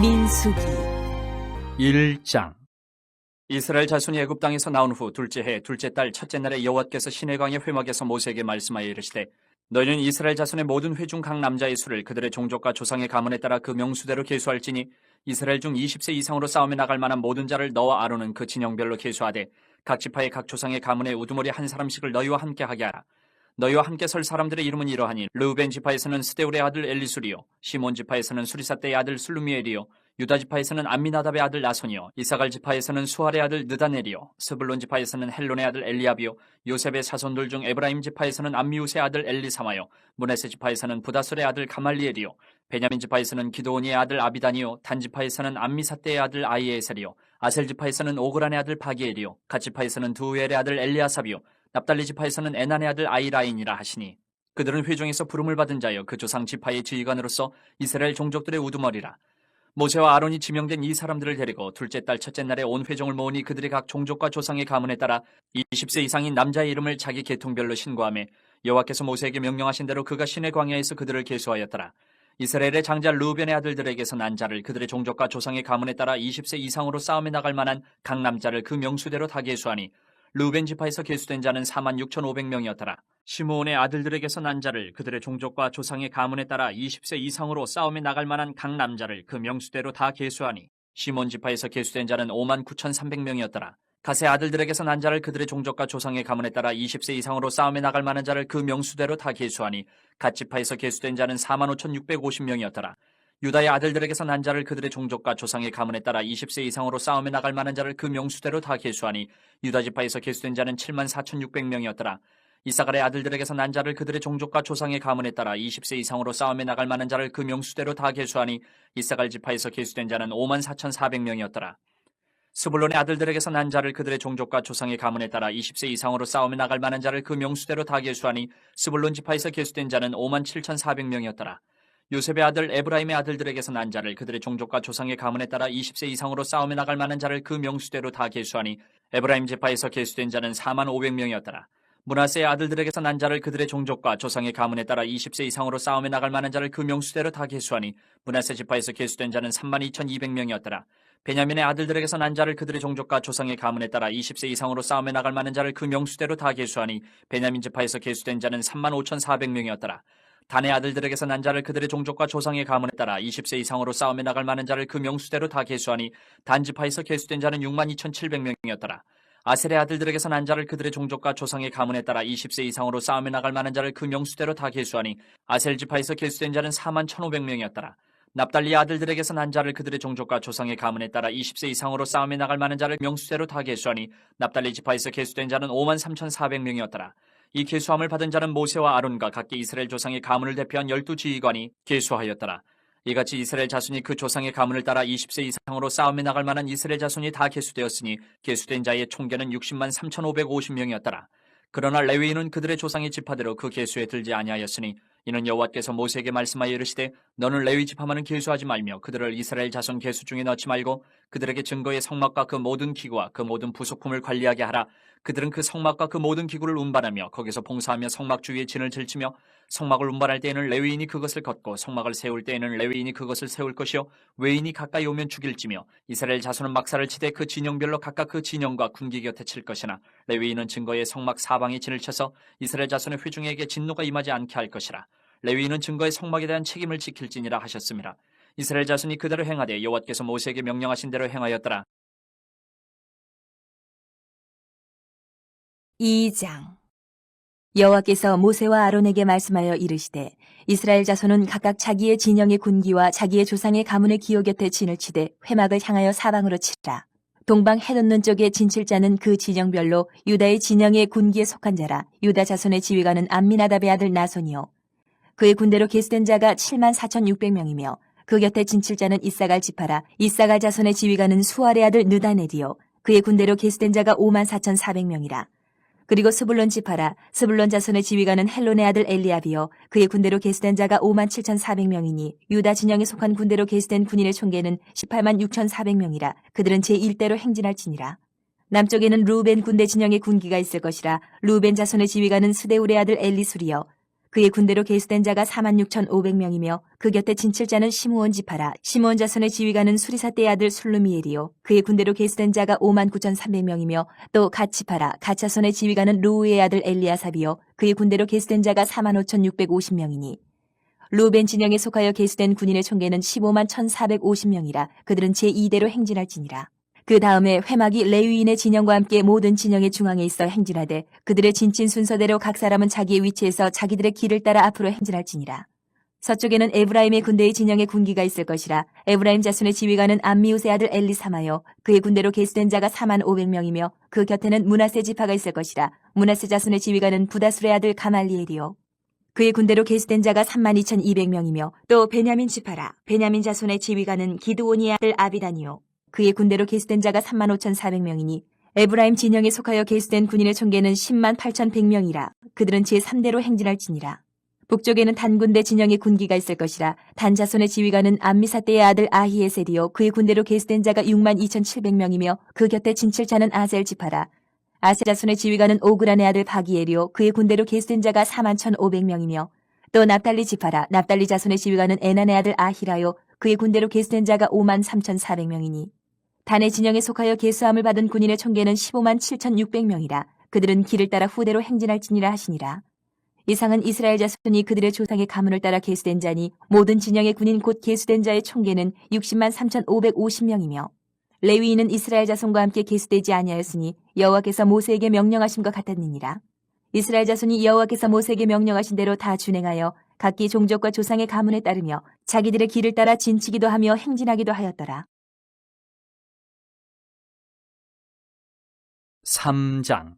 민수기 1장. 이스라엘 자손이 애굽 땅에서 나온 후 둘째 해 둘째 달 첫째 날에 여호와께서 시내강의 회막에서 모세에게 말씀하여 이르시되 너희는 이스라엘 자손의 모든 회 중 각 남자의 수를 그들의 종족과 조상의 가문에 따라 그 명수대로 계수할지니 이스라엘 중 20세 이상으로 싸움에 나갈 만한 모든 자를 너와 아론은 그 진영별로 계수하되 각 지파의 각 조상의 가문에 우두머리 한 사람씩을 너희와 함께 하게 하라. 너희와 함께 설 사람들의 이름은 이러하니 르우벤 지파에서는 스데울의 아들 엘리술이요 시몬 지파에서는 수리삿대의 아들 슬루미엘이요 유다 지파에서는 암미나답의 아들 나손이요 이사갈 지파에서는 수할의 아들 느다넬이요 스불론 지파에서는 헬론의 아들 엘리압이요 요셉의 사손들 중 에브라임 지파에서는 암미우스의 아들 엘리사마요 므낫세 지파에서는 부다솔의 아들 가말리엘이요 베냐민 지파에서는 기드온의 아들 아비단이요 단 지파에서는 암미삿대의 아들 아이에셀이요 아셀 지파에서는 오그란의 아들 바기엘이요 갓 지파에서는 두우엘의 아들 엘리아삽이요 납달리 지파에서는 에난의 아들 아이라인이라 하시니 그들은 회중에서 부름을 받은 자여 그 조상 지파의 지휘관으로서 이스라엘 종족들의 우두머리라. 모세와 아론이 지명된 이 사람들을 데리고 둘째 달 첫째 날에 온 회종을 모으니 그들이 각 종족과 조상의 가문에 따라 20세 이상인 남자의 이름을 자기 계통별로 신고하며 여호와께서 모세에게 명령하신 대로 그가 시내 광야에서 그들을 계수하였더라. 이스라엘의 장자 르우벤의 아들들에게서 난 자를 그들의 종족과 조상의 가문에 따라 20세 이상으로 싸움에 나갈 만한 각 남자를 그 명수대로 다 계수하니 르우벤 지파에서 계수된 자는 46,500명이었더라. 시므온의 아들들에게서 난 자를 그들의 종족과 조상의 가문에 따라 20세 이상으로 싸움에 나갈 만한 각 남자를 그 명수대로 다 계수하니 시몬 지파에서 계수된 자는 59,300명이었더라. 갓의 아들들에게서 난 자를 그들의 종족과 조상의 가문에 따라 20세 이상으로 싸움에 나갈 만한 자를 그 명수대로 다 계수하니 갓 지파에서 계수된 자는 45,650명이었더라. 유다의 아들들에게서 난 자를 그들의 종족과 조상의 가문에 따라 20세 이상으로 싸움에 나갈 만한 자를 그 명수대로 다 계수하니 유다 지파에서 계수된 자는 74,600명이었더라. 이사갈의 아들들에게서 난 자를 그들의 종족과 조상의 가문에 따라 20세 이상으로 싸움에 나갈 만한 자를 그 명수대로 다 계수하니 이사갈 지파에서 계수된 자는 54,400명이었더라. 스불론의 아들들에게서 난 자를 그들의 종족과 조상의 가문에 따라 20세 이상으로 싸움에 나갈 만한 자를 그 명수대로 다 계수하니 스불론 지파에서 계수된 자는 57,400명이었더라. 요셉의 아들 에브라임의 아들들에게서 난 자를 그들의 종족과 조상의 가문에 따라 20세 이상으로 싸움에 나갈 만한 자를 그 명수대로 다 계수하니 에브라임 지파에서 계수된 자는 45,000명이었더라. 므낫세의 아들들에게서 난 자를 그들의 종족과 조상의 가문에 따라 20세 이상으로 싸움에 나갈 만한 자를 그 명수대로 다 계수하니 므낫세 지파에서 계수된 자는 32,200명이었더라. 베냐민의 아들들에게서 난 자를 그들의 종족과 조상의 가문에 따라 20세 이상으로 싸움에 나갈 만한 자를 그 명수대로 다 계수하니 베냐민 지파에서 계수된 자는 35,400명이었더라. 단의 아들들에게서 난 자를 그들의 종족과 조상의 가문에 따라 20세 이상으로 싸움에 나갈 만한 자를 그 명수대로 다 계수하니 단 지파에서 계수된 자는 62,700명이었더라. 아셀의 아들들에게서 난 자를 그들의 종족과 조상의 가문에 따라 20세 이상으로 싸움에 나갈 만한 자를 그 명수대로 다 계수하니 아셀 지파에서 계수된 자는 41,500명이었더라. 납달리 아들들에게서 난 자를 그들의 종족과 조상의 가문에 따라 20세 이상으로 싸움에 나갈 만한 자를 명수대로 다 계수하니 납달리 지파에서 계수된 자는 53,400명이었더라. 이 계수함을 받은 자는 모세와 아론과 각기 이스라엘 조상의 가문을 대표한 12지휘관이 계수하였더라. 이같이 이스라엘 자손이 그 조상의 가문을 따라 20세 이상으로 싸움에 나갈 만한 이스라엘 자손이 다 계수되었으니 계수된 자의 총계는 603,550명이었더라. 그러나 레위인은 그들의 조상의 지파대로 그 계수에 들지 아니하였으니 이는 여호와께서 모세에게 말씀하여 이르시되 너는 레위 지파만은 계수하지 말며 그들을 이스라엘 자손 계수 중에 넣지 말고 그들에게 증거의 성막과 그 모든 기구와 그 모든 부속품을 관리하게 하라. 그들은 그 성막과 그 모든 기구를 운반하며 거기서 봉사하며 성막 주위에 진을 들치며 성막을 운반할 때에는 레위인이 그것을 걷고 성막을 세울 때에는 레위인이 그것을 세울 것이요 외인이 가까이 오면 죽일지며 이스라엘 자손은 막사를 치되 그 진영별로 각각 그 진영과 군기 곁에 칠 것이나 레위인은 증거의 성막 사방에 진을 쳐서 이스라엘 자손의 회중에게 진노가 임하지 않게 할 것이라. 레위인은 증거의 성막에 대한 책임을 지킬지니라 하셨습니다. 이스라엘 자손이 그대로 행하되 여호와께서 모세에게 명령하신 대로 행하였더라. 2장 여호와께서 모세와 아론에게 말씀하여 이르시되 이스라엘 자손은 각각 자기의 진영의 군기와 자기의 조상의 가문의 기호 곁에 진을 치되 회막을 향하여 사방으로 치라. 동방 해돋는 쪽에 진칠자는 그 진영별로 유다의 진영의 군기에 속한 자라. 유다 자손의 지휘관은 암미나답의 아들 나손이요 그의 군대로 계수된 자가 74,600명이며 그 곁에 진칠자는 이사갈 지파라. 이사갈 자손의 지휘관은 수할의 아들 느다넬이요 그의 군대로 계수된 자가 54,400명이라. 그리고 스불론 지파라. 스불론 자손의 지휘관은 헬론의 아들 엘리압이요 그의 군대로 계수된 자가 57,400명이니 유다 진영에 속한 군대로 계수된 군인의 총계는 186,400명이라. 그들은 제1대로 행진할지니라. 남쪽에는 르우벤 군대 진영의 군기가 있을 것이라. 르우벤 자손의 지휘관은 스데울의 아들 엘리술이요 그의 군대로 계수된 자가 46,500명이며 그 곁에 진칠자는 시므온 지파라. 시므온 자손의 지휘관은 수리사떼의 아들 술루미엘이요 그의 군대로 계수된 자가 59,300명이며 또 갓 지파라. 갓 자손의 지휘관은 루우의 아들 엘리아삽이요 그의 군대로 계수된 자가 45,650명이니 루벤 진영에 속하여 계수된 군인의 총계는 151,450명이라. 그들은 제2대로 행진할지니라. 그 다음에 회막이 레위인의 진영과 함께 모든 진영의 중앙에 있어 행진하되 그들의 진친 순서대로 각 사람은 자기의 위치에서 자기들의 길을 따라 앞으로 행진할지니라. 서쪽에는 에브라임의 군대의 진영에 군기가 있을 것이라. 에브라임 자손의 지휘관은 암미우스의 아들 엘리사마요 그의 군대로 계수된 자가 45,500명이며 그 곁에는 므낫세 지파가 있을 것이라. 므낫세 자손의 지휘관은 부다술의 아들 가말리엘이요 그의 군대로 계수된 자가 32,200명이며 또 베냐민 지파라. 베냐민 자손의 지휘관은 기드온이의 아들 아비단이요 그의 군대로 계수된 자가 35,400명이니 에브라임 진영에 속하여 계수된 군인의 총계는 108,100명이라. 그들은 제3대로 행진할지니라. 북쪽에는 단군대 진영의 군기가 있을 것이라. 단 자손의 지휘관은 암미사떼의 아들 아히에셀이요 그의 군대로 계수된 자가 62,700명이며 그 곁에 진칠자는 아셀 지파라. 아셀 자손의 지휘관은 오그란의 아들 바기엘이요 그의 군대로 계수된 자가 41,500명이며 또 납달리 지파라. 납달리 자손의 지휘관은 에난의 아들 아히라요 그의 군대로 계수된 자가 53,400명이니 단의 진영에 속하여 계수함을 받은 군인의 총계는 157,600명이라. 그들은 길을 따라 후대로 행진할지니라 하시니라. 이상은 이스라엘 자손이 그들의 조상의 가문을 따라 계수된 자니 모든 진영의 군인 곧 계수된 자의 총계는 603,550명이며 레위인은 이스라엘 자손과 함께 계수되지 아니하였으니 여호와께서 모세에게 명령하심과 같았느니라. 이스라엘 자손이 여호와께서 모세에게 명령하신 대로 다 준행하여 각기 종족과 조상의 가문에 따르며 자기들의 길을 따라 진치기도 하며 행진하기도 하였더라. 3장.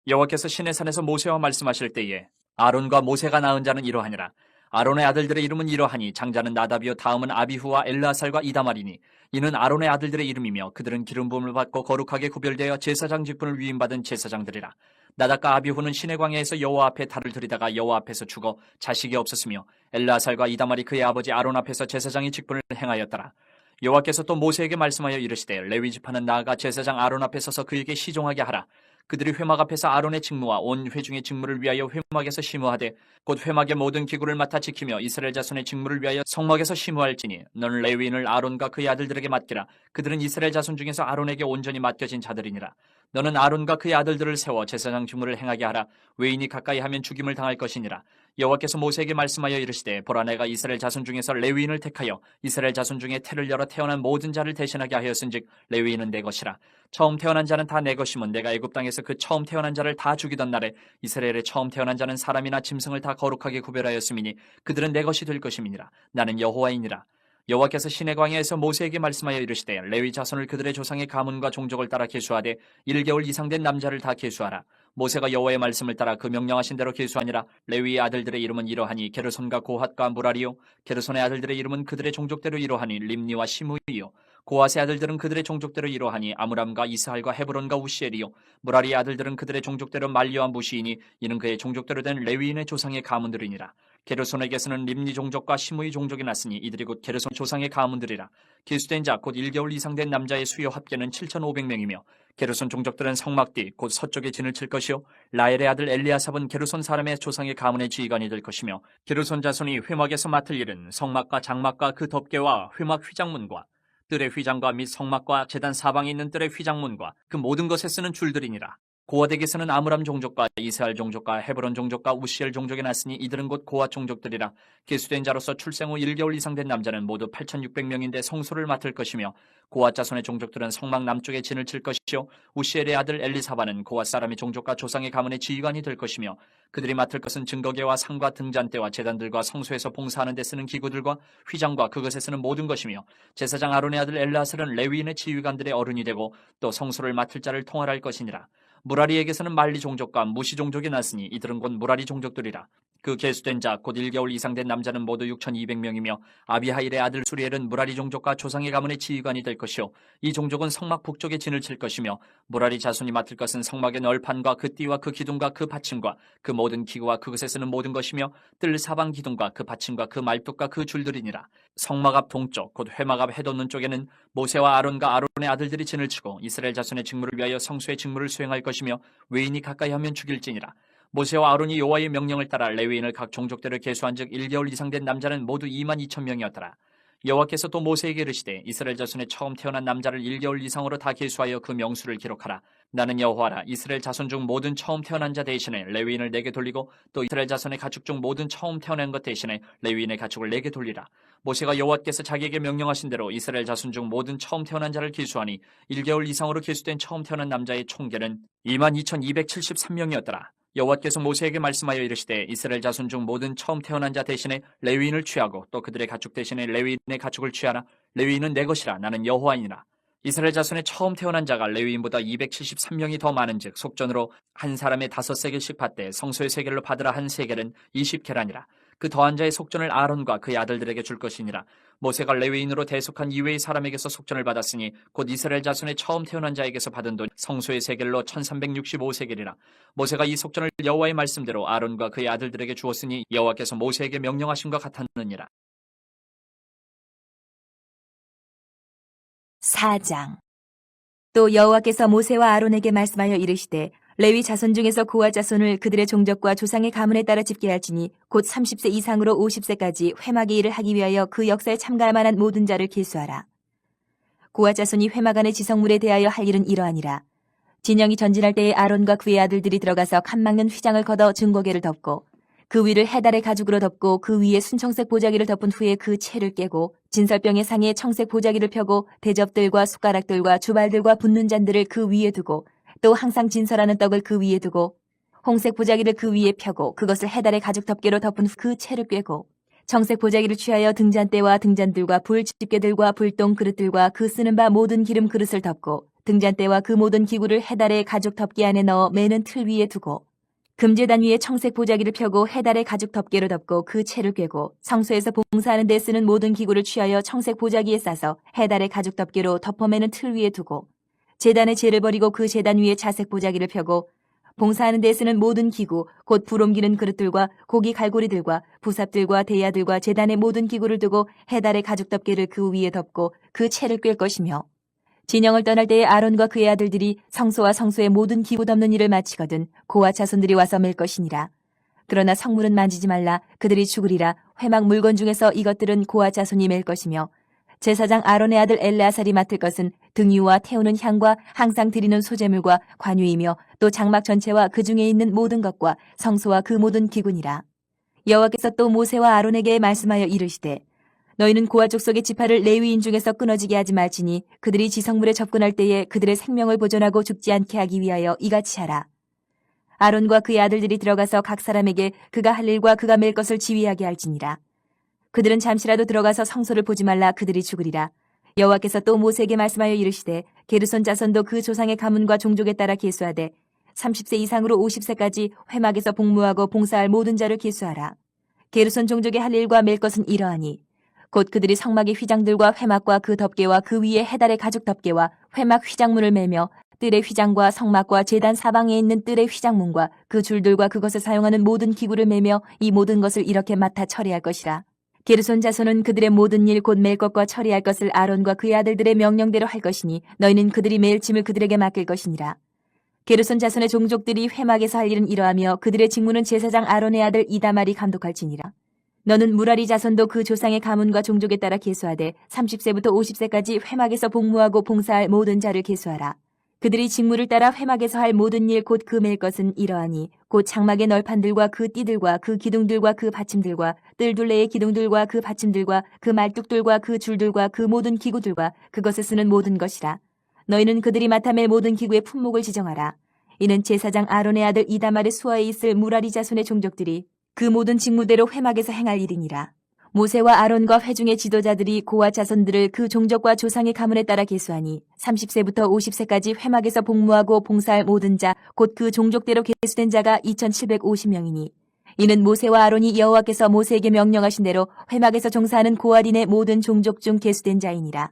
여호와께서 시내산에서 모세와 말씀하실 때에 아론과 모세가 낳은 자는 이러하니라. 아론의 아들들의 이름은 이러하니 장자는 나답이요 다음은 아비후와 엘르아살과 이다말이니 이는 아론의 아들들의 이름이며 그들은 기름 부음을 받고 거룩하게 구별되어 제사장 직분을 위임받은 제사장들이라. 나답과 아비후는 시내 광야에서 여호와 앞에 달을 들이다가 여호와 앞에서 죽어 자식이 없었으며 엘르아살과 이다말이 그의 아버지 아론 앞에서 제사장의 직분을 행하였더라. 여호와께서 또 모세에게 말씀하여 이르시되 레위 지파는 나아가 제사장 아론 앞에 서서 그에게 시종하게 하라. 그들이 회막 앞에서 아론의 직무와 온 회중의 직무를 위하여 회막에서 심우하되 곧 회막의 모든 기구를 맡아 지키며 이스라엘 자손의 직무를 위하여 성막에서 심우할지니 너는 레위인을 아론과 그의 아들들에게 맡기라. 그들은 이스라엘 자손 중에서 아론에게 온전히 맡겨진 자들이니라. 너는 아론과 그의 아들들을 세워 제사장 직무를 행하게 하라. 외인이 가까이 하면 죽임을 당할 것이니라. 여호와께서 모세에게 말씀하여 이르시되 보라 내가 이스라엘 자손 중에서 레위인을 택하여 이스라엘 자손 중에 태를 열어 태어난 모든 자를 대신하게 하였은즉 레위인은 내 것이라. 처음 태어난 자는 다 내 것이면 내가 애굽 땅에서 그 처음 태어난 자를 다 죽이던 날에 이스라엘의 처음 태어난 자는 사람이나 짐승을 다 거룩하게 구별하였음이니 그들은 내 것이 될 것임이니라. 나는 여호와이니라. 여호와께서 시내 광야에서 모세에게 말씀하여 이르시되 레위 자손을 그들의 조상의 가문과 종족을 따라 계수하되 1개월 이상 된 남자를 다 계수하라. 모세가 여호와의 말씀을 따라 그 명령하신 대로 계수하니라. 레위의 아들들의 이름은 이러하니 게르손과 고핫과 무라리요 게르손의 아들들의 이름은 그들의 종족대로 이러하니 림니와 시므이요 고핫의 아들들은 그들의 종족대로 이러하니 아므람과 이스할과 헤브론과 우시엘이요 무라리의 아들들은 그들의 종족대로 말리와 무시이니 이는 그의 종족대로 된 레위인의 조상의 가문들이니라. 게르손에게서는 림니 종족과 시므이 종족이 났으니 이들이 곧 게르손 조상의 가문들이라. 계수된 자 곧 1개월 이상 된 남자의 수요 합계는 7,500명이며 게르손 종족들은 성막 뒤 곧 서쪽에 진을 칠 것이요 라엘의 아들 엘리아삽은 게르손 사람의 조상의 가문의 지휘관이 될 것이며 게르손 자손이 회막에서 맡을 일은 성막과 장막과 그 덮개와 회막 휘장문과 뜰의 휘장과 및 성막과 제단 사방에 있는 뜰의 휘장문과 그 모든 것에 쓰는 줄들이니라. 고핫에게서는 아므람 종족과 이스할 종족과 헤브론 종족과 우시엘 종족이 났으니 이들은 곧 고핫 종족들이라. 계수된 자로서 출생 후 1개월 이상 된 남자는 모두 8,600명인데 성소를 맡을 것이며 고핫 자손의 종족들은 성막 남쪽에 진을 칠 것이요 우시엘의 아들 엘리사바는 고핫 사람의 종족과 조상의 가문의 지휘관이 될 것이며 그들이 맡을 것은 증거계와 상과 등잔대와 제단들과 성소에서 봉사하는 데 쓰는 기구들과 휘장과 그것에 쓰는 모든 것이며 제사장 아론의 아들 엘르아살은 레위인의 지휘관들의 어른이 되고 또 성소를 맡을 자를 통할할 것이니라. 무라리에게서는 말리 종족과 무시 종족이 났으니 이들은 곧 무라리 종족들이라. 그 계수된 자 곧 1개월 이상 된 남자는 모두 6,200명이며 아비하일의 아들 수리엘은 무라리 종족과 조상의 가문의 지휘관이 될 것이요 이 종족은 성막 북쪽에 진을 칠 것이며 무라리 자손이 맡을 것은 성막의 널판과 그 띠와 그 기둥과 그 받침과 그 모든 기구와 그것에 쓰는 모든 것이며 뜰 사방 기둥과 그 받침과 그 말뚝과 그 줄들이니라. 성막 앞 동쪽 곧 회막 앞 해돋는 쪽에는 모세와 아론과 아론의 아들들이 진을 치고 이스라엘 자손의 직무를 위하여 성소의 직무를 수행할 것이며 외인이 가까이 하면 죽일지니라. 모세와 아론이 여호와의 명령을 따라 레위인을 각 종족대로 계수한즉 1개월 이상 된 남자는 모두 22,000명이었더라. 여호와께서 또 모세에게 이르시되 이스라엘 자손에 처음 태어난 남자를 1개월 이상으로 다 계수하여 그 명수를 기록하라. 나는 여호와라. 이스라엘 자손 중 모든 처음 태어난 자 대신에 레위인을 내게 돌리고 또 이스라엘 자손의 가축 중 모든 처음 태어난 것 대신에 레위인의 가축을 내게 돌리라. 모세가 여호와께서 자기에게 명령하신 대로 이스라엘 자손 중 모든 처음 태어난 자를 계수하니 1개월 이상으로 계수된 처음 태어난 남자의 총계는 22,273명이었더라. 여호와께서 모세에게 말씀하여 이르시되 이스라엘 자손 중 모든 처음 태어난 자 대신에 레위인을 취하고 또 그들의 가축 대신에 레위인의 가축을 취하라. 레위인은 내 것이라. 나는 여호와이니라. 이스라엘 자손의 처음 태어난 자가 레위인보다 273명이 더 많은즉 속전으로 한 사람의 5세겔씩 받되 성소의 세겔로 받으라. 한 세겔은 20계란이라. 그 더한 자의 속전을 아론과 그의 아들들에게 줄 것이니라. 모세가 레위인으로 대속한 이외의 사람에게서 속전을 받았으니 곧 이스라엘 자손의 처음 태어난 자에게서 받은 돈 성소의 세겔로 1365세겔이라. 모세가 이 속전을 여호와의 말씀대로 아론과 그의 아들들에게 주었으니 여호와께서 모세에게 명령하신 것 같았느니라. 4장. 또 여호와께서 모세와 아론에게 말씀하여 이르시되 레위 자손 중에서 고아 자손을 그들의 종족과 조상의 가문에 따라 집계할지니 곧 30세 이상으로 50세까지 회막의 일을 하기 위하여 그 역사에 참가할 만한 모든 자를 계수하라. 고아 자손이 회막 안의 지성물에 대하여 할 일은 이러하니라. 진영이 전진할 때에 아론과 그의 아들들이 들어가서 칸 막는 휘장을 걷어 증거계를 덮고 그 위를 해달의 가죽으로 덮고 그 위에 순청색 보자기를 덮은 후에 그 채를 깨고 진설병의 상에 청색 보자기를 펴고 대접들과 숟가락들과 주발들과 붓는 잔들을 그 위에 두고 또 항상 진설하는 떡을 그 위에 두고 홍색 보자기를 그 위에 펴고 그것을 해달의 가죽 덮개로 덮은 후 그 채를 꿰고 청색 보자기를 취하여 등잔대와 등잔들과 불 집게들과 불똥 그릇들과 그 쓰는 바 모든 기름 그릇을 덮고 등잔대와 그 모든 기구를 해달의 가죽 덮개 안에 넣어 매는 틀 위에 두고 금제단 위에 청색 보자기를 펴고 해달의 가죽 덮개로 덮고 그 채를 꿰고 성소에서 봉사하는 데 쓰는 모든 기구를 취하여 청색 보자기에 싸서 해달의 가죽 덮개로 덮어매는 틀 위에 두고 제단에 재를 버리고 그 제단 위에 자색 보자기를 펴고 봉사하는 데 쓰는 모든 기구 곧 불 옮기는 그릇들과 고기 갈고리들과 부삽들과 대야들과 제단의 모든 기구를 두고 해달의 가죽 덮개를 그 위에 덮고 그 채를 꿰 것이며 진영을 떠날 때에 아론과 그의 아들들이 성소와 성소의 모든 기구 덮는 일을 마치거든 고아 자손들이 와서 맬 것이니라. 그러나 성물은 만지지 말라. 그들이 죽으리라. 회막 물건 중에서 이것들은 고아 자손이 맬 것이며 제사장 아론의 아들 엘레아살이 맡을 것은 등유와 태우는 향과 항상 드리는 소제물과 관유이며 또 장막 전체와 그 중에 있는 모든 것과 성소와 그 모든 기구니라. 여호와께서 또 모세와 아론에게 말씀하여 이르시되 너희는 고아 족속의 지파를 레위인 중에서 끊어지게 하지 말지니 그들이 지성물에 접근할 때에 그들의 생명을 보존하고 죽지 않게 하기 위하여 이같이 하라. 아론과 그의 아들들이 들어가서 각 사람에게 그가 할 일과 그가 맬 것을 지휘하게 할지니라. 그들은 잠시라도 들어가서 성소를 보지 말라. 그들이 죽으리라. 여호와께서 또 모세에게 말씀하여 이르시되 게르손 자손도 그 조상의 가문과 종족에 따라 계수하되 30세 이상으로 50세까지 회막에서 복무하고 봉사할 모든 자를 계수하라. 게르손 종족의 할 일과 맬 것은 이러하니 곧 그들이 성막의 휘장들과 회막과 그 덮개와 그 위에 해달의 가죽 덮개와 회막 휘장문을 매며 뜰의 휘장과 성막과 제단 사방에 있는 뜰의 휘장문과 그 줄들과 그것을 사용하는 모든 기구를 매며 이 모든 것을 이렇게 맡아 처리할 것이라. 게르손 자손은 그들의 모든 일 곧 맬 것과 처리할 것을 아론과 그의 아들들의 명령대로 할 것이니 너희는 그들이 매일 짐을 그들에게 맡길 것이니라. 게르손 자손의 종족들이 회막에서 할 일은 이러하며 그들의 직무는 제사장 아론의 아들 이다말이 감독할지니라. 너는 무라리 자손도 그 조상의 가문과 종족에 따라 계수하되 30세부터 50세까지 회막에서 복무하고 봉사할 모든 자를 계수하라. 그들이 직무를 따라 회막에서 할 모든 일 곧 그 맬 것은 이러하니 곧 장막의 널판들과 그 띠들과 그 기둥들과 그 받침들과 뜰 둘레의 기둥들과 그 받침들과 그 말뚝들과 그 줄들과 그 모든 기구들과 그것에 쓰는 모든 것이라. 너희는 그들이 맡아 맬 모든 기구의 품목을 지정하라. 이는 제사장 아론의 아들 이다말의 수하에 있을 무라리 자손의 종족들이 그 모든 직무대로 회막에서 행할 일이니라. 모세와 아론과 회중의 지도자들이 고아 자손들을 그 종족과 조상의 가문에 따라 계수하니 30세부터 50세까지 회막에서 복무하고 봉사할 모든 자 곧 그 종족대로 계수된 자가 2750명이니 이는 모세와 아론이 여호와께서 모세에게 명령하신 대로 회막에서 종사하는 고아린의 모든 종족 중 계수된 자이니라.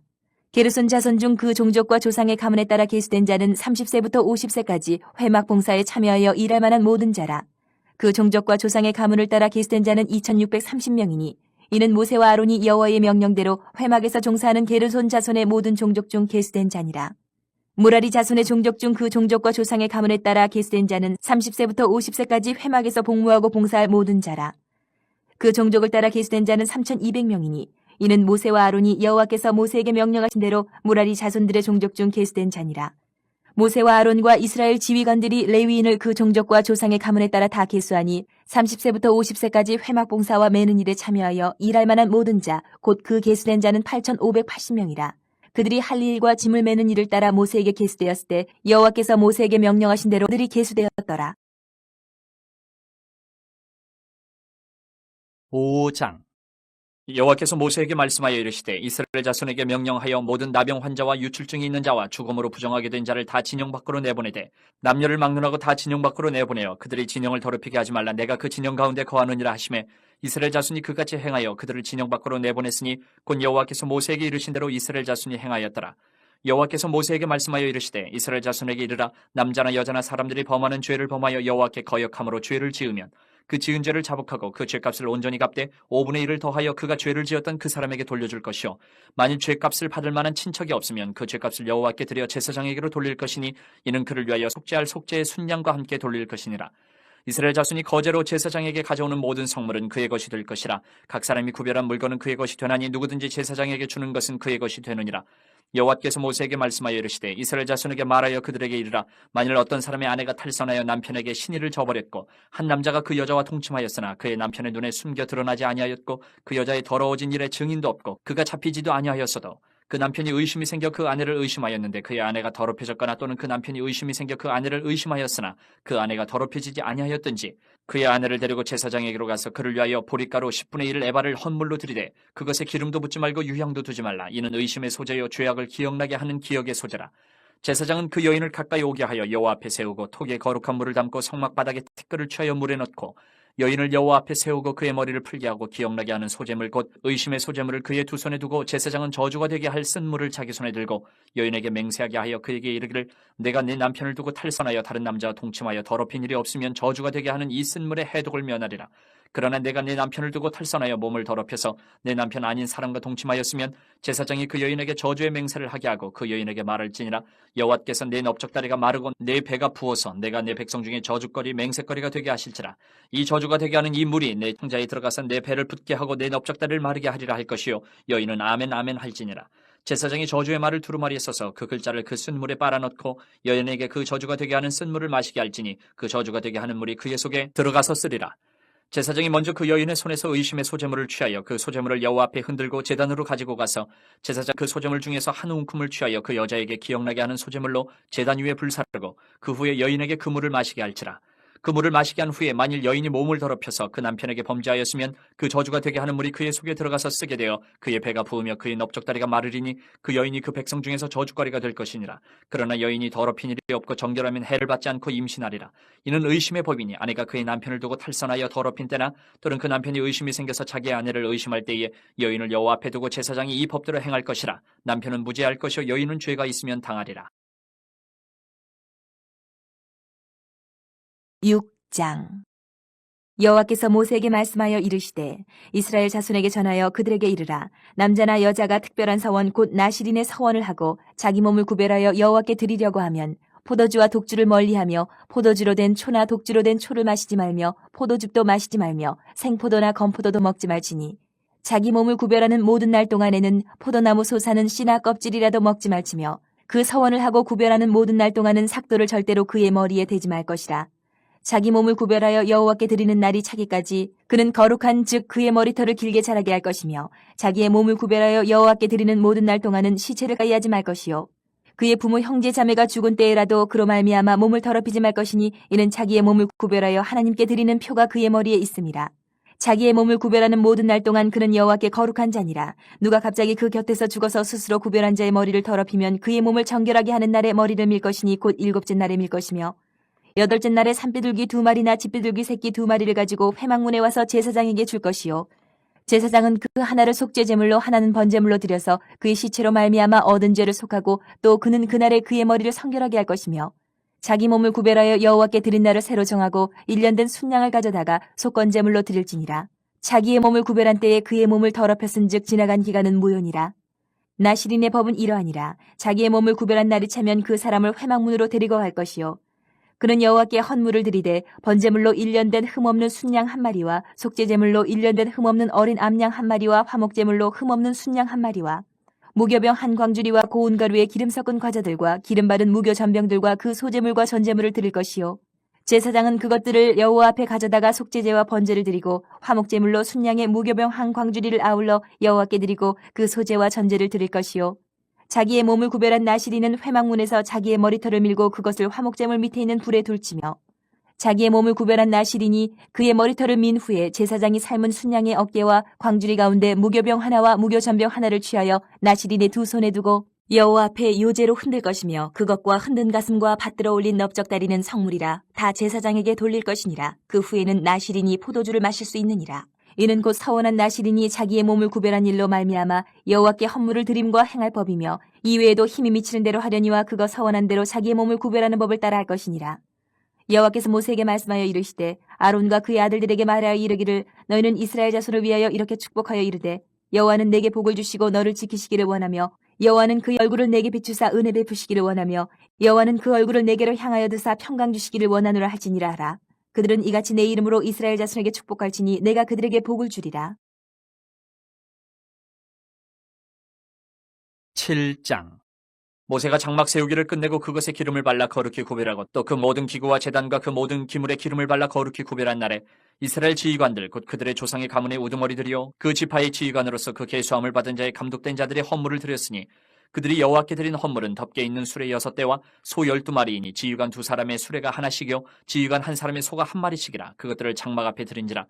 게르손 자손 중 그 종족과 조상의 가문에 따라 계수된 자는 30세부터 50세까지 회막 봉사에 참여하여 일할 만한 모든 자라. 그 종족과 조상의 가문을 따라 계수된 자는 2630명이니 이는 모세와 아론이 여호와의 명령대로 회막에서 종사하는 게르손 자손의 모든 종족 중 계수된 자니라. 무라리 자손의 종족 중 그 종족과 조상의 가문에 따라 계수된 자는 30세부터 50세까지 회막에서 복무하고 봉사할 모든 자라. 그 종족을 따라 계수된 자는 3,200명이니 이는 모세와 아론이 여호와께서 모세에게 명령하신 대로 무라리 자손들의 종족 중 계수된 자니라. 모세와 아론과 이스라엘 지휘관들이 레위인을 그 종족과 조상의 가문에 따라 다 계수하니 30세부터 50세까지 회막 봉사와 매는 일에 참여하여 일할 만한 모든 자, 곧 그 계수된 자는 8,580명이라. 그들이 할 일과 짐을 매는 일을 따라 모세에게 계수되었을 때 여호와께서 모세에게 명령하신 대로 그들이 계수되었더라. 5장. 여호와께서 모세에게 말씀하여 이르시되 이스라엘 자손에게 명령하여 모든 나병 환자와 유출증이 있는 자와 죽음으로 부정하게 된 자를 다 진영 밖으로 내보내되 남녀를 막론하고 다 진영 밖으로 내보내어 그들이 진영을 더럽히게 하지 말라. 내가 그 진영 가운데 거하느니라 하시매 이스라엘 자손이 그같이 행하여 그들을 진영 밖으로 내보냈으니 곧 여호와께서 모세에게 이르신 대로 이스라엘 자손이 행하였더라. 여호와께서 모세에게 말씀하여 이르시되 이스라엘 자손에게 이르라. 남자나 여자나 사람들이 범하는 죄를 범하여 여호와께 거역함으로 죄를 지으면 그 지은 죄를 자복하고 그 죄값을 온전히 갚되 5분의 1을 더하여 그가 죄를 지었던 그 사람에게 돌려줄 것이요 만일 죄값을 받을 만한 친척이 없으면 그 죄값을 여호와께 드려 제사장에게로 돌릴 것이니 이는 그를 위하여 속죄할 속죄의 순양과 함께 돌릴 것이니라. 이스라엘 자손이 거제로 제사장에게 가져오는 모든 성물은 그의 것이 될 것이라. 각 사람이 구별한 물건은 그의 것이 되나니 누구든지 제사장에게 주는 것은 그의 것이 되느니라. 여호와께서 모세에게 말씀하여 이르시되 이스라엘 자손에게 말하여 그들에게 이르라. 만일 어떤 사람의 아내가 탈선하여 남편에게 신의를 저버렸고 한 남자가 그 여자와 동침하였으나 그의 남편의 눈에 숨겨 드러나지 아니하였고 그 여자의 더러워진 일에 증인도 없고 그가 잡히지도 아니하였어도 그 남편이 의심이 생겨 그 아내를 의심하였는데 그의 아내가 더럽혀졌거나 또는 그 남편이 의심이 생겨 그 아내를 의심하였으나 그 아내가 더럽혀지지 아니하였든지 그의 아내를 데리고 제사장에게로 가서 그를 위하여 보리가루 10분의 1 에바를 헌물로 드리되 그것에 기름도 붓지 말고 유향도 두지 말라. 이는 의심의 소재요 죄악을 기억나게 하는 기억의 소재라. 제사장은 그 여인을 가까이 오게 하여 여호와 앞에 세우고 톡에 거룩한 물을 담고 성막바닥에 티끌을 취하여 물에 넣고 여인을 여호와 앞에 세우고 그의 머리를 풀게 하고 기억나게 하는 소재물 곧 의심의 소재물을 그의 두 손에 두고 제사장은 저주가 되게 할 쓴물을 자기 손에 들고 여인에게 맹세하게 하여 그에게 이르기를 내가 네 남편을 두고 탈선하여 다른 남자와 동침하여 더럽힌 일이 없으면 저주가 되게 하는 이 쓴물의 해독을 면하리라. 그러나 내가 내 남편을 두고 탈선하여 몸을 더럽혀서 내 남편 아닌 사람과 동침하였으면 제사장이 그 여인에게 저주의 맹세를 하게 하고 그 여인에게 말할지니라. 여호와께서 내 넓적다리가 마르고 내 배가 부어서 내가 내 백성 중에 저주거리 맹세거리가 되게 하실지라. 이 저주가 되게 하는 이 물이 내 창자에 들어가서 내 배를 붓게 하고 내 넓적다리를 마르게 하리라 할 것이요 여인은 아멘 아멘 할지니라. 제사장이 저주의 말을 두루마리에 써서 그 글자를 그 쓴물에 빨아넣고 여인에게 그 저주가 되게 하는 쓴물을 마시게 할지니 그 저주가 되게 하는 물이 그의 속에 들어가서 쓰리라. 제사장이 먼저 그 여인의 손에서 의심의 소재물을 취하여 그 소재물을 여호와 앞에 흔들고 제단으로 가지고 가서 제사장 그 소재물 중에서 한 움큼을 취하여 그 여자에게 기억나게 하는 소재물로 제단 위에 불사르고 그 후에 여인에게 그 물을 마시게 할지라. 그 물을 마시게 한 후에 만일 여인이 몸을 더럽혀서 그 남편에게 범죄하였으면 그 저주가 되게 하는 물이 그의 속에 들어가서 쓰게 되어 그의 배가 부으며 그의 넓적다리가 마르리니 그 여인이 그 백성 중에서 저주거리가 될 것이니라. 그러나 여인이 더럽힌 일이 없고 정결하면 해를 받지 않고 임신하리라. 이는 의심의 법이니 아내가 그의 남편을 두고 탈선하여 더럽힌 때나 또는 그 남편이 의심이 생겨서 자기의 아내를 의심할 때에 여인을 여호와 앞에 두고 제사장이 이 법대로 행할 것이라. 남편은 무죄할 것이요 여인은 죄가 있으면 당하리라. 6장. 여호와께서 모세에게 말씀하여 이르시되 이스라엘 자손에게 전하여 그들에게 이르라. 남자나 여자가 특별한 서원 곧 나실인의 서원을 하고 자기 몸을 구별하여 여호와께 드리려고 하면 포도주와 독주를 멀리하며 포도주로 된 초나 독주로 된 초를 마시지 말며 포도즙도 마시지 말며 생포도나 건포도도 먹지 말지니 자기 몸을 구별하는 모든 날 동안에는 포도나무 솟아는 씨나 껍질이라도 먹지 말지며 그 서원을 하고 구별하는 모든 날 동안은 삭도를 절대로 그의 머리에 대지 말 것이라. 자기 몸을 구별하여 여호와께 드리는 날이 차기까지 그는 거룩한 즉 그의 머리털을 길게 자라게 할 것이며 자기의 몸을 구별하여 여호와께 드리는 모든 날 동안은 시체를 가이하지 말 것이요 그의 부모 형제 자매가 죽은 때에라도 그로 말미암아 몸을 더럽히지 말 것이니 이는 자기의 몸을 구별하여 하나님께 드리는 표가 그의 머리에 있음이라. 자기의 몸을 구별하는 모든 날 동안 그는 여호와께 거룩한 자니라. 누가 갑자기 그 곁에서 죽어서 스스로 구별한 자의 머리를 더럽히면 그의 몸을 정결하게 하는 날에 머리를 밀 것이니 곧 일곱째 날에 밀 것이며 여덟째 날에 산비둘기 2마리나 집비둘기 새끼 2마리를 가지고 회막문에 와서 제사장에게 줄 것이요 제사장은 그 하나를 속죄제물로 하나는 번제물로 드려서 그의 시체로 말미암아 얻은 죄를 속하고 또 그는 그날에 그의 머리를 성결하게 할 것이며 자기 몸을 구별하여 여호와께 드린 날을 새로 정하고 1년 된 순양을 가져다가 속건제물로 드릴지니라. 자기의 몸을 구별한 때에 그의 몸을 더럽혔은즉 지나간 기간은 무효니라. 나시린의 법은 이러하니라. 자기의 몸을 구별한 날이 차면 그 사람을 회막문으로 데리고 갈 것이요. 그는 여호와께 헌물을 드리되 번제물로 1년 된 흠없는 순양 한 마리와 속죄제물로 1년 된 흠없는 어린 암양 한 마리와 화목제물로 흠없는 순양 한 마리와 무교병 한 광주리와 고운 가루에 기름 섞은 과자들과 기름 바른 무교 전병들과 그 소제물과 전제물을 드릴 것이요. 제사장은 그것들을 여호와 앞에 가져다가 속죄제와 번제를 드리고 화목제물로 순양의 무교병 한 광주리를 아울러 여호와께 드리고 그 소제와 전제를 드릴 것이요. 자기의 몸을 구별한 나시린은 회막문에서 자기의 머리털을 밀고 그것을 화목제물 밑에 있는 불에 둘치며 자기의 몸을 구별한 나시린이 그의 머리털을 민 후에 제사장이 삶은 순양의 어깨와 광주리 가운데 무교병 하나와 무교전병 하나를 취하여 나시린의 두 손에 두고 여호와 앞에 요제로 흔들 것이며 그것과 흔든 가슴과 받들어 올린 넓적다리는 성물이라 다 제사장에게 돌릴 것이니라. 그 후에는 나시린이 포도주를 마실 수 있느니라. 이는 곧 서원한 나시린이 자기의 몸을 구별한 일로 말미암아 여호와께 헌물을 드림과 행할 법이며 이외에도 힘이 미치는 대로 하려니와 그거 서원한 대로 자기의 몸을 구별하는 법을 따라 할 것이니라. 여호와께서 모세에게 말씀하여 이르시되 아론과 그의 아들들에게 말하여 이르기를 너희는 이스라엘 자손을 위하여 이렇게 축복하여 이르되 여호와는 내게 복을 주시고 너를 지키시기를 원하며 여호와는 그 얼굴을 내게 비추사 은혜 베푸시기를 원하며 여호와는 그 얼굴을 내게로 향하여 드사 평강 주시기를 원하노라 할지니라 하라. 그들은 이같이 내 이름으로 이스라엘 자손에게 축복할지니 내가 그들에게 복을 주리라. 7장. 모세가 장막 세우기를 끝내고 그것에 기름을 발라 거룩히 구별하고 또 그 모든 기구와 제단과 그 모든 기물에 기름을 발라 거룩히 구별한 날에 이스라엘 지휘관들 곧 그들의 조상의 가문의 우두머리들이요 그 지파의 지휘관으로서 그 계수함을 받은 자의 감독된 자들의 헌물을 드렸으니 그들이 여호와께 드린 헌물은 덮개 있는 수레 6대와 소 12마리이니 지휘관 2사람의 수레가 하나씩이요 지휘관 한 사람의 소가 한 마리씩이라. 그것들을 장막 앞에 드린지라.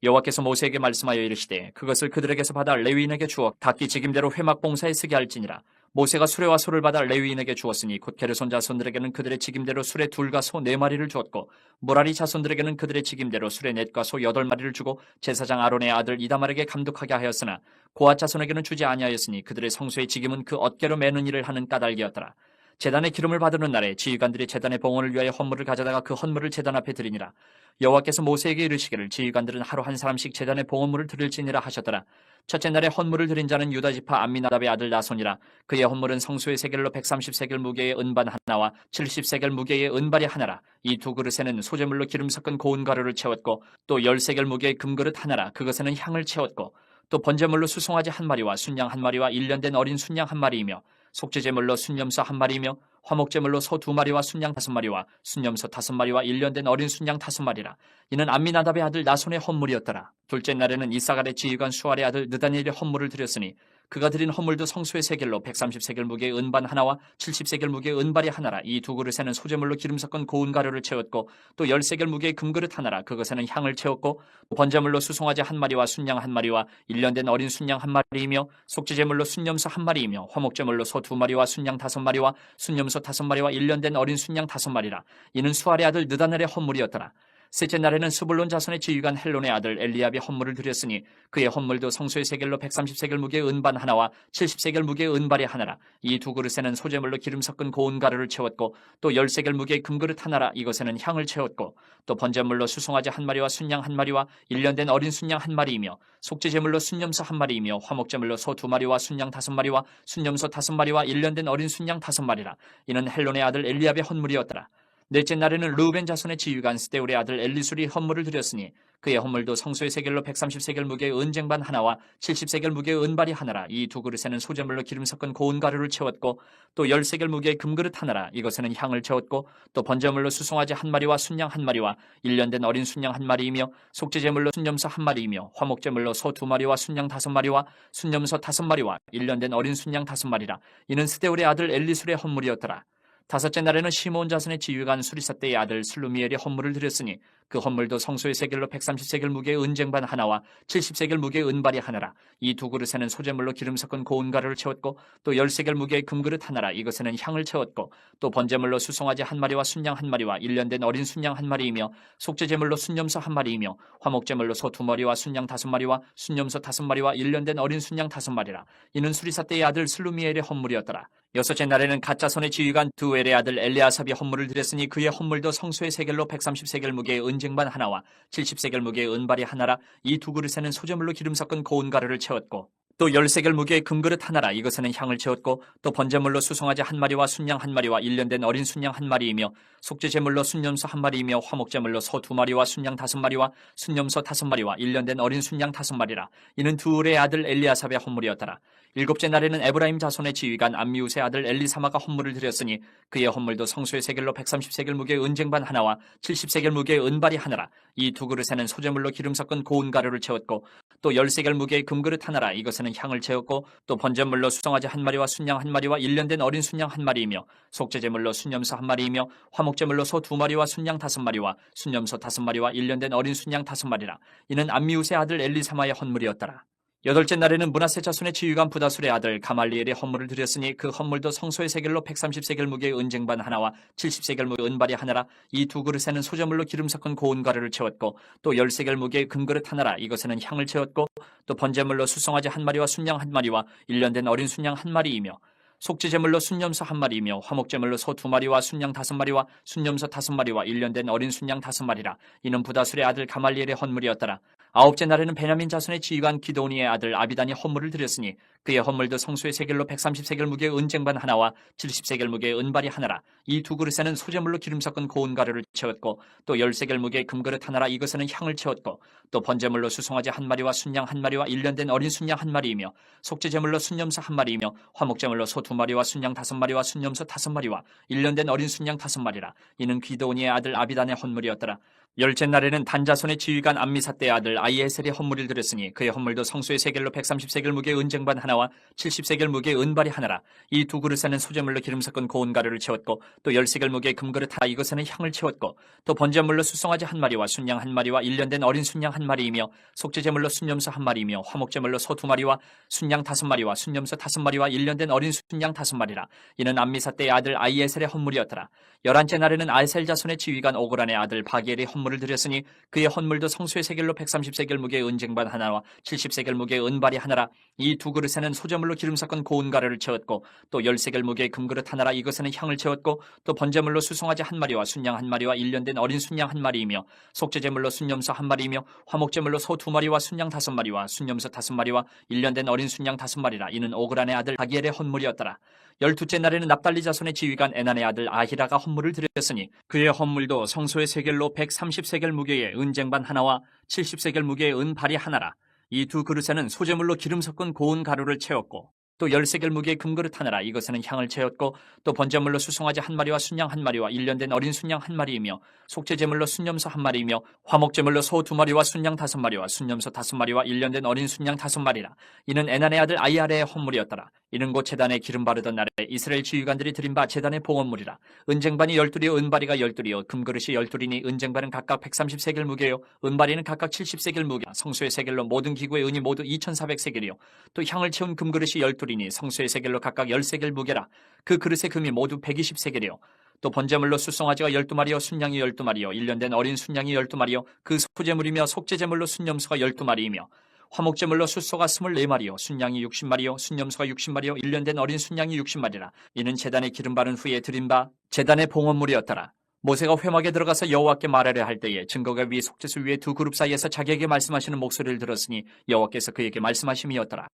여호와께서 모세에게 말씀하여 이르시되 그것을 그들에게서 받아 레위인에게 주어 각기 직임대로 회막 봉사에 쓰게 할지니라. 모세가 수레와 소를 받아 레위인에게 주었으니 곧 게르손 자손들에게는 그들의 직임대로 수레 2과 소 4마리를 주었고 무라리 자손들에게는 그들의 직임대로 수레 4과 소 8마리를 주고 제사장 아론의 아들 이다말에게 감독하게 하였으나 고앗 자손에게는 주지 아니하였으니 그들의 성소의 직임은 그 어깨로 매는 일을 하는 까닭이었더라. 제단의 기름을 받는 날에 지휘관들이 제단의 봉헌을 위하여 헌물을 가져다가 그 헌물을 제단 앞에 드리니라. 여호와께서 모세에게 이르시기를 지휘관들은 하루 한 사람씩 제단의 봉헌물을 드릴지니라 하셨더라. 첫째 날에 헌물을 드린 자는 유다 지파 암미나답의 아들 나손이라. 그의 헌물은 성소의 세겔로 130세겔 무게의 은반 하나와 70세겔 무게의 은발이 하나라. 이 두 그릇에는 소재물로 기름 섞은 고운 가루를 채웠고 또 10세겔 무게의 금그릇 하나라. 그것에는 향을 채웠고 또 번제물로 수송아지 한 마리와 순양 한 마리와 1년 된 어린 순양 한 마리이며 속죄제물로 순염소 한 마리이며 화목제물로 소 2마리와 순양 5마리와 순염소 5마리와 1년 된 어린 순양 5마리라. 이는 암미나답의 아들 나손의 헌물이었더라. 둘째 날에는 이사갈의 지휘관 수알의 아들 느다니엘의 헌물을 드렸으니 그가 드린 헌물도 성소의 세겔로 130세겔 무게의 은반 하나와 70세겔 무게의 은발이 하나라. 이 두 그릇에는 소재물로 기름 섞은 고운 가루를 채웠고 또 10세겔 무게의 금그릇 하나라. 그것에는 향을 채웠고 번제물로 수송아지 한 마리와 순양 한 마리와 1년 된 어린 순양 한 마리이며 속죄제물로 순염소 한 마리이며 화목제물로 소 2마리와 순양 5마리와 순염소 5마리와 1년 된 어린 순양 5마리라. 이는 수알의 아들 느다넬의 헌물이었더라. 셋째 날에는 스불론 자손의 지휘관 헬론의 아들 엘리압이 헌물을 드렸으니 그의 헌물도 성소의 세겔로 130세겔 무게의 은반 하나와 70세겔 무게의 은발이 하나라. 이 두 그릇에는 소재물로 기름 섞은 고운 가루를 채웠고 또 10세겔 무게의 금그릇 하나라. 이것에는 향을 채웠고 또 번제물로 수송아지 한 마리와 순양 한 마리와 1년 된 어린 순양 한 마리이며 속죄제물로 순염소 한 마리이며 화목제물로 소 2마리와 순양 5마리와 순염소 5마리와 1년 된 어린 순양 5마리라. 이는 헬론의 아들 엘리압의 헌물이었더라. 넷째 날에는 르우벤 자손의 지휘관 스데울의 아들 엘리술이 헌물을 드렸으니 그의 헌물도 성소의 세겔로 130세겔 무게의 은쟁반 하나와 70세겔 무게의 은발이 하나라. 이 두 그릇에는 소재물로 기름 섞은 고운 가루를 채웠고 또 10세겔 무게의 금그릇 하나라. 이것에는 향을 채웠고 또 번제물로 수송아지 한 마리와 순양 한 마리와 1년 된 어린 순양 한 마리이며 속죄제물로 순염소 한 마리이며 화목제물로 소 2마리와 순양 5마리와 순염소 5마리와 1년 된 어린 순양 5마리라. 이는 스데울의 아들 엘리술의 헌물이었더라. 다섯째 날에는 시므온 자손의 지휘관 수리사떼의 아들 슬루미엘이 헌물을 드렸으니 그 헌물도 성소의 세겔로 130세겔 무게의 은쟁반 하나와 70세겔 무게의 은발이 하나라. 이 두 그릇에는 소재물로 기름 섞은 고운 가루를 채웠고 또 10세겔 무게의 금그릇 하나라. 이것에는 향을 채웠고 또 번제물로 수송아지 한 마리와 순양 한 마리와 1년 된 어린 순양 한 마리이며 속죄제물로 순염소 한 마리이며 화목제물로 소 2마리와 순양 5마리와 순염소 5마리와 1년 된 어린 순양 5마리라. 이는 수리사떼의 아들 슬루미엘의 헌물이었더라. 여섯째 날에는 갓자손의 지휘관 두엘의 아들 엘리아삽이 헌물을 드렸으니 그의 헌물도 성소의 세겔로 130세겔 무게의 은쟁반 하나와 70세겔 무게의 은발이 하나라. 이 두 그릇에는 소재물로 기름 섞은 고운 가루를 채웠고 또 10세겔 무게의 금그릇 하나라. 이것에는 향을 채웠고 또 번제물로 수송아지 한 마리와 순양 한 마리와 일년된 어린 순양 한 마리이며 속죄제물로 순염소 한 마리이며 화목제물로 소 두 마리와 순양 다섯 마리와 순염소 다섯 마리와 일년된 어린 순양 다섯 마리라. 이는 두울의 아들 엘리아삽의 헌물이었더라. 일곱째 날에는 에브라임 자손의 지휘관 암미우스의 아들 엘리사마가 헌물을 드렸으니 그의 헌물도 성소의 세겔로 130세겔 무게의 은쟁반 하나와 70세겔 무게의 은발이 하나라. 이 두 그릇에는 소제물로 기름 섞은 고운 가루를 채웠고 또 10세겔 무게의 금그릇 하나라. 이것에는 향을 채웠고 또 번제물로 수송아지 한 마리와 순양 한 마리와 일년된 어린 순양 한 마리이며 속죄제물로 순염소 한 마리이며 화목제물로 소 두 마리와 순양 다섯 마리와 순염소 다섯 마리와 일년된 어린 순양 다섯 마리라. 이는 암미우스의 아들 엘리사마의 헌물이었더라. 여덟째 날에는 므낫세 자손의 지휘관 부다술의 아들 가말리엘의 헌물을 드렸으니 그 헌물도 성소의 세겔로 130세겔 무게의 은쟁반 하나와 70세겔 무게의 은발이 하나라. 이 두 그릇에는 소제물로 기름 섞은 고운 가루를 채웠고 또 10세겔 무게의 금그릇 하나라. 이것에는 향을 채웠고 또 번제물로 수송아지 한 마리와 순양 한 마리와 일년된 어린 순양 한 마리이며 속죄제물로 순염소 한 마리이며 화목제물로 소 두 마리와 순양 다섯 마리와 순염소 다섯 마리와 일년된 어린 순양 다섯 마리라. 이는 부다술의 아들 가말리엘의 헌물이었더라. 아홉째 날에는 베냐민 자손의 지휘관 기도니의 아들 아비단이 헌물을 드렸으니 그의 헌물도 성소의 세겔로 130세겔 무게의 은쟁반 하나와 70세겔 무게의 은발이 하나라. 이 두 그릇에는 소제물로 기름 섞은 고운 가루를 채웠고 또 10세겔 무게의 금그릇 하나라. 이것에는 향을 채웠고 또 번제물로 수송아지 한 마리와 순양 한 마리와 일년된 어린 순양 한 마리이며 속죄제물로 순염소 한 마리이며 화목제물로 소 두 마리와 순양 다섯 마리와 순염소 다섯 마리와 일년된 어린 순양 다섯 마리라. 이는 기도니의 아들 아비단의 헌물이었더라. 열째 날에는 단자손의 지휘관 암미사떼의 아들 아이에셀의 헌물을 드렸으니 그의 헌물도 성소의 세겔로 130세겔 무게의 은쟁반 하나와 70세겔 무게의 은발이 하나라. 이 두 그릇에는 소제물로 기름 섞은 고운 가루를 채웠고 또 10세겔 무게의 금그릇 하나. 이것에는 향을 채웠고 또 번제물로 수송아지 한 마리와 순양 한 마리와 일년된 어린 순양 한 마리이며 속죄제물로 순염소 한 마리이며 화목제물로 소 두 마리와 순양 다섯 마리와 순염소 다섯 마리와 일년된 어린 순양 다섯 마리라. 이는 암미사떼의 아들 아이에셀의 헌물이었더라. 열한째 날에는 아셀 자손의 지휘관 오그란의 아들 바기엘의 헌물을 드렸으니 그의 헌물도 성소의 세겔로 130세겔 무게의 은쟁반 하나와 70세겔 무게의 은발이 하나라. 이 두 그릇에는 소제물로 기름 섞은 고운 가루를 채웠고 또 10세겔 무게의 금그릇 하나라. 이것에는 향을 채웠고 또 번제물로 수송아지 한 마리와 순양 한 마리와 일년된 어린 순양 한 마리이며 속죄제물로 순염소 한 마리이며 화목제물로 소 두 마리와 순양 다섯 마리와 순염소 다섯 마리와 일년된 어린 순양 다섯 마리라. 이는 오그란의 아들 바기엘의 헌물이었더라. 열두째 날에는 납달리 자손의 지휘관 에난의 아들 아히라가 헌물을 드렸으니 그의 헌물도 성소의 세겔로 130세겔 무게의 은쟁반 하나와 70세겔 무게의 은발이 하나라. 이 두 그릇에는 소제물로 기름 섞은 고운 가루를 채웠고 또 10세겔 무게의 금그릇 하나라. 이것에는 향을 채웠고 또 번제물로 수송아지 한 마리와 순양 한 마리와 일년된 어린 순양 한 마리이며 속죄제물로 순염소 한 마리이며 화목제물로 소 두 마리와 순양 다섯 마리와 순염소 다섯 마리와 일년된 어린 순양 다섯 마리라. 이는 에난의 아들 아이아레의 헌물이었더라. 이는 곧 제단에 기름 바르던 날에 이스라엘 지휘관들이 드린 바 제단의 봉헌물이라. 은쟁반이 12이요 은바리가 12이요 금그릇이 12이니 은쟁반은 각각 130세겔 무게요 은바리는 각각 70세겔 무게. 성소의 세겔로 모든 기구의 은이 모두 2400세겔이요 또 향을 채운 금그릇이 12이니 성소의 세겔로 각각 10세겔 무게라. 그 그릇의 금이 모두 120세겔이요 또 번제물로 수송아지가 12마리요 순양이 12마리요 일년된 어린 순양이 12마리요 그 소제물이며 속죄제물로 순염소가 12마리이며 화목제물로 숫소가 24마리요 순양이 60마리요 순염소가 60마리요 일년된 어린 순양이 60마리라. 이는 제단에 기름 바른 후에 드린 바 제단의 봉헌물이었더라. 모세가 회막에 들어가서 여호와께 말하려 할 때에 증거가 위 속죄소 위에 두 그룹 사이에서 자기에게 말씀하시는 목소리를 들었으니 여호와께서 그에게 말씀하심이었더라.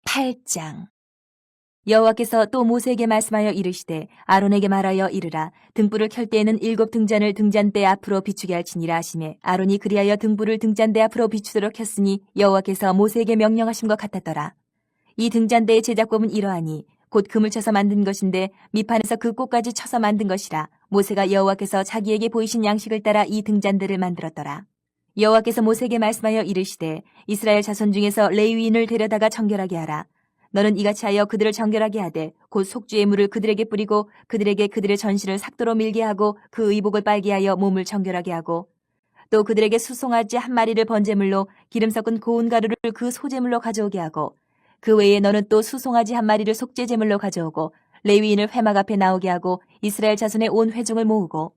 8장. 여호와께서 또 모세에게 말씀하여 이르시되 아론에게 말하여 이르라. 등불을 켤 때에는 7 등잔을 등잔대 앞으로 비추게 할지니라 하시매 아론이 그리하여 등불을 등잔대 앞으로 비추도록 켰으니 여호와께서 모세에게 명령하신 것 같았더라. 이 등잔대의 제작법은 이러하니 곧 금을 쳐서 만든 것인데 밑판에서 그 꽃까지 쳐서 만든 것이라. 모세가 여호와께서 자기에게 보이신 양식을 따라 이 등잔대를 만들었더라. 여호와께서 모세에게 말씀하여 이르시되 이스라엘 자손 중에서 레위인을 데려다가 정결하게 하라. 너는 이같이 하여 그들을 정결하게 하되 곧 속죄의 물을 그들에게 뿌리고 그들에게 그들의 전신을 삭도로 밀게 하고 그 의복을 빨게 하여 몸을 정결하게 하고 또 그들에게 수송아지 한 마리를 번제물로 기름 섞은 고운 가루를 그 소제물로 가져오게 하고 그 외에 너는 또 수송아지 한 마리를 속죄제물로 가져오고 레위인을 회막 앞에 나오게 하고 이스라엘 자손의 온 회중을 모으고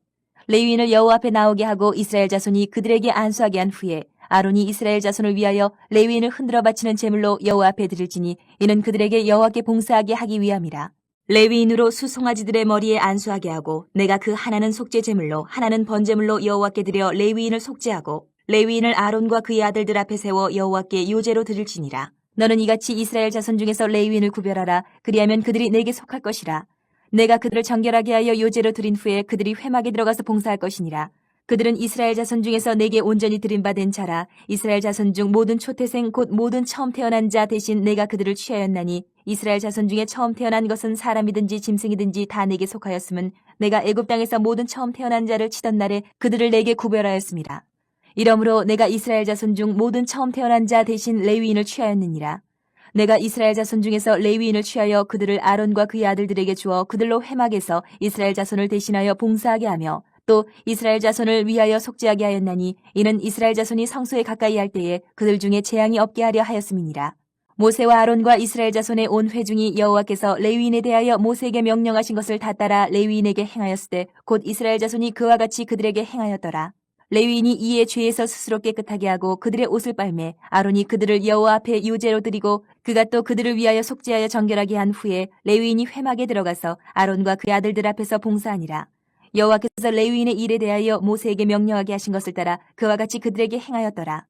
레위인을 여호와 앞에 나오게 하고 이스라엘 자손이 그들에게 안수하게 한 후에 아론이 이스라엘 자손을 위하여 레위인을 흔들어 바치는 제물로 여호와 앞에 드릴지니 이는 그들에게 여호와께 봉사하게 하기 위함이라. 레위인으로 수송아지들의 머리에 안수하게 하고 내가 그 하나는 속죄 제물로 하나는 번제물로 여호와께 드려 레위인을 속죄하고 레위인을 아론과 그의 아들들 앞에 세워 여호와께 요제로 드릴지니라. 너는 이같이 이스라엘 자손 중에서 레위인을 구별하라. 그리하면 그들이 내게 속할 것이라. 내가 그들을 정결하게 하여 요제로 드린 후에 그들이 회막에 들어가서 봉사할 것이니라. 그들은 이스라엘 자손 중에서 내게 온전히 드림받은 자라. 이스라엘 자손 중 모든 초태생 곧 모든 처음 태어난 자 대신 내가 그들을 취하였나니 이스라엘 자손 중에 처음 태어난 것은 사람이든지 짐승이든지 다 내게 속하였음은 내가 애굽 땅에서 모든 처음 태어난 자를 치던 날에 그들을 내게 구별하였습니다. 이러므로 내가 이스라엘 자손 중 모든 처음 태어난 자 대신 레위인을 취하였느니라. 내가 이스라엘 자손 중에서 레위인을 취하여 그들을 아론과 그의 아들들에게 주어 그들로 회막에서 이스라엘 자손을 대신하여 봉사하게 하며 또 이스라엘 자손을 위하여 속죄하게 하였나니 이는 이스라엘 자손이 성소에 가까이 할 때에 그들 중에 재앙이 없게 하려 하였음이니라. 모세와 아론과 이스라엘 자손의 온 회중이 여호와께서 레위인에 대하여 모세에게 명령하신 것을 다 따라 레위인에게 행하였을 때 곧 이스라엘 자손이 그와 같이 그들에게 행하였더라. 레위인이 이에 죄에서 스스로 깨끗하게 하고 그들의 옷을 빨매 아론이 그들을 여호와 앞에 요제로 드리고 그가 또 그들을 위하여 속죄하여 정결하게 한 후에 레위인이 회막에 들어가서 아론과 그의 아들들 앞에서 봉사하니라. 여호와께서 레위인의 일에 대하여 모세에게 명령하게 하신 것을 따라 그와 같이 그들에게 행하였더라.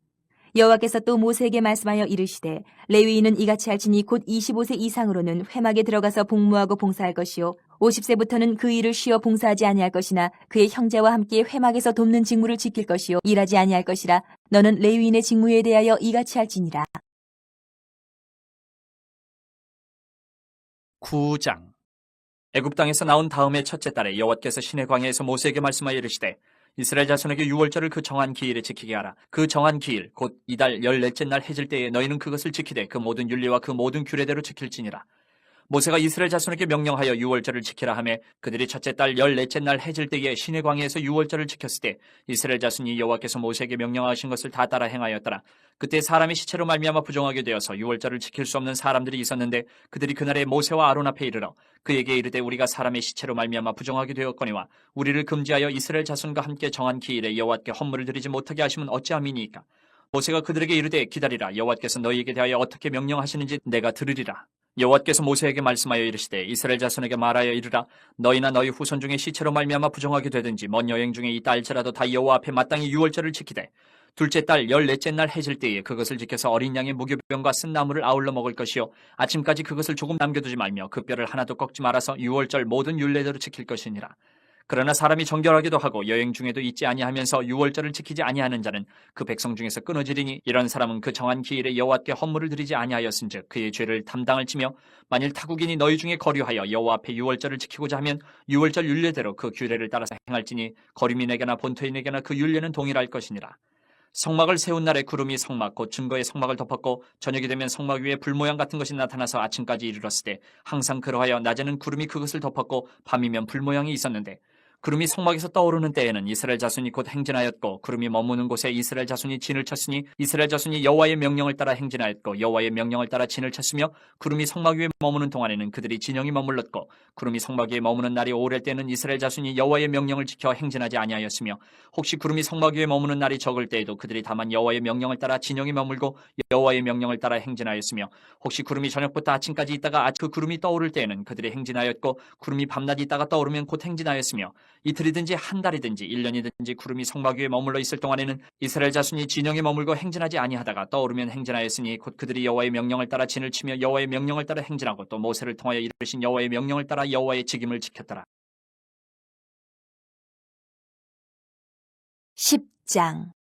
여호와께서 또 모세에게 말씀하여 이르시되 레위인은 이같이 할지니 곧 25세 이상으로는 회막에 들어가서 복무하고 봉사할 것이요 50세부터는 그 일을 쉬어 봉사하지 아니할 것이나 그의 형제와 함께 회막에서 돕는 직무를 지킬 것이요 일하지 아니할 것이라. 너는 레위인의 직무에 대하여 이같이 할지니라. 9장. 애굽 땅에서 나온 다음의 첫째 달에 여호와께서 시내 광야에서 모세에게 말씀하여 이르시되 이스라엘 자손에게 유월절을 그 정한 기일에 지키게 하라. 그 정한 기일 곧 이달 14째 날 해질 때에 너희는 그것을 지키되 그 모든 율례와 그 모든 규례대로 지킬지니라. 모세가 이스라엘 자손에게 명령하여 유월절을 지키라 하매 그들이 첫째 달 14째 날 해질 때에 시내 광야에서 유월절을 지켰을 때 이스라엘 자손이 여호와께서 모세에게 명령하신 것을 다 따라 행하였더라. 그때 사람이 시체로 말미암아 부정하게 되어서 유월절을 지킬 수 없는 사람들이 있었는데 그들이 그날에 모세와 아론 앞에 이르러 그에게 이르되 우리가 사람의 시체로 말미암아 부정하게 되었거니와 우리를 금지하여 이스라엘 자손과 함께 정한 기일에 여호와께 헌물을 드리지 못하게 하시면 어찌함이니이까. 모세가 그들에게 이르되 기다리라. 여호와께서 너희에게 대하여 어떻게 명령하시는지 내가 들으리라. 여호와께서 모세에게 말씀하여 이르시되 이스라엘 자손에게 말하여 이르라. 너희나 너희 후손 중에 시체로 말미암아 부정하게 되든지 먼 여행 중에 있다 할지라도 다 여호와 앞에 마땅히 유월절을 지키되 둘째 달 14째 날 해질 때에 그것을 지켜서 어린 양의 무교병과 쓴 나물을 아울러 먹을 것이요 아침까지 그것을 조금 남겨두지 말며 그 뼈를 하나도 꺾지 말아서 유월절 모든 율례대로 지킬 것이니라. 그러나 사람이 정결하기도 하고 여행 중에도 있지 아니하면서 유월절을 지키지 아니하는 자는 그 백성 중에서 끊어지리니 이런 사람은 그 정한 기일에 여호와께 헌물을 드리지 아니하였은즉 그의 죄를 담당을 치며 만일 타국인이 너희 중에 거류하여 여호와 앞에 유월절을 지키고자 하면 유월절 율례대로 그 규례를 따라서 행할지니 거류민에게나 본토인에게나 그 율례는 동일할 것이니라. 성막을 세운 날에 구름이 성막 곧 증거의 성막을 덮었고 저녁이 되면 성막 위에 불모양 같은 것이 나타나서 아침까지 이르렀을 때 항상 그러하여 낮에는 구름이 그것을 덮었고 밤이면 불모양이 있었는데 구름이 성막에서 떠오르는 때에는 이스라엘 자손이 곧 행진하였고 구름이 머무는 곳에 이스라엘 자손이 진을 쳤으니 이스라엘 자손이 여호와의 명령을 따라 행진하였고 여호와의 명령을 따라 진을 쳤으며 구름이 성막 위에 머무는 동안에는 그들이 진영이 머물렀고 구름이 성막 위에 머무는 날이 오래 때는 이스라엘 자손이 여호와의 명령을 지켜 행진하지 아니하였으며 혹시 구름이 성막 위에 머무는 날이 적을 때에도 그들이 다만 여호와의 명령을 따라 진영이 머물고 여호와의 명령을 따라 행진하였으며 혹시 구름이 저녁부터 아침까지 있다가 그 구름이 떠오를 때에는 그들이 행진하였고 구름이 밤낮 있다가 떠오르면 곧 행진하였으며 이틀이든지 한 달이든지 1년이든지 구름이 성막 위에 머물러 있을 동안에는 이스라엘 자손이 진영에 머물고 행진하지 아니하다가 떠오르면 행진하였으니 곧 그들이 여호와의 명령을 따라 진을 치며 여호와의 명령을 따라 행진하고 또 모세를 통하여 이르신 여호와의 명령을 따라 여호와의 직임을 지켰더라. 10장.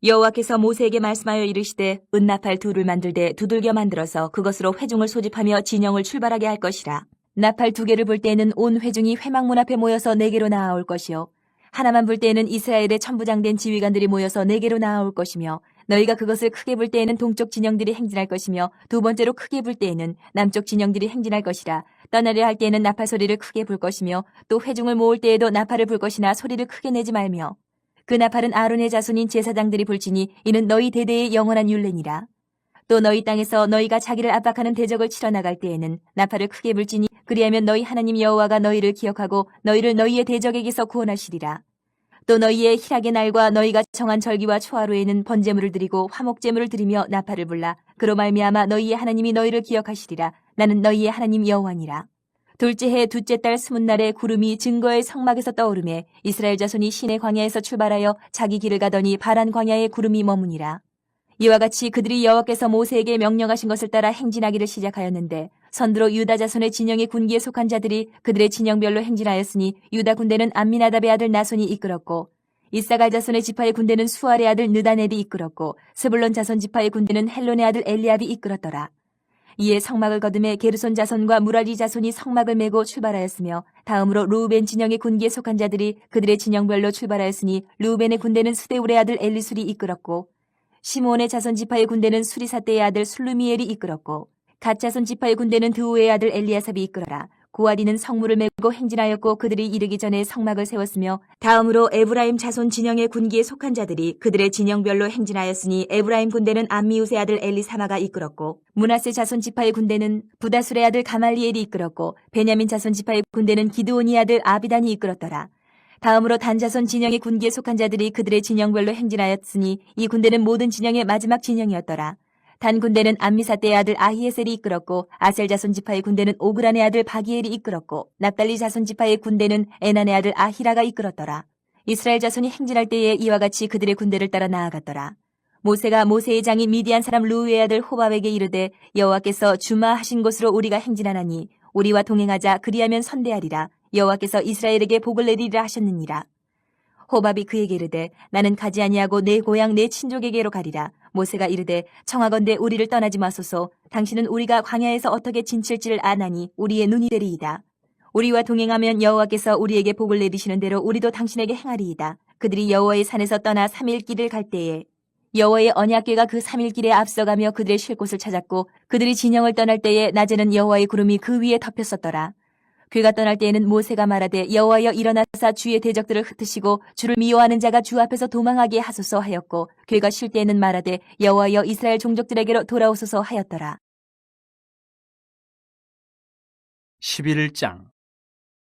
여호와께서 모세에게 말씀하여 이르시되 은나팔 둘을 만들되 두들겨 만들어서 그것으로 회중을 소집하며 진영을 출발하게 할 것이라. 나팔 2개를 불 때에는 온 회중이 회막문 앞에 모여서 내게로 나아올 것이요 하나만 불 때에는 이스라엘의 천부장된 지휘관들이 모여서 내게로 나아올 것이며 너희가 그것을 크게 불 때에는 동쪽 진영들이 행진할 것이며 두 번째로 크게 불 때에는 남쪽 진영들이 행진할 것이라. 떠나려 할 때에는 나팔 소리를 크게 불 것이며 또 회중을 모을 때에도 나팔을 불 것이나 소리를 크게 내지 말며 그 나팔은 아론의 자손인 제사장들이 불지니 이는 너희 대대의 영원한 율례니라. 또 너희 땅에서 너희가 자기를 압박하는 대적을 치러 나갈 때에는 나팔을 크게 불지니 그리하면 너희 하나님 여호와가 너희를 기억하고 너희를 너희의 대적에게서 구원하시리라. 또 너희의 희락의 날과 너희가 정한 절기와 초하루에는 번제물을 드리고 화목제물을 드리며 나팔을 불라. 그로 말미암아 너희의 하나님이 너희를 기억하시리라. 나는 너희의 하나님 여호와니라. 둘째 해 둘째 달 20날에 구름이 증거의 성막에서 떠오르매 이스라엘 자손이 시내 광야에서 출발하여 자기 길을 가더니 바란 광야에 구름이 머무니라. 이와 같이 그들이 여호와께서 모세에게 명령하신 것을 따라 행진하기를 시작하였는데 선두로 유다 자손의 진영의 군기에 속한 자들이 그들의 진영별로 행진하였으니 유다 군대는 암미나답의 아들 나손이 이끌었고 이사갈 자손의 지파의 군대는 수알의 아들 느다넬이 이끌었고 스불론 자손 지파의 군대는 헬론의 아들 엘리압이 이끌었더라. 이에 성막을 거듭해 게르손 자손과 무라리 자손이 성막을 메고 출발하였으며 다음으로 루우벤 진영의 군기에 속한 자들이 그들의 진영별로 출발하였으니 루우벤의 군대는 스데울의 아들 엘리술이 이끌었고 시므온의 자손 지파의 군대는 수리사떼의 아들 술루미엘이 이끌었고 갓 자손 지파의 군대는 드우의 아들 엘리아삽이 이끌어라. 고아디는 성문을 메고 행진하였고 그들이 이르기 전에 성막을 세웠으며 다음으로 에브라임 자손 진영의 군기에 속한 자들이 그들의 진영별로 행진하였으니 에브라임 군대는 암미우스의 아들 엘리사마가 이끌었고 므낫세 자손 지파의 군대는 부다술의 아들 가말리엘이 이끌었고 베냐민 자손 지파의 군대는 기드온의 아들 아비단이 이끌었더라. 다음으로 단 자손 진영의 군기에 속한 자들이 그들의 진영별로 행진하였으니 이 군대는 모든 진영의 마지막 진영이었더라. 단 군대는 암미사떼의 아들 아히에셀이 이끌었고 아셀 자손 지파의 군대는 오그란의 아들 바기엘이 이끌었고 납달리 자손 지파의 군대는 에난의 아들 아히라가 이끌었더라. 이스라엘 자손이 행진할 때에 이와 같이 그들의 군대를 따라 나아갔더라. 모세가 모세의 장인 미디안 사람 루우의 아들 호밥에게 이르되 여호와께서 주마하신 곳으로 우리가 행진하나니 우리와 동행하자 그리하면 선대하리라. 여호와께서 이스라엘에게 복을 내리리라 하셨느니라. 호밥이 그에게 이르되 나는 가지 아니하고 내 고향 내 친족에게로 가리라. 모세가 이르되 청하건대 우리를 떠나지 마소서. 당신은 우리가 광야에서 어떻게 진칠지를 아나니 우리의 눈이 되리이다. 우리와 동행하면 여호와께서 우리에게 복을 내리시는 대로 우리도 당신에게 행하리이다. 그들이 여호와의 산에서 떠나 3일 길을 갈 때에 여호와의 언약궤가 그 3일 길에 앞서가며 그들의 쉴 곳을 찾았고 그들이 진영을 떠날 때에 낮에는 여호와의 구름이 그 위에 덮였었더라. 괴가 떠날 때에는 모세가 말하되 여호와여 일어나사 주의 대적들을 흩으시고 주를 미워하는 자가 주 앞에서 도망하게 하소서 하였고 괴가 쉴 때에는 말하되 여호와여 이스라엘 종족들에게로 돌아오소서 하였더라. 11장.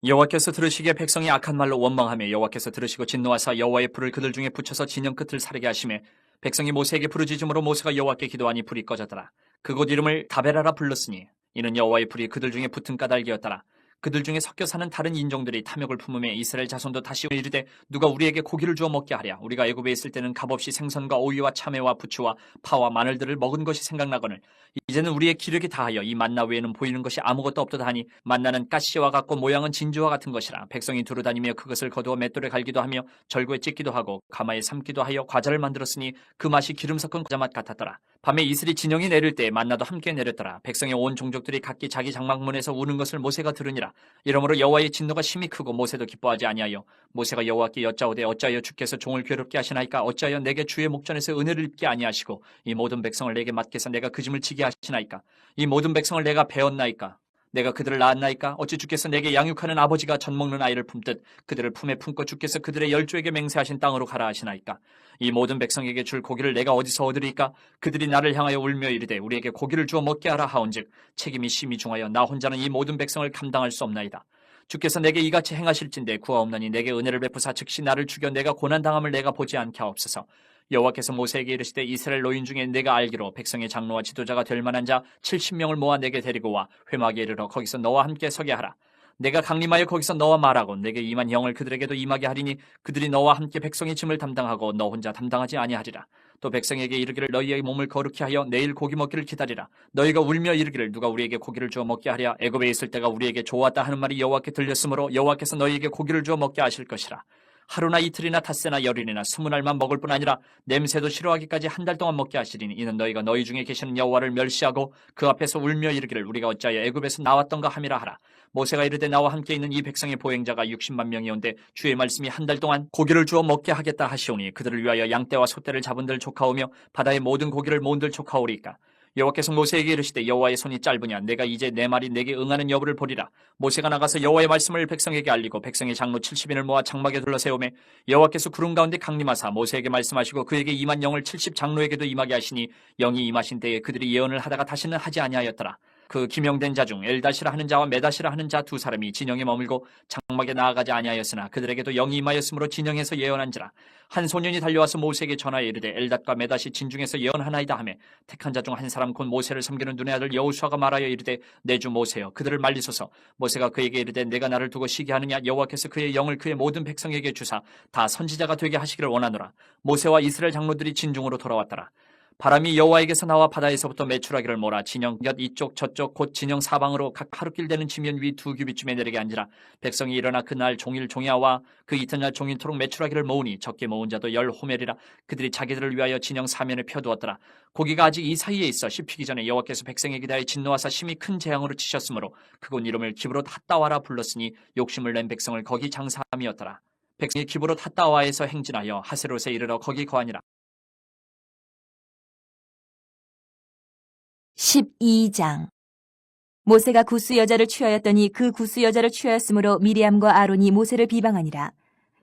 여호와께서 들으시기에 백성이 악한 말로 원망하며 여호와께서 들으시고 진노하사 여호와의 불을 그들 중에 붙여서 진영 끝을 사르게 하시매 백성이 모세에게 부르짖음으로 모세가 여호와께 기도하니 불이 꺼졌더라. 그곳 이름을 다베라라 불렀으니 이는 여호와의 불이 그들 중에 붙은 까닭이었더라. 그들 중에 섞여 사는 다른 인종들이 탐욕을 품으며 이스라엘 자손도 다시 이르되 누가 우리에게 고기를 주어 먹게 하랴. 우리가 애굽에 있을 때는 값없이 생선과 오이와 참외와 부추와 파와 마늘들을 먹은 것이 생각나거늘 이제는 우리의 기력이 다하여 이 만나 외에는 보이는 것이 아무것도 없도다 하니 만나는 가시와 같고 모양은 진주와 같은 것이라. 백성이 두루다니며 그것을 거두어 맷돌에 갈기도 하며 절구에 찢기도 하고 가마에 삶기도 하여 과자를 만들었으니 그 맛이 기름 섞은 과자 맛 같았더라. 밤에 이슬이 진영이 내릴 때 만나도 함께 내렸더라. 백성의 온 종족들이 각기 자기 장막문에서 우는 것을 모세가 들으니라. 이러므로 여호와의 진노가 심히 크고 모세도 기뻐하지 아니하여 모세가 여호와께 여짜오되 어찌하여 주께서 종을 괴롭게 하시나이까. 어찌하여 내게 주의 목전에서 은혜를 입게 아니하시고 이 모든 백성을 내게 맡겨서 내가 그 짐을 지게 하시나이까. 이 모든 백성을 내가 배웠나이까. 내가 그들을 낳았나이까. 어찌 주께서 내게 양육하는 아버지가 젖 먹는 아이를 품듯 그들을 품에 품고 주께서 그들의 열조에게 맹세하신 땅으로 가라 하시나이까. 이 모든 백성에게 줄 고기를 내가 어디서 얻으리까. 그들이 나를 향하여 울며 이르되 우리에게 고기를 주어 먹게 하라 하온즉 책임이 심히 중하여 나 혼자는 이 모든 백성을 감당할 수 없나이다. 주께서 내게 이같이 행하실진대 구하옵나니 내게 은혜를 베푸사 즉시 나를 죽여 내가 고난당함을 내가 보지 않게 하옵소서. 여호와께서 모세에게 이르시되 이스라엘 노인 중에 내가 알기로 백성의 장로와 지도자가 될 만한 자 70명을 모아 내게 데리고 와 회막에 이르러 거기서 너와 함께 서게 하라. 내가 강림하여 거기서 너와 말하고 내게 임한 영을 그들에게도 임하게 하리니 그들이 너와 함께 백성의 짐을 담당하고 너 혼자 담당하지 아니하리라. 또 백성에게 이르기를 너희의 몸을 거룩히 하여 내일 고기 먹기를 기다리라. 너희가 울며 이르기를 누가 우리에게 고기를 주어 먹게 하랴. 애굽에 있을 때가 우리에게 좋았다 하는 말이 여호와께 들렸으므로 여호와께서 너희에게 고기를 주어 먹게 하실 것이라. 하루나 이틀이나 닷새나 열흘이나 20날만 먹을 뿐 아니라 냄새도 싫어하기까지 한 달 동안 먹게 하시리니 이는 너희가 너희 중에 계시는 여호와를 멸시하고 그 앞에서 울며 이르기를 우리가 어찌하여 애굽에서 나왔던가 함이라 하라. 모세가 이르되 나와 함께 있는 이 백성의 보행자가 60만 명이온데 주의 말씀이 한 달 동안 고기를 주어 먹게 하겠다 하시오니 그들을 위하여 양떼와 소떼를 잡은들 조카오며 바다의 모든 고기를 모은들 조카오리까. 여호와께서 모세에게 이르시되 여호와의 손이 짧으냐 내가 이제 내 말이 내게 응하는 여부를 보리라. 모세가 나가서 여호와의 말씀을 백성에게 알리고 백성의 장로 70인을 모아 장막에 둘러세우매 여호와께서 구름 가운데 강림하사 모세에게 말씀하시고 그에게 임한 영을 70 장로에게도 임하게 하시니 영이 임하신 때에 그들이 예언을 하다가 다시는 하지 아니하였더라. 그 기명된 자 중 엘다시라 하는 자와 메다시라 하는 자 두 사람이 진영에 머물고 장막에 나아가지 아니하였으나 그들에게도 영이 임하였으므로 진영에서 예언한지라. 한 소년이 달려와서 모세에게 전하여 이르되 엘닷과 메다시 진중에서 예언하나이다 하며 택한 자 중 한 사람 곧 모세를 섬기는 눈의 아들 여호수아가 말하여 이르되 내 주 모세여 그들을 말리소서. 모세가 그에게 이르되 내가 나를 두고 시기하느냐. 여호와께서 그의 영을 그의 모든 백성에게 주사 다 선지자가 되게 하시기를 원하노라. 모세와 이스라엘 장로들이 진중으로 돌아왔더라. 바람이 여호와에게서 나와 바다에서부터 메추라기를 몰아 진영 곁 이쪽 저쪽 곧 진영 사방으로 각 하루길 되는 지면 위 2규빗쯤에 내리게 한지라. 백성이 일어나 그날 종일 종야와 그 이튿날 종일토록 메추라기를 모으니 적게 모은 자도 10호멜이라. 그들이 자기들을 위하여 진영 사면에 펴두었더라. 고기가 아직 이 사이에 있어 씹히기 전에 여호와께서 백성에게 대하여 진노하사 심히 큰 재앙으로 치셨으므로 그곳 이름을 기브롯 핫다와라 불렀으니 욕심을 낸 백성을 거기 장사함이었더라. 백성이 기브롯 핫다와에서 행진하여 하세롯에 이르러 거기 거하니라. 12장. 모세가 구스 여자를 취하였더니 그 구스 여자를 취하였으므로 미리암과 아론이 모세를 비방하니라.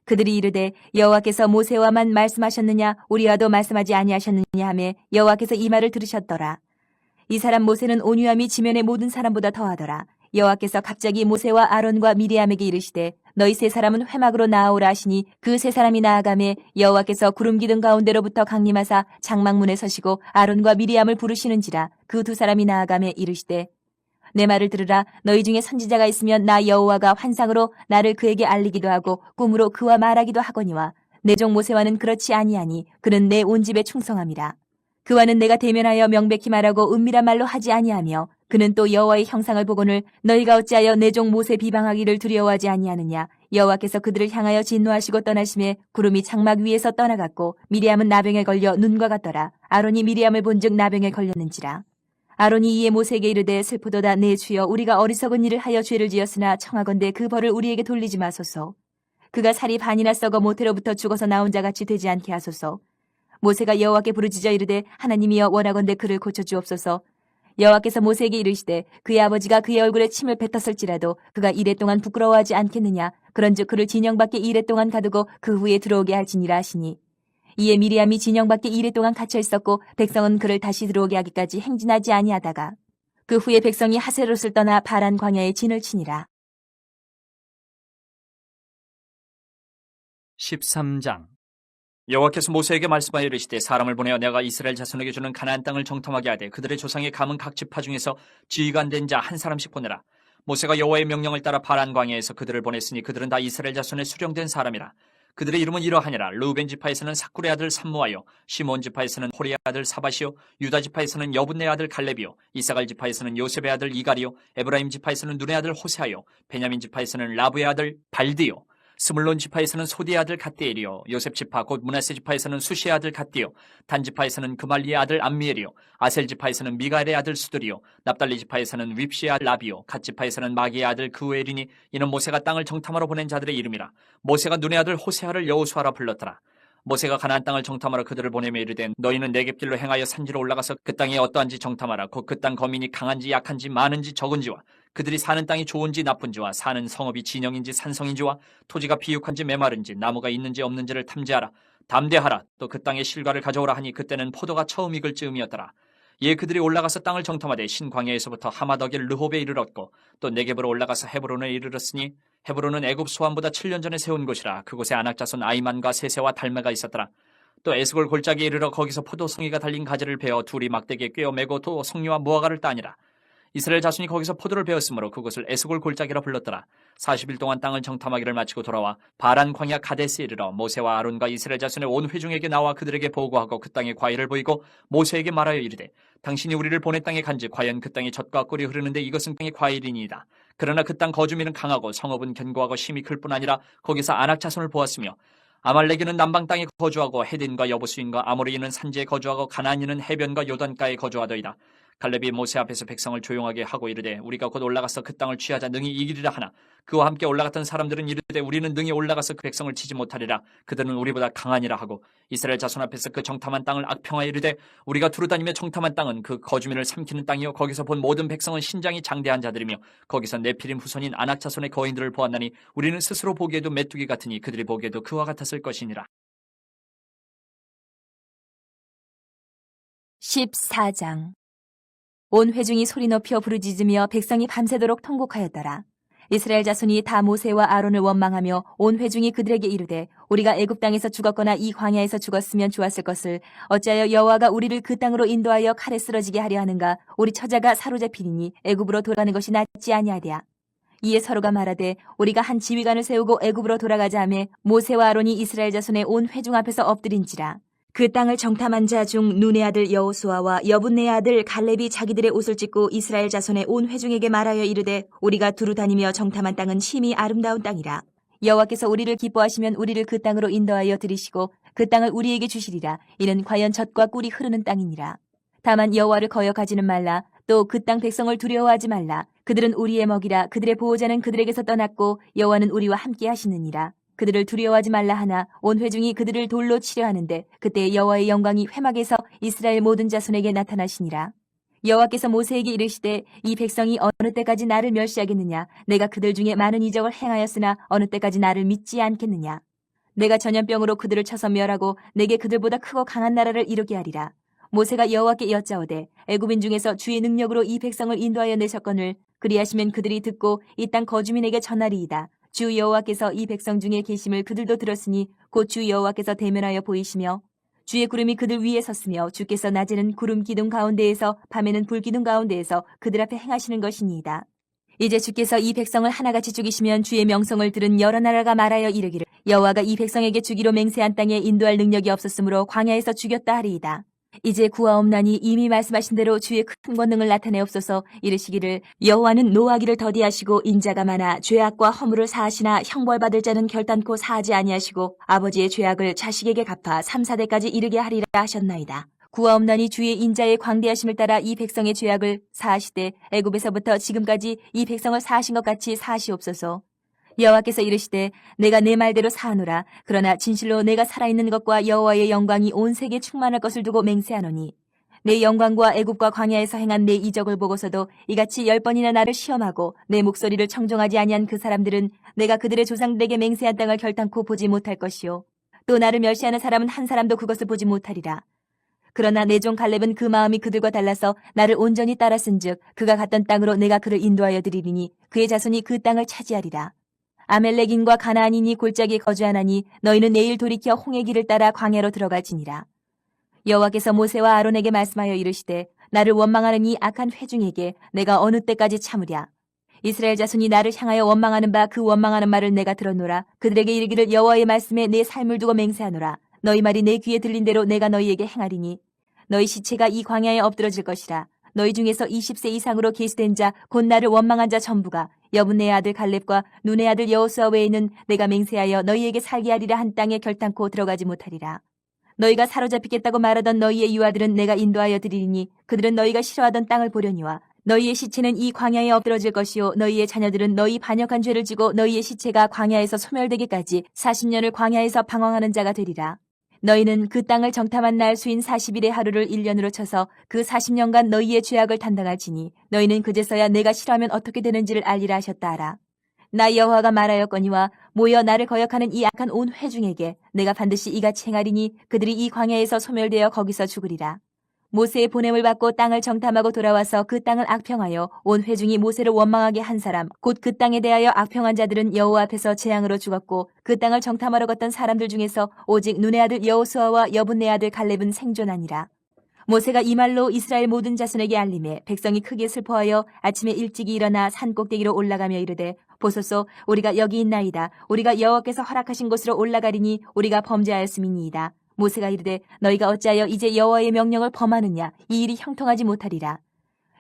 그들이 이르되 여호와께서 모세와만 말씀하셨느냐 우리와도 말씀하지 아니하셨느냐 하며 여호와께서 이 말을 들으셨더라. 이 사람 모세는 온유함이 지면의 모든 사람보다 더하더라. 여호와께서 갑자기 모세와 아론과 미리암에게 이르시되 너희 세 사람은 회막으로 나아오라 하시니 그 세 사람이 나아가매 여호와께서 구름 기둥 가운데로부터 강림하사 장막문에 서시고 아론과 미리암을 부르시는지라. 그 두 사람이 나아가매 이르시되 내 말을 들으라. 너희 중에 선지자가 있으면 나 여호와가 환상으로 나를 그에게 알리기도 하고 꿈으로 그와 말하기도 하거니와 내 종 모세와는 그렇지 아니하니 그는 내 온 집에 충성함이라. 그와는 내가 대면하여 명백히 말하고 은밀한 말로 하지 아니하며 그는 또 여호와의 형상을 보거늘 너희가 어찌하여 내 종 모세 비방하기를 두려워하지 아니하느냐. 여호와께서 그들을 향하여 진노하시고 떠나심에 구름이 장막 위에서 떠나갔고 미리암은 나병에 걸려 눈과 같더라. 아론이 미리암을 본즉 나병에 걸렸는지라. 아론이 이에 모세에게 이르되 슬프도다 내 주여 우리가 어리석은 일을 하여 죄를 지었으나 청하건대 그 벌을 우리에게 돌리지 마소서. 그가 살이 반이나 썩어 모태로부터 죽어서 나온 자같이 되지 않게 하소서. 모세가 여호와께 부르짖어 이르되 하나님이여 원하건대 그를 고쳐주옵소서. 여호와께서 모세에게 이르시되 그의 아버지가 그의 얼굴에 침을 뱉었을지라도 그가 이레 동안 부끄러워하지 않겠느냐. 그런즉 그를 진영 밖에 이레 동안 가두고 그 후에 들어오게 할지니라 하시니 이에 미리암이 진영 밖에 이레 동안 갇혀 있었고 백성은 그를 다시 들어오게 하기까지 행진하지 아니하다가 그 후에 백성이 하세롯을 떠나 바란 광야에 진을 치니라. 13장. 여호와께서 모세에게 말씀하여 이르시되 사람을 보내어 내가 이스라엘 자손에게 주는 가나안 땅을 정탐하게 하되 그들의 조상의 감은 각 지파 중에서 지휘관 된 자 한 사람씩 보내라. 모세가 여호와의 명령을 따라 바란 광야에서 그들을 보냈으니 그들은 다 이스라엘 자손의 수령된 사람이라. 그들의 이름은 이러하니라. 르우벤 지파에서는 사쿠의 아들 삼무아요, 시몬 지파에서는 호리의 아들 사바시요, 유다 지파에서는 여분네 아들 갈렙이요, 이사갈 지파에서는 요셉의 아들 이갈이요, 에브라임 지파에서는 눈의 아들 호세아요, 베냐민 지파에서는 라브의 아들 발디요, 스물론 지파에서는 소디의 아들 갓디엘이요, 요셉 지파 곧 므낫세 지파에서는 수시의 아들 갓디요, 단 지파에서는 그말리의 아들 암미엘이요, 아셀 지파에서는 미가엘의 아들 수들이요, 납달리 지파에서는 윕시의 아들 라비요, 갓 지파에서는 마기의 아들 그우엘이니 이는 모세가 땅을 정탐하러 보낸 자들의 이름이라. 모세가 눈의 아들 호세아를 여호수아라 불렀더라. 모세가 가나안 땅을 정탐하러 그들을 보내며 이르되 너희는 내겝길로 행하여 산지로 올라가서 그 땅이 어떠한지 정탐하라. 곧 그 땅 거민이 강한지 약한지 많은지 적은지와 그들이 사는 땅이 좋은지 나쁜지와 사는 성읍이 진영인지 산성인지와 토지가 비육한지 메마른지 나무가 있는지 없는지를 탐지하라. 담대하라. 또 그 땅의 실과를 가져오라 하니 그때는 포도가 처음 익을 즈음이었더라. 이에 그들이 올라가서 땅을 정탐하되 신광야에서부터 하마더길 르홉에 이르렀고 또 네겝으로 올라가서 헤브론에 이르렀으니 헤브론은 애굽 소환보다 7년 전에 세운 곳이라. 그곳에 아낙 자손 아이만과 세세와 달메가 있었더라. 또 에스골 골짜기에 이르러 거기서 포도송이가 달린 가지를 베어 둘이 막대기에 꿰어 매고 또 송이와 무화과를 따니라. 이스라엘 자손이 거기서 포도를 베었으므로 그곳을 에스골 골짜기라 불렀더라. 40일 동안 땅을 정탐하기를 마치고 돌아와 바란 광야 가데스에 이르러 모세와 아론과 이스라엘 자손의 온 회중에게 나와 그들에게 보고하고 그 땅의 과일을 보이고 모세에게 말하여 이르되 당신이 우리를 보낸 땅에 간지 과연 그 땅에 젖과 꿀이 흐르는데 이것은 땅의 과일이니이다. 그러나 그 땅 거주민은 강하고 성읍은 견고하고 심히 클 뿐 아니라 거기서 아낙 자손을 보았으며 아말렉인은 남방 땅에 거주하고 헤딘과 여부수인과 아모리인은 산지에 거주하고 가나안인은 해변과 요단가에 거주하더이다. 갈렙이 모세 앞에서 백성을 조용하게 하고 이르되 우리가 곧 올라가서 그 땅을 취하자 능히 이기리라 하나 그와 함께 올라갔던 사람들은 이르되 우리는 능히 올라가서 그 백성을 치지 못하리라. 그들은 우리보다 강하니라 하고 이스라엘 자손 앞에서 그 정탐한 땅을 악평하여 이르되 우리가 두루다니며 정탐한 땅은 그 거주민을 삼키는 땅이요 거기서 본 모든 백성은 신장이 장대한 자들이며 거기서 네피림 후손인 아낙 자손의 거인들을 보았나니 우리는 스스로 보기에도 메뚜기 같으니 그들이 보기에도 그와 같았을 것이니라. 14장. 온 회중이 소리 높여 부르짖으며 백성이 밤새도록 통곡하였더라. 이스라엘 자손이 다 모세와 아론을 원망하며 온 회중이 그들에게 이르되 우리가 애굽 땅에서 죽었거나 이 광야에서 죽었으면 좋았을 것을 어찌하여 여호와가 우리를 그 땅으로 인도하여 칼에 쓰러지게 하려 하는가. 우리 처자가 사로잡히리니 애굽으로 돌아가는 것이 낫지 아니하랴. 이에 서로가 말하되 우리가 한 지휘관을 세우고 애굽으로 돌아가자 하매 모세와 아론이 이스라엘 자손의 온 회중 앞에서 엎드린지라. 그 땅을 정탐한 자 중 눈의 아들 여호수아와 여분네의 아들 갈렙이 자기들의 옷을 찢고 이스라엘 자손의 온 회중에게 말하여 이르되 우리가 두루 다니며 정탐한 땅은 심히 아름다운 땅이라. 여호와께서 우리를 기뻐하시면 우리를 그 땅으로 인도하여 들이시고 그 땅을 우리에게 주시리라. 이는 과연 젖과 꿀이 흐르는 땅이니라. 다만 여호와를 거역하지는 말라. 또 그 땅 백성을 두려워하지 말라. 그들은 우리의 먹이라. 그들의 보호자는 그들에게서 떠났고 여호와는 우리와 함께 하시느니라. 그들을 두려워하지 말라 하나 온 회중이 그들을 돌로 치려 하는데 그때 여호와의 영광이 회막에서 이스라엘 모든 자손에게 나타나시니라. 여호와께서 모세에게 이르시되 이 백성이 어느 때까지 나를 멸시하겠느냐. 내가 그들 중에 많은 이적을 행하였으나 어느 때까지 나를 믿지 않겠느냐. 내가 전염병으로 그들을 쳐서 멸하고 내게 그들보다 크고 강한 나라를 이루게 하리라. 모세가 여호와께 여짜오되 애굽인 중에서 주의 능력으로 이 백성을 인도하여 내셨거늘 그리하시면 그들이 듣고 이 땅 거주민에게 전하리이다. 주 여호와께서 이 백성 중에 계심을 그들도 들었으니 곧 주 여호와께서 대면하여 보이시며 주의 구름이 그들 위에 섰으며 주께서 낮에는 구름 기둥 가운데에서 밤에는 불 기둥 가운데에서 그들 앞에 행하시는 것이니이다. 이제 주께서 이 백성을 하나같이 죽이시면 주의 명성을 들은 여러 나라가 말하여 이르기를 여호와가 이 백성에게 주기로 맹세한 땅에 인도할 능력이 없었으므로 광야에서 죽였다 하리이다. 이제 구하옵나니 이미 말씀하신 대로 주의 큰 권능을 나타내옵소서. 이르시기를 여호와는 노하기를 더디하시고 인자가 많아 죄악과 허물을 사하시나 형벌받을 자는 결단코 사하지 아니하시고 아버지의 죄악을 자식에게 갚아 3, 4대까지 이르게 하리라 하셨나이다. 구하옵나니 주의 인자의 광대하심을 따라 이 백성의 죄악을 사하시되 애굽에서부터 지금까지 이 백성을 사하신 것 같이 사하시옵소서. 여호와께서 이르시되 내가 내 말대로 사하노라. 그러나 진실로 내가 살아있는 것과 여호와의 영광이 온 세계에 충만할 것을 두고 맹세하노니 내 영광과 애굽과 광야에서 행한 내 이적을 보고서도 이같이 10번이나 나를 시험하고 내 목소리를 청종하지 아니한 그 사람들은 내가 그들의 조상들에게 맹세한 땅을 결단코 보지 못할 것이요 또 나를 멸시하는 사람은 한 사람도 그것을 보지 못하리라. 그러나 내 종 갈렙은 그 마음이 그들과 달라서 나를 온전히 따랐은즉 그가 갔던 땅으로 내가 그를 인도하여 드리리니 그의 자손이 그 땅을 차지하리라. 아멜렉인과 가나안인이 골짜기에 거주하나니 너희는 내일 돌이켜 홍해 길을 따라 광야로 들어갈지니라. 여호와께서 모세와 아론에게 말씀하여 이르시되 나를 원망하는 이 악한 회중에게 내가 어느 때까지 참으랴. 이스라엘 자손이 나를 향하여 원망하는 바 그 원망하는 말을 내가 들었노라. 그들에게 이르기를 여호와의 말씀에 내 삶을 두고 맹세하노라. 너희 말이 내 귀에 들린 대로 내가 너희에게 행하리니 너희 시체가 이 광야에 엎드러질 것이라. 너희 중에서 20세 이상으로 계수된 자 곧 나를 원망한 자 전부가 여분네의 아들 갈렙과 눈의 아들 여호수아 외에는 내가 맹세하여 너희에게 살게 하리라 한 땅에 결단코 들어가지 못하리라. 너희가 사로잡히겠다고 말하던 너희의 유아들은 내가 인도하여 드리리니 그들은 너희가 싫어하던 땅을 보려니와 너희의 시체는 이 광야에 엎드러질 것이요 너희의 자녀들은 너희 반역한 죄를 지고 너희의 시체가 광야에서 소멸되기까지 40년을 광야에서 방황하는 자가 되리라. 너희는 그 땅을 정탐한 날 수인 40일의 하루를 1년으로 쳐서 그 40년간 너희의 죄악을 담당할지니 너희는 그제서야 내가 싫어하면 어떻게 되는지를 알리라 하셨다 하라. 나 여호와가 말하였거니와 모여 나를 거역하는 이 악한 온 회중에게 내가 반드시 이같이 행하리니 그들이 이 광야에서 소멸되어 거기서 죽으리라. 모세의 보냄을 받고 땅을 정탐하고 돌아와서 그 땅을 악평하여 온 회중이 모세를 원망하게 한 사람 곧 그 땅에 대하여 악평한 자들은 여호와 앞에서 재앙으로 죽었고 그 땅을 정탐하러 갔던 사람들 중에서 오직 눈의 아들 여호수아와 여분네 아들 갈렙은 생존하니라. 모세가 이 말로 이스라엘 모든 자손에게 알림해 백성이 크게 슬퍼하여 아침에 일찍이 일어나 산 꼭대기로 올라가며 이르되 보소서 우리가 여기 있나이다. 우리가 여호와께서 허락하신 곳으로 올라가리니 우리가 범죄하였음이니이다. 모세가 이르되 너희가 어찌하여 이제 여호와의 명령을 범하느냐. 이 일이 형통하지 못하리라.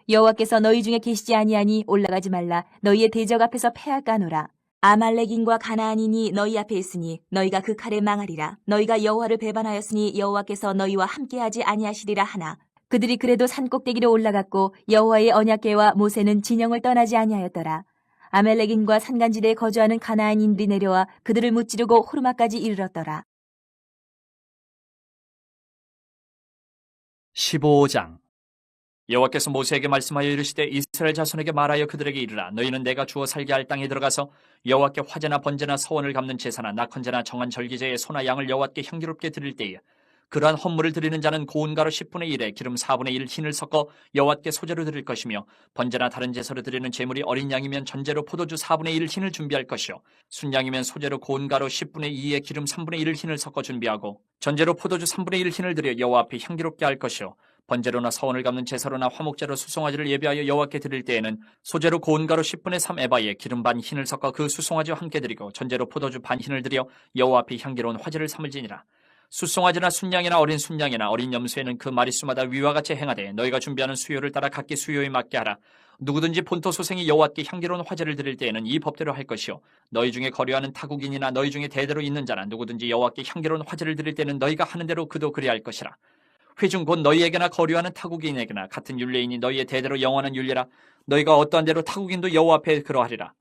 여호와께서 너희 중에 계시지 아니하니 올라가지 말라. 너희의 대적 앞에서 패할까노라. 아말렉인과 가나안인이 너희 앞에 있으니 너희가 그 칼에 망하리라. 너희가 여호와를 배반하였으니 여호와께서 너희와 함께하지 아니하시리라 하나. 그들이 그래도 산 꼭대기로 올라갔고 여호와의 언약궤와 모세는 진영을 떠나지 아니하였더라. 아멜렉인과 산간지대에 거주하는 가나안인들이 내려와 그들을 무찌르고 호르마까지 이르렀더라. 15장. 여호와께서 모세에게 말씀하여 이르시되 이스라엘 자손에게 말하여 그들에게 이르라. 너희는 내가 주어 살게 할 땅에 들어가서 여호와께 화제나 번제나 서원을 갚는 제사나 낙헌제나 정한 절기제의 소나 양을 여호와께 향기롭게 드릴 때에 그러한 헌물을 드리는 자는 고운 가루 10분의 1에 기름 4분의 1 흰을 섞어 여호와께 소제로 드릴 것이며 번제나 다른 제사로 드리는 제물이 어린 양이면 전제로 포도주 4분의 1 흰을 준비할 것이요 순양이면 소제로 고운 가루 10분의 2에 기름 3분의 1 흰을 섞어 준비하고 전제로 포도주 3분의 1 흰을 드려 여호와 앞에 향기롭게 할 것이요 번제로나 서원을 갚는 제사로나 화목제로 수송아지를 예비하여 여호와께 드릴 때에는 소제로 고운 가루 10분의 3 에바에 기름 반 흰을 섞어 그 수송아지와 함께 드리고 전제로 포도주 반 흰을 드려 여호와 앞에 향기로운 화제를 삼을지니라. 수송아지나 순양이나 어린 순양이나 어린 염소에는 그 마리수마다 위와 같이 행하되 너희가 준비하는 수요를 따라 각기 수요에 맞게 하라. 누구든지 본토 소생이 여호와께 향기로운 화제를 드릴 때에는 이 법대로 할 것이요 너희 중에 거류하는 타국인이나 너희 중에 대대로 있는 자나 누구든지 여호와께 향기로운 화제를 드릴 때는 너희가 하는 대로 그도 그리할 것이라. 회중 곧 너희에게나 거류하는 타국인에게나 같은 율례이니 너희의 대대로 영원한 율례라. 너희가 어떠한 대로 타국인도 여호와 앞에 그러하리라.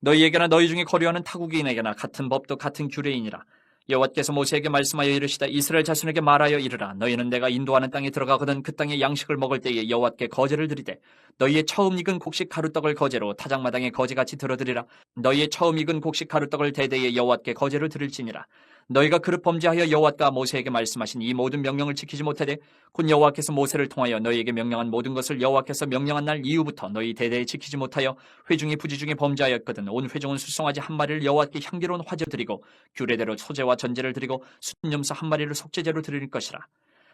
너희에게나 너희 중에 거류하는 타국인에게나 같은 법도 같은 규례이니라. 여호와께서 모세에게 말씀하여 이르시다. 이스라엘 자손에게 말하여 이르라. 너희는 내가 인도하는 땅에 들어가거든 그 땅의 양식을 먹을 때에 여호와께 거제를 드리되 너희의 처음 익은 곡식 가루떡을 거제로 타작마당에 거제같이 들어드리라. 너희의 처음 익은 곡식 가루떡을 대대에 여호와께 거제를 드릴지니라. 너희가 그릇 범죄하여 여호와가 모세에게 말씀하신 이 모든 명령을 지키지 못하되 곧 여호와께서 모세를 통하여 너희에게 명령한 모든 것을 여호와께서 명령한 날 이후부터 너희 대대에 지키지 못하여 회중이 부지 중에 범죄하였거든 온 회중은 수송아지 한 마리를 여호와께 향기로운 화제를 드리고 규례대로 소제와 전제를 드리고 순염소 한 마리를 속죄제로 드릴 것이라.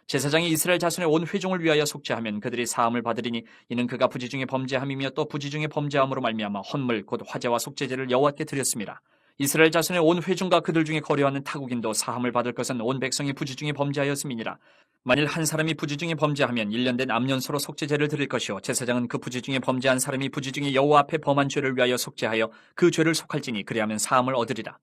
제사장이 이스라엘 자손의 온 회중을 위하여 속죄하면 그들이 사함을 받으리니 이는 그가 부지 중에 범죄함이며 또 부지 중에 범죄함으로 말미암아 헌물 곧 화제와 속죄제를 여호와께 드렸습니다. 이스라엘 자손의 온 회중과 그들 중에 거류하는 타국인도 사함을 받을 것은 온 백성이 부지 중에 범죄하였음이니라. 만일 한 사람이 부지 중에 범죄하면 1년 된 암년소로 속죄제를 드릴 것이요 제사장은 그 부지 중에 범죄한 사람이 부지 중에 여호와 앞에 범한 죄를 위하여 속죄하여 그 죄를 속할지니 그리하면 사함을 얻으리라.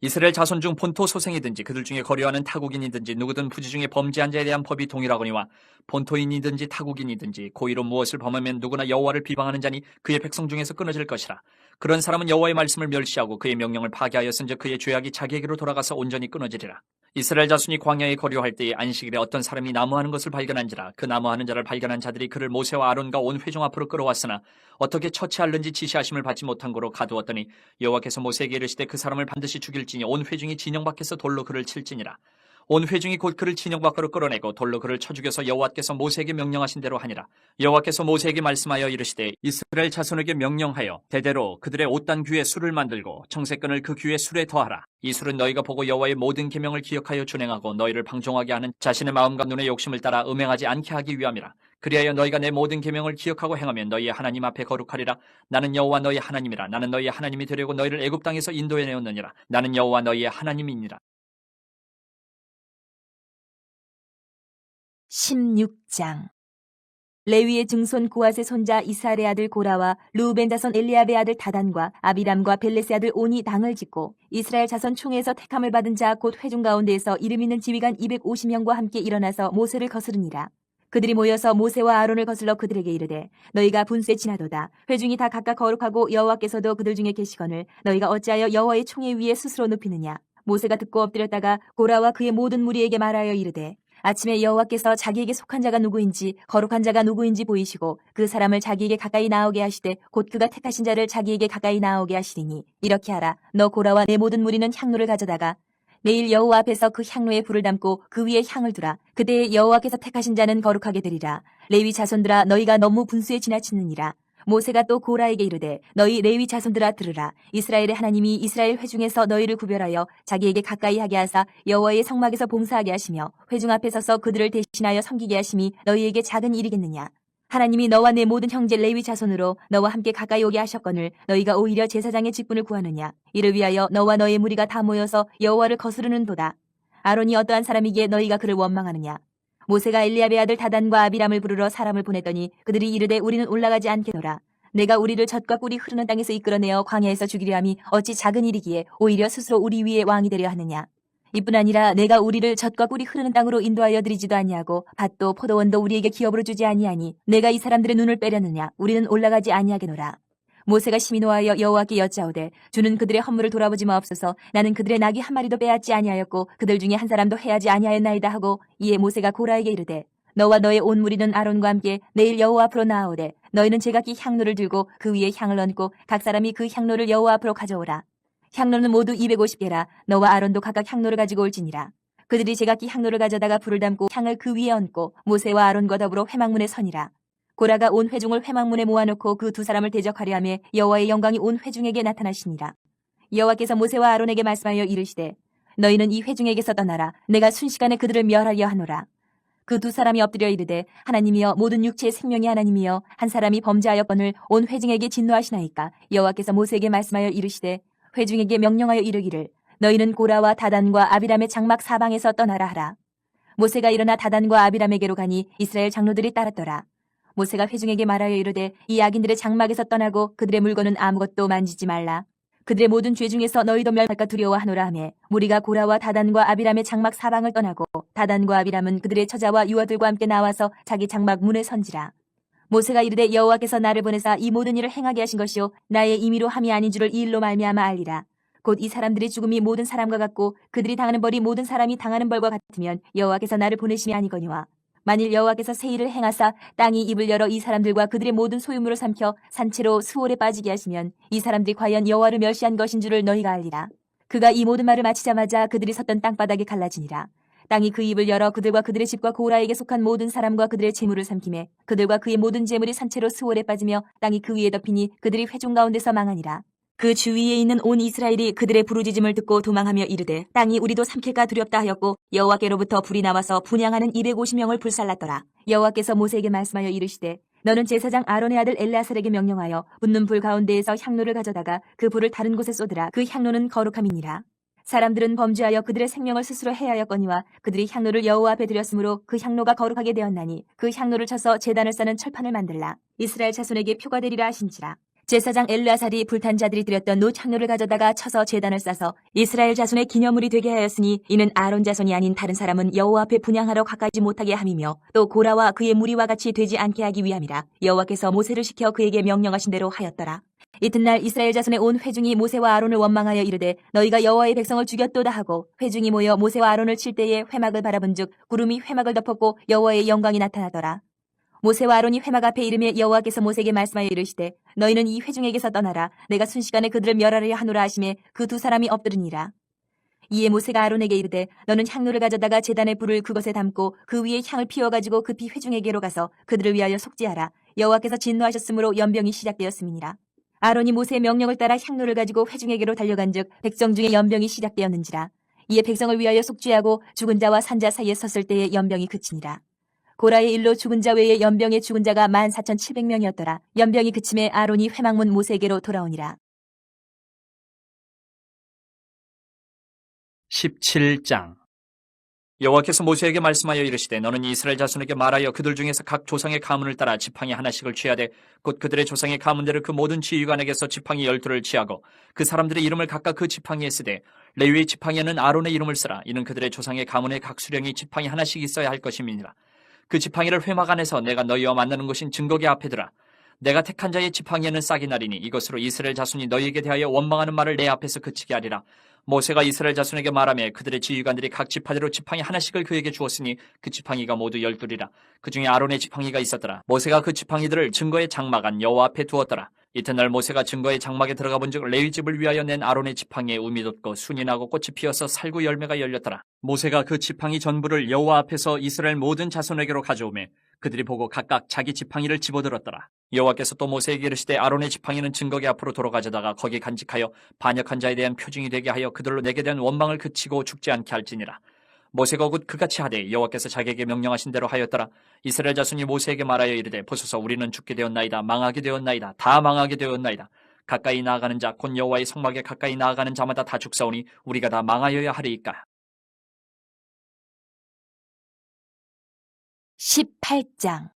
이스라엘 자손 중 본토 소생이든지 그들 중에 거류하는 타국인이든지 누구든 부지 중에 범죄한 자에 대한 법이 동일하거니와 본토인이든지 타국인이든지 고의로 무엇을 범하면 누구나 여호와를 비방하는 자니 그의 백성 중에서 끊어질 것이라. 그런 사람은 여호와의 말씀을 멸시하고 그의 명령을 파괴하였은즉 그의 죄악이 자기에게로 돌아가서 온전히 끊어지리라. 이스라엘 자손이 광야에 거류할 때에 안식일에 어떤 사람이 나무하는 것을 발견한지라. 그 나무하는 자를 발견한 자들이 그를 모세와 아론과 온 회중 앞으로 끌어왔으나 어떻게 처치할는지 지시하심을 받지 못한 고로 가두었더니 여호와께서 모세에게 이르시되 그 사람을 반드시 죽일지니 온 회중이 진영 밖에서 돌로 그를 칠지니라. 온 회중이 곧 그를 진영 밖으로 끌어내고 돌로 그를 쳐 죽여서 여호와께서 모세에게 명령하신 대로 하니라. 여호와께서 모세에게 말씀하여 이르시되 이스라엘 자손에게 명령하여 대대로 그들의 옷단 귀에 술을 만들고 청색끈을 그 귀에 술에 더하라. 이 술은 너희가 보고 여호와의 모든 계명을 기억하여 준행하고 너희를 방종하게 하는 자신의 마음과 눈의 욕심을 따라 음행하지 않게 하기 위함이라. 그리하여 너희가 내 모든 계명을 기억하고 행하면 너희의 하나님 앞에 거룩하리라. 나는 여호와 너희의 하나님이라. 나는 너희의 하나님이 되려고 너희를 애굽 땅에서 인도해 내었느니라. 나는 여호와 너희의 하나님이니라. 16장 레위의 증손 고앗의 손자 이스할의 아들 고라와 르우벤 자손 엘리압의 아들 다단과 아비람과 벨렛의 아들 온이 당을 짓고 이스라엘 자손 총에서 택함을 받은 자 곧 회중 가운데에서 이름 있는 지휘관 250명과 함께 일어나서 모세를 거스르니라. 그들이 모여서 모세와 아론을 거슬러 그들에게 이르되 너희가 분수에 지나도다. 회중이 다 각각 거룩하고 여호와께서도 그들 중에 계시거늘 너희가 어찌하여 여호와의 총에 위에 스스로 눕히느냐. 모세가 듣고 엎드렸다가 고라와 그의 모든 무리에게 말하여 이르되 아침에 여호와께서 자기에게 속한 자가 누구인지 거룩한 자가 누구인지 보이시고 그 사람을 자기에게 가까이 나오게 하시되 곧 그가 택하신 자를 자기에게 가까이 나오게 하시리니 이렇게 하라. 너 고라와 내 모든 무리는 향로를 가져다가 내일 여호와 앞에서 그 향로에 불을 담고 그 위에 향을 두라. 그때 여호와께서 택하신 자는 거룩하게 되리라. 레위 자손들아 너희가 너무 분수에 지나치느니라. 모세가 또 고라에게 이르되 너희 레위 자손들아 들으라. 이스라엘의 하나님이 이스라엘 회중에서 너희를 구별하여 자기에게 가까이 하게 하사 여호와의 성막에서 봉사하게 하시며 회중 앞에 서서 그들을 대신하여 섬기게 하심이 너희에게 작은 일이겠느냐. 하나님이 너와 내 모든 형제 레위 자손으로 너와 함께 가까이 오게 하셨거늘 너희가 오히려 제사장의 직분을 구하느냐. 이를 위하여 너와 너의 무리가 다 모여서 여호와를 거스르는도다. 아론이 어떠한 사람이기에 너희가 그를 원망하느냐. 모세가 엘리압의 아들 다단과 아비람을 부르러 사람을 보냈더니 그들이 이르되 우리는 올라가지 않겠노라. 내가 우리를 젖과 꿀이 흐르는 땅에서 이끌어내어 광야에서 죽이려 함이 어찌 작은 일이기에 오히려 스스로 우리 위에 왕이 되려 하느냐. 이뿐 아니라 내가 우리를 젖과 꿀이 흐르는 땅으로 인도하여 드리지도 아니하고 밭도 포도원도 우리에게 기업으로 주지 아니하니 내가 이 사람들의 눈을 빼려느냐. 우리는 올라가지 아니하겠노라. 모세가 심히 노하여 여호와께 여짜오되 주는 그들의 헌물을 돌아보지 마옵소서. 나는 그들의 낙이 한 마리도 빼앗지 아니하였고 그들 중에 한 사람도 해하지 아니하였나이다 하고 이에 모세가 고라에게 이르되 너와 너의 온 무리는 아론과 함께 내일 여호와 앞으로 나아오되 너희는 제각기 향로를 들고 그 위에 향을 얹고 각 사람이 그 향로를 여호와 앞으로 가져오라. 향로는 모두 250개라. 너와 아론도 각각 향로를 가지고 올지니라. 그들이 제각기 향로를 가져다가 불을 담고 향을 그 위에 얹고 모세와 아론과 더불어 회막문에 서니라. 고라가 온 회중을 회막문에 모아놓고 그 두 사람을 대적하려 하며 여호와의 영광이 온 회중에게 나타나시니라. 여호와께서 모세와 아론에게 말씀하여 이르시되 너희는 이 회중에게서 떠나라. 내가 순식간에 그들을 멸하려 하노라. 그 두 사람이 엎드려 이르되 하나님이여 모든 육체의 생명이 하나님이여 한 사람이 범죄하였거늘 온 회중에게 진노하시나이까. 여호와께서 모세에게 말씀하여 이르시되 회중에게 명령하여 이르기를 너희는 고라와 다단과 아비람의 장막 사방에서 떠나라 하라. 모세가 일어나 다단과 아비람에게로 가니 이스라엘 장로들이 따랐더라. 모세가 회중에게 말하여 이르되 이 악인들의 장막에서 떠나고 그들의 물건은 아무것도 만지지 말라. 그들의 모든 죄 중에서 너희도 멸할까 두려워하노라 하며 무리가 고라와 다단과 아비람의 장막 사방을 떠나고 다단과 아비람은 그들의 처자와 유아들과 함께 나와서 자기 장막 문에 선지라. 모세가 이르되 여호와께서 나를 보내사 이 모든 일을 행하게 하신 것이요 나의 임의로 함이 아닌 줄을 이 일로 말미암아 알리라. 곧 이 사람들의 죽음이 모든 사람과 같고 그들이 당하는 벌이 모든 사람이 당하는 벌과 같으면 여호와께서 나를 보내심이 아니거니와 만일 여호와께서 새 일을 행하사 땅이 입을 열어 이 사람들과 그들의 모든 소유물을 삼켜 산채로 수월에 빠지게 하시면 이 사람들이 과연 여호와를 멸시한 것인 줄을 너희가 알리라. 그가 이 모든 말을 마치자마자 그들이 섰던 땅바닥이 갈라지니라. 땅이 그 입을 열어 그들과 그들의 집과 고라에게 속한 모든 사람과 그들의 재물을 삼키매 그들과 그의 모든 재물이 산채로 수월에 빠지며 땅이 그 위에 덮이니 그들이 회중 가운데서 망하니라. 그 주위에 있는 온 이스라엘이 그들의 부르짖음을 듣고 도망하며 이르되 땅이 우리도 삼킬까 두렵다 하였고 여호와께로부터 불이 나와서 분향하는 250명을 불살랐더라. 여호와께서 모세에게 말씀하여 이르시되 너는 제사장 아론의 아들 엘르아살에게 명령하여 붙는 불 가운데에서 향로를 가져다가 그 불을 다른 곳에 쏟으라. 그 향로는 거룩함이니라. 사람들은 범죄하여 그들의 생명을 스스로 해하였거니와 그들이 향로를 여호와 앞에 드렸으므로 그 향로가 거룩하게 되었나니 그 향로를 쳐서 제단을 싸는 철판을 만들라. 이스라엘 자손에게 표가 되리라 하신지라. 제사장 엘르아살이 불탄 자들이 드렸던 놋 향로를 가져다가 쳐서 제단을 싸서 이스라엘 자손의 기념물이 되게 하였으니 이는 아론 자손이 아닌 다른 사람은 여호와 앞에 분향하러 가까이지 못하게 함이며 또 고라와 그의 무리와 같이 되지 않게 하기 위함이라. 여호와께서 모세를 시켜 그에게 명령하신 대로 하였더라. 이튿날 이스라엘 자손의 온 회중이 모세와 아론을 원망하여 이르되 너희가 여호와의 백성을 죽였도다 하고 회중이 모여 모세와 아론을 칠 때에 회막을 바라본즉 구름이 회막을 덮었고 여호와의 영광이 나타나더라. 모세와 아론이 회막 앞에 이르매 여호와께서 모세에게 말씀하여 이르시되 너희는 이 회중에게서 떠나라. 내가 순식간에 그들을 멸하려 하노라 하시매 그 두 사람이 엎드리니라. 이에 모세가 아론에게 이르되 너는 향로를 가져다가 제단의 불을 그것에 담고 그 위에 향을 피워가지고 급히 회중에게로 가서 그들을 위하여 속죄하라. 여호와께서 진노하셨으므로 연병이 시작되었음이니라. 아론이 모세의 명령을 따라 향로를 가지고 회중에게로 달려간즉 백성 중에 연병이 시작되었는지라. 이에 백성을 위하여 속죄하고 죽은 자와 산자 사이에 섰을 때에 연병이 그치니라. 고라의 일로 죽은 자 외에 연병의 죽은 자가 14,700명이었더라. 연병이 그침에 아론이 회막문 모세에게로 돌아오니라. 17장 여호와께서 모세에게 말씀하여 이르시되 너는 이스라엘 자손에게 말하여 그들 중에서 각 조상의 가문을 따라 지팡이 하나씩을 취하되 곧 그들의 조상의 가문대로 그 모든 지휘관에게서 지팡이 12를 취하고 그 사람들의 이름을 각각 그 지팡이에 쓰되 레위의 지팡이에는 아론의 이름을 쓰라. 이는 그들의 조상의 가문의 각 수령이 지팡이 하나씩 있어야 할 것임이니라. 그 지팡이를 회막 안에서 내가 너희와 만나는 곳인 증거궤 앞에 두라. 내가 택한 자의 지팡이에는 싹이 나리니 이것으로 이스라엘 자손이 너희에게 대하여 원망하는 말을 내 앞에서 그치게 하리라. 모세가 이스라엘 자손에게 말하며 그들의 지휘관들이 각 지파대로 지팡이 하나씩을 그에게 주었으니 그 지팡이가 모두 12이라. 그 중에 아론의 지팡이가 있었더라. 모세가 그 지팡이들을 증거의 장막 안 여호와 앞에 두었더라. 이튿날 모세가 증거의 장막에 들어가 본즉 레위 집을 위하여 낸 아론의 지팡이에 움이 돋고 순이 나고 꽃이 피어서 살구 열매가 열렸더라. 모세가 그 지팡이 전부를 여호와 앞에서 이스라엘 모든 자손에게로 가져오매 그들이 보고 각각 자기 지팡이를 집어들었더라. 여호와께서 또 모세에게 이르시되 아론의 지팡이는 증거궤 앞으로 돌아가져다가 거기 간직하여 반역한 자에 대한 표징이 되게 하여 그들로 내게 대한 원망을 그치고 죽지 않게 할지니라. 모세가 곧 그같이 하되 여호와께서 자기에게 명령하신 대로 하였더라. 이스라엘 자손이 모세에게 말하여 이르되 보소서 우리는 죽게 되었나이다. 망하게 되었나이다. 다 망하게 되었나이다. 가까이 나아가는 자 곧 여호와의 성막에 가까이 나아가는 자마다 다 죽사오니 우리가 다 망하여야 하리이까. 18장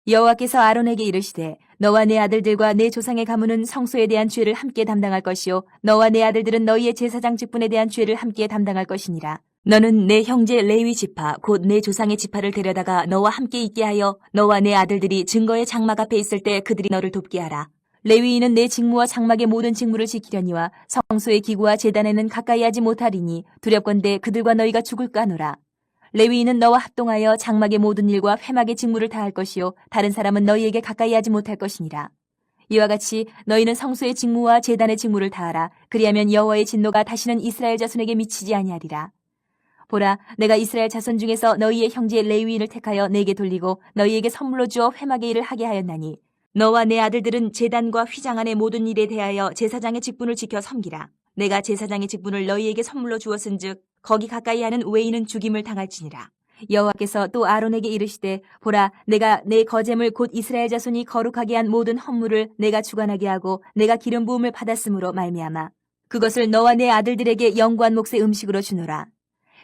여호와께서 아론에게 이르시되 너와 내 아들들과 내 조상의 가문은 성소에 대한 죄를 함께 담당할 것이요 너와 내 아들들은 너희의 제사장 직분에 대한 죄를 함께 담당할 것이니라. 너는 내 형제 레위 지파 곧 내 조상의 지파를 데려다가 너와 함께 있게 하여 너와 내 아들들이 증거의 장막 앞에 있을 때 그들이 너를 돕게 하라. 레위인은 내 직무와 장막의 모든 직무를 지키려니와 성소의 기구와 제단에는 가까이 하지 못하리니 두렵건대 그들과 너희가 죽을까 하노라. 레위인은 너와 합동하여 장막의 모든 일과 회막의 직무를 다할 것이요 다른 사람은 너희에게 가까이 하지 못할 것이니라. 이와 같이 너희는 성소의 직무와 제단의 직무를 다하라. 그리하면 여호와의 진노가 다시는 이스라엘 자손에게 미치지 아니하리라. 보라, 내가 이스라엘 자손 중에서 너희의 형제 레위인을 택하여 내게 돌리고 너희에게 선물로 주어 회막의 일을 하게 하였나니 너와 내 아들들은 제단과 휘장 안의 모든 일에 대하여 제사장의 직분을 지켜 섬기라. 내가 제사장의 직분을 너희에게 선물로 주었은즉 거기 가까이 하는 외인은 죽임을 당할지니라. 여호와께서 또 아론에게 이르시되 보라, 내가 내 거제물 곧 이스라엘 자손이 거룩하게 한 모든 헌물을 내가 주관하게 하고 내가 기름 부음을 받았으므로 말미암아 그것을 너와 내 아들들에게 영구한 몫의 음식으로 주노라.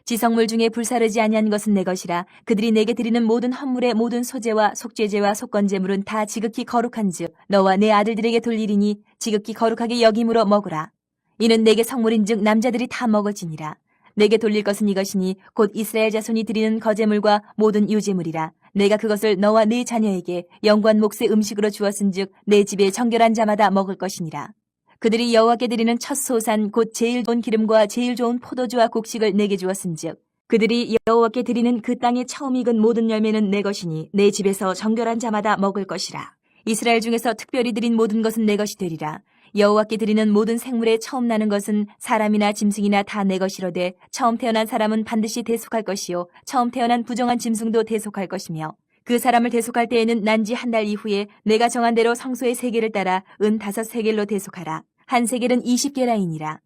지성물 중에 불사르지 아니한 것은 내 것이라. 그들이 내게 드리는 모든 헌물의 모든 소제와 속죄제와 속건제물은 다 지극히 거룩한즉 너와 내 아들들에게 돌리리니 지극히 거룩하게 여김으로 먹으라. 이는 내게 성물인즉 남자들이 다 먹을지니라. 내게 돌릴 것은 이것이니 곧 이스라엘 자손이 드리는 거제물과 모든 유제물이라. 내가 그것을 너와 네 자녀에게 영구한 몫의 음식으로 주었은즉 내 집에 정결한 자마다 먹을 것이니라. 그들이 여호와께 드리는 첫 소산 곧 제일 좋은 기름과 제일 좋은 포도주와 곡식을 내게 주었은즉 그들이 여호와께 드리는 그 땅에 처음 익은 모든 열매는 내 것이니 내 집에서 정결한 자마다 먹을 것이라. 이스라엘 중에서 특별히 드린 모든 것은 내 것이 되리라. 여호와께 드리는 모든 생물에 처음 나는 것은 사람이나 짐승이나 다 내 것이로되 처음 태어난 사람은 반드시 대속할 것이요 처음 태어난 부정한 짐승도 대속할 것이며 그 사람을 대속할 때에는 난지 한 달 이후에 내가 정한 대로 성소의 세겔을 따라 은 5세겔로 대속하라. 한 세겔은 20게라이니라.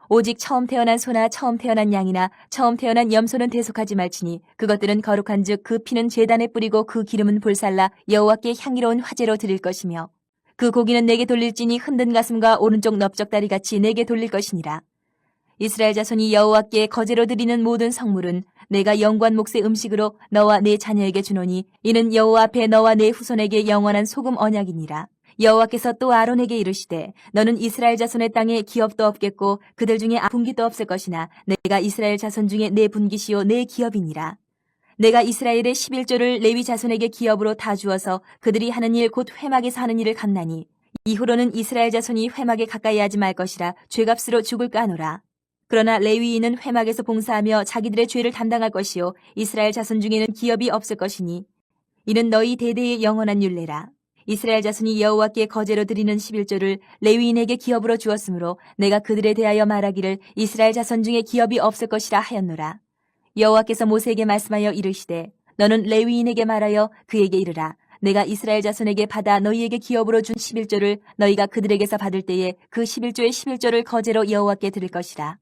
오직 처음 태어난 소나 처음 태어난 양이나 처음 태어난 염소는 대속하지 말지니 그것들은 거룩한즉 그 피는 제단에 뿌리고 그 기름은 불살라 여호와께 향기로운 화제로 드릴 것이며 그 고기는 내게 돌릴지니 흔든 가슴과 오른쪽 넓적다리 같이 내게 돌릴 것이니라. 이스라엘 자손이 여호와께 거제로 드리는 모든 성물은 내가 영구한 몫의 음식으로 너와 내 자녀에게 주노니 이는 여호와 앞에 너와 내 후손에게 영원한 소금 언약이니라. 여호와께서 또 아론에게 이르시되 너는 이스라엘 자손의 땅에 기업도 없겠고 그들 중에 분기도 없을 것이나 내가 이스라엘 자손 중에 내 분기시요 내 기업이니라. 내가 이스라엘의 11조를 레위 자손에게 기업으로 다 주어서 그들이 하는 일 곧 회막에서 하는 일을 갚나니 이후로는 이스라엘 자손이 회막에 가까이 하지 말 것이라 죄값으로 죽을까 하노라. 그러나 레위인은 회막에서 봉사하며 자기들의 죄를 담당할 것이요 이스라엘 자손 중에는 기업이 없을 것이니 이는 너희 대대의 영원한 율례라. 이스라엘 자손이 여호와께 거제로 드리는 11조를 레위인에게 기업으로 주었으므로 내가 그들에 대하여 말하기를 이스라엘 자손 중에 기업이 없을 것이라 하였노라. 여호와께서 모세에게 말씀하여 이르시되 너는 레위인에게 말하여 그에게 이르라. 내가 이스라엘 자손에게 받아 너희에게 기업으로 준 11조를 너희가 그들에게서 받을 때에 그 11조의 11조를 거제로 여호와께 드릴 것이라.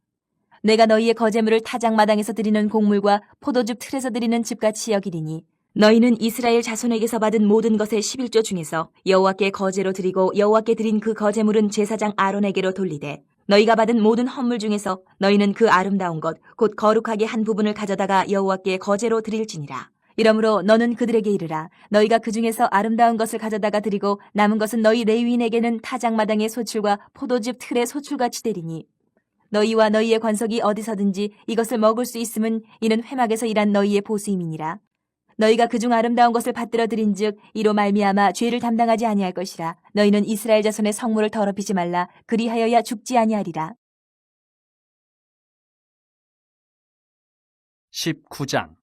내가 너희의 거제물을 타작마당에서 드리는 곡물과 포도즙 틀에서 드리는 집같이 여기리니 너희는 이스라엘 자손에게서 받은 모든 것의 11조 중에서 여호와께 거제로 드리고 여호와께 드린 그 거제물은 제사장 아론에게로 돌리되 너희가 받은 모든 헌물 중에서 너희는 그 아름다운 것 곧 거룩하게 한 부분을 가져다가 여호와께 거제로 드릴지니라. 이러므로 너는 그들에게 이르라. 너희가 그 중에서 아름다운 것을 가져다가 드리고 남은 것은 너희 레위인에게는 타작마당의 소출과 포도즙 틀의 소출같이 되리니 너희와 너희의 관석이 어디서든지 이것을 먹을 수 있음은 이는 회막에서 일한 너희의 보수임이니라. 너희가 그중 아름다운 것을 받들어 드린즉 이로 말미암아 죄를 담당하지 아니할 것이라. 너희는 이스라엘 자손의 성물을 더럽히지 말라. 그리하여야 죽지 아니하리라. 19장.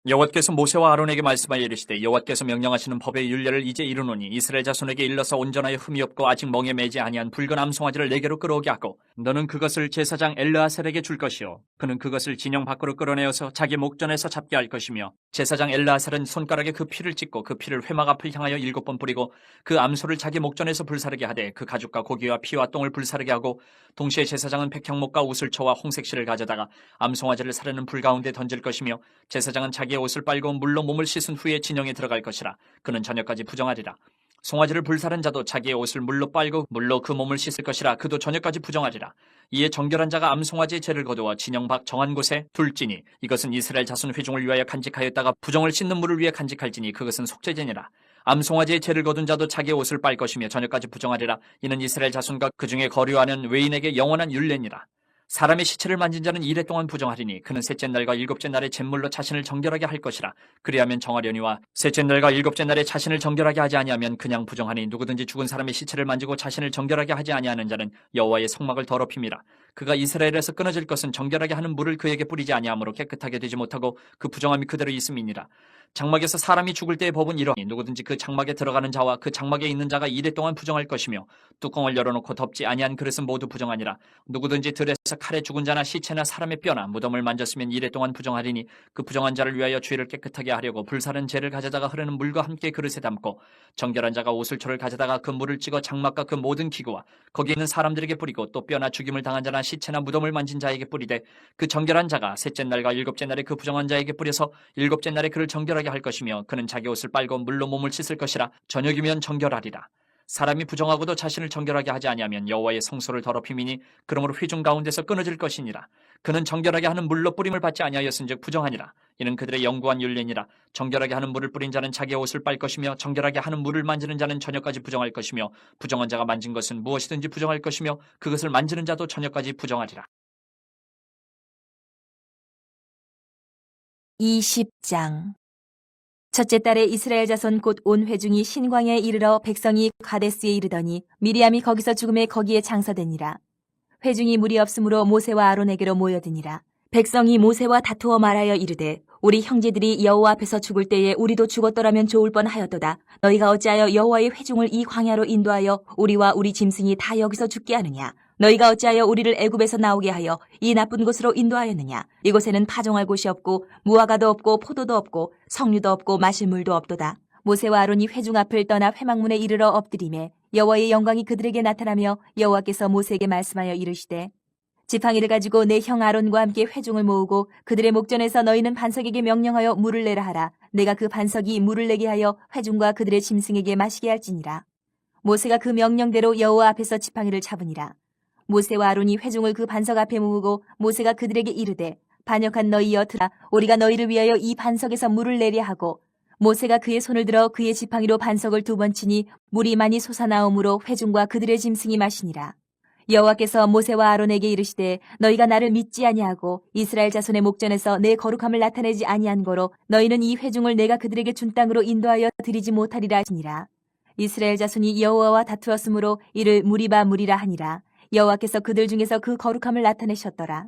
여호와께서 모세와 아론에게 말씀하여 이르시되 여호와께서 명령하시는 법의 율례를 이제 이루노니 이스라엘 자손에게 일러서 온전하여 흠이 없고 아직 멍에 매지 아니한 붉은 암송아지를 내게로 끌어오게 하고 너는 그것을 제사장 엘르아셀에게 줄 것이요 그는 그것을 진영 밖으로 끌어내어서 자기 목전에서 잡게 할 것이며 제사장 엘르아셀은 손가락에 그 피를 찍고 그 피를 회막 앞을 향하여 7번 뿌리고 그 암소를 자기 목전에서 불사르게 하되 그 가죽과 고기와 피와 똥을 불사르게 하고 동시에 제사장은 백향목과 우슬초와 홍색실을 가져다가 암송아지를 사르는 불 가운데 던질 것이며 제사장은 자기의 옷을 빨고 물로 몸을 씻은 후에 진영에 들어갈 것이라. 그는 저녁까지 부정하리라. 송아지를 불사른 자도 자기의 옷을 물로 빨고 물로 그 몸을 씻을 것이라. 그도 저녁까지 부정하리라. 이에 정결한 자가 암송아지의 죄를 거두어 진영 밖 정한 곳에 둘지니 이것은 이스라엘 자손 회중을 위하여 간직하였다가 부정을 씻는 물을 위해 간직할지니 그것은 속죄제니라. 암송아지의 죄를 거둔 자도 자기의 옷을 빨 것이며 저녁까지 부정하리라. 이는 이스라엘 자손과 그 중에 거류하는 외인에게 영원한 율례니라. 사람의 시체를 만진 자는 이래 동안 부정하리니 그는 셋째 날과 일곱째 날에 잿물로 자신을 정결하게 할 것이라. 그리하면 정하려니와 셋째 날과 일곱째 날에 자신을 정결하게 하지 아니하면 그냥 부정하니 누구든지 죽은 사람의 시체를 만지고 자신을 정결하게 하지 아니하는 자는 여호와의 성막을 더럽힘이라. 그가 이스라엘에서 끊어질 것은 정결하게 하는 물을 그에게 뿌리지 아니하므로 깨끗하게 되지 못하고 그 부정함이 그대로 있음이니라. 장막에서 사람이 죽을 때의 법은 이러니 누구든지 그 장막에 들어가는 자와 그 장막에 있는 자가 이래 동안 부정할 것이며 뚜껑을 열어놓고 덮지 아니한 그릇은 모두 부정하니라. 누구든지 들에서 칼에 죽은 자나 시체나 사람의 뼈나 무덤을 만졌으면 이래 동안 부정하리니 그 부정한 자를 위하여 죄를 깨끗하게 하려고 불사른 재를 가져다가 흐르는 물과 함께 그릇에 담고 정결한 자가 오슬초를 가져다가 그 물을 찍어 장막과 그 모든 기구와 거기 있는 사람들에게 뿌리고 또 뼈나 죽임을 당한 자나 시체나 무덤을 만진 자에게 뿌리되 그 정결한 자가 셋째 날과 일곱째 날에 그 부정한 자에게 뿌려서 일곱째 날에 그를 정결하게 할 것이며 그는 자기 옷을 빨고 물로 몸을 씻을 것이라. 저녁이면 정결하리라. 사람이 부정하고도 자신을 정결하게 하지 아니하면 여호와의 성소를 더럽힘이니 그러므로 회중 가운데서 끊어질 것이니라. 그는 정결하게 하는 물로 뿌림을 받지 아니하였은즉 부정하니라. 이는 그들의 영구한 율례니라. 정결하게 하는 물을 뿌린 자는 자기의 옷을 빨 것이며 정결하게 하는 물을 만지는 자는 저녁까지 부정할 것이며 부정한 자가 만진 것은 무엇이든지 부정할 것이며 그것을 만지는 자도 저녁까지 부정하리라. 20장. 첫째 달에 이스라엘 자손 곧 온 회중이 신광야에 이르러 백성이 가데스에 이르더니 미리암이 거기서 죽음에 거기에 장사되니라. 회중이 무리 없으므로 모세와 아론에게로 모여드니라. 백성이 모세와 다투어 말하여 이르되 우리 형제들이 여호와 앞에서 죽을 때에 우리도 죽었더라면 좋을 뻔하였도다. 너희가 어찌하여 여호와의 회중을 이 광야로 인도하여 우리와 우리 짐승이 다 여기서 죽게 하느냐? 너희가 어찌하여 우리를 애굽에서 나오게 하여 이 나쁜 곳으로 인도하였느냐? 이곳에는 파종할 곳이 없고 무화과도 없고 포도도 없고 석류도 없고 마실 물도 없도다. 모세와 아론이 회중 앞을 떠나 회막문에 이르러 엎드리매 여호와의 영광이 그들에게 나타나며 여호와께서 모세에게 말씀하여 이르시되 지팡이를 가지고 내 형 아론과 함께 회중을 모으고 그들의 목전에서 너희는 반석에게 명령하여 물을 내라 하라. 내가 그 반석이 물을 내게 하여 회중과 그들의 짐승에게 마시게 할지니라. 모세가 그 명령대로 여호와 앞에서 지팡이를 잡으니라. 모세와 아론이 회중을 그 반석 앞에 모으고 모세가 그들에게 이르되 반역한 너희여 들으라. 우리가 너희를 위하여 이 반석에서 물을 내려 하고 모세가 그의 손을 들어 그의 지팡이로 반석을 두 번 치니 물이 많이 솟아나오므로 회중과 그들의 짐승이 마시니라. 여호와께서 모세와 아론에게 이르시되 너희가 나를 믿지 아니하고 이스라엘 자손의 목전에서 내 거룩함을 나타내지 아니한 거로 너희는 이 회중을 내가 그들에게 준 땅으로 인도하여 드리지 못하리라 하시니라. 이스라엘 자손이 여호와와 다투었으므로 이를 무리바 무리라 하니라. 여호와께서 그들 중에서 그 거룩함을 나타내셨더라.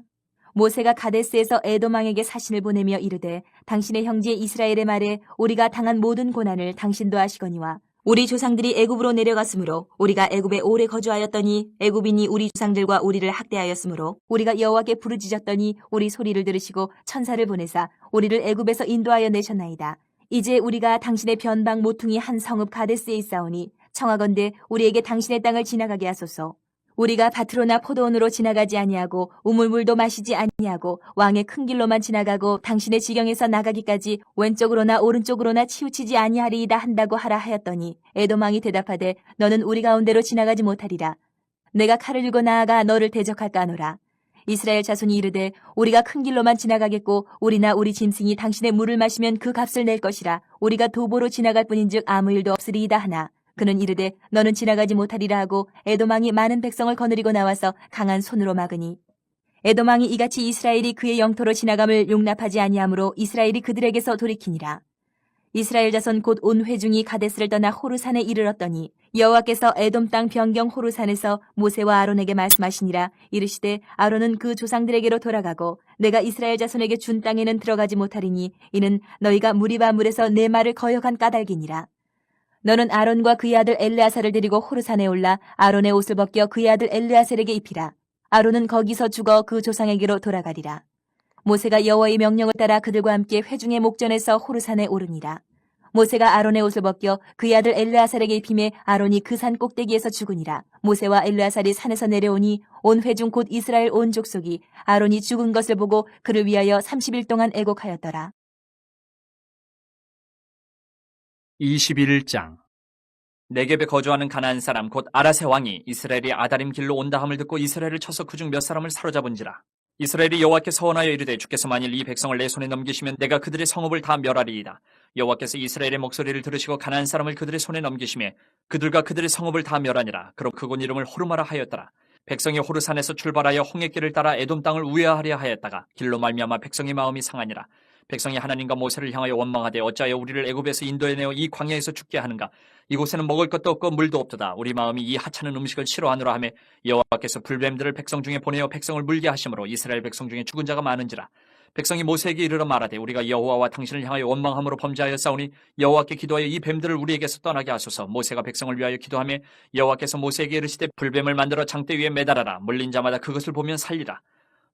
모세가 가데스에서 에돔 왕에게 사신을 보내며 이르되 당신의 형제 이스라엘의 말에 우리가 당한 모든 고난을 당신도 아시거니와 우리 조상들이 애굽으로 내려갔으므로 우리가 애굽에 오래 거주하였더니 애굽인이 우리 조상들과 우리를 학대하였으므로 우리가 여호와께 부르짖었더니 우리 소리를 들으시고 천사를 보내사 우리를 애굽에서 인도하여 내셨나이다. 이제 우리가 당신의 변방 모퉁이 한 성읍 가데스에 있사오니 청하건대 우리에게 당신의 땅을 지나가게 하소서. 우리가 밭으로나 포도원으로 지나가지 아니하고 우물물도 마시지 아니하고 왕의 큰 길로만 지나가고 당신의 지경에서 나가기까지 왼쪽으로나 오른쪽으로나 치우치지 아니하리이다 한다고 하라 하였더니 에돔 왕이 대답하되 너는 우리 가운데로 지나가지 못하리라. 내가 칼을 들고 나아가 너를 대적할까 하노라. 이스라엘 자손이 이르되 우리가 큰 길로만 지나가겠고 우리나 우리 짐승이 당신의 물을 마시면 그 값을 낼 것이라. 우리가 도보로 지나갈 뿐인즉 아무 일도 없으리이다 하나. 그는 이르되 너는 지나가지 못하리라 하고 에돔 왕이 많은 백성을 거느리고 나와서 강한 손으로 막으니 에돔 왕이 이같이 이스라엘이 그의 영토로 지나감을 용납하지 아니하므로 이스라엘이 그들에게서 돌이키니라. 이스라엘 자손 곧 온 회중이 가데스를 떠나 호르산에 이르렀더니 여호와께서 에돔 땅 변경 호르산에서 모세와 아론에게 말씀하시니라. 이르시되 아론은 그 조상들에게로 돌아가고 내가 이스라엘 자손에게 준 땅에는 들어가지 못하리니 이는 너희가 무리바 물에서 내 말을 거역한 까닭이니라. 너는 아론과 그의 아들 엘르아살을 데리고 호르산에 올라 아론의 옷을 벗겨 그의 아들 엘르아살에게 입히라. 아론은 거기서 죽어 그 조상에게로 돌아가리라. 모세가 여호와의 명령을 따라 그들과 함께 회중의 목전에서 호르산에 오르니라. 모세가 아론의 옷을 벗겨 그의 아들 엘르아살에게 입히매 아론이 그 산 꼭대기에서 죽으니라. 모세와 엘르아살이 산에서 내려오니 온 회중 곧 이스라엘 온 족속이 아론이 죽은 것을 보고 그를 위하여 30일 동안 애곡하였더라. 21장. 네겝에 거주하는 가나안 사람 곧 아라세 왕이 이스라엘이 아다림 길로 온다 함을 듣고 이스라엘을 쳐서 그중 몇 사람을 사로잡은지라. 이스라엘이 여호와께 서원하여 이르되 주께서 만일 이 백성을 내 손에 넘기시면 내가 그들의 성읍을 다 멸하리이다. 여호와께서 이스라엘의 목소리를 들으시고 가나안 사람을 그들의 손에 넘기시매 그들과 그들의 성읍을 다 멸하니라. 그로 그곳 이름을 호르마라 하였더라. 백성이 호르산에서 출발하여 홍해길을 따라 에돔 땅을 우회하려 하였다가 길로 말미암아 백성의 마음이 상하니라. 백성이 하나님과 모세를 향하여 원망하되 어찌하여 우리를 애굽에서 인도해내어 이 광야에서 죽게 하는가. 이곳에는 먹을 것도 없고 물도 없도다. 우리 마음이 이 하찮은 음식을 싫어하노라 하며 여호와께서 불뱀들을 백성 중에 보내어 백성을 물게 하심으로 이스라엘 백성 중에 죽은 자가 많은지라. 백성이 모세에게 이르러 말하되 우리가 여호와와 당신을 향하여 원망함으로 범죄하였사오니 여호와께 기도하여 이 뱀들을 우리에게서 떠나게 하소서. 모세가 백성을 위하여 기도하며 여호와께서 모세에게 이르시되 불뱀을 만들어 장대 위에 매달아라. 물린 자마다 그것을 보면 살리라.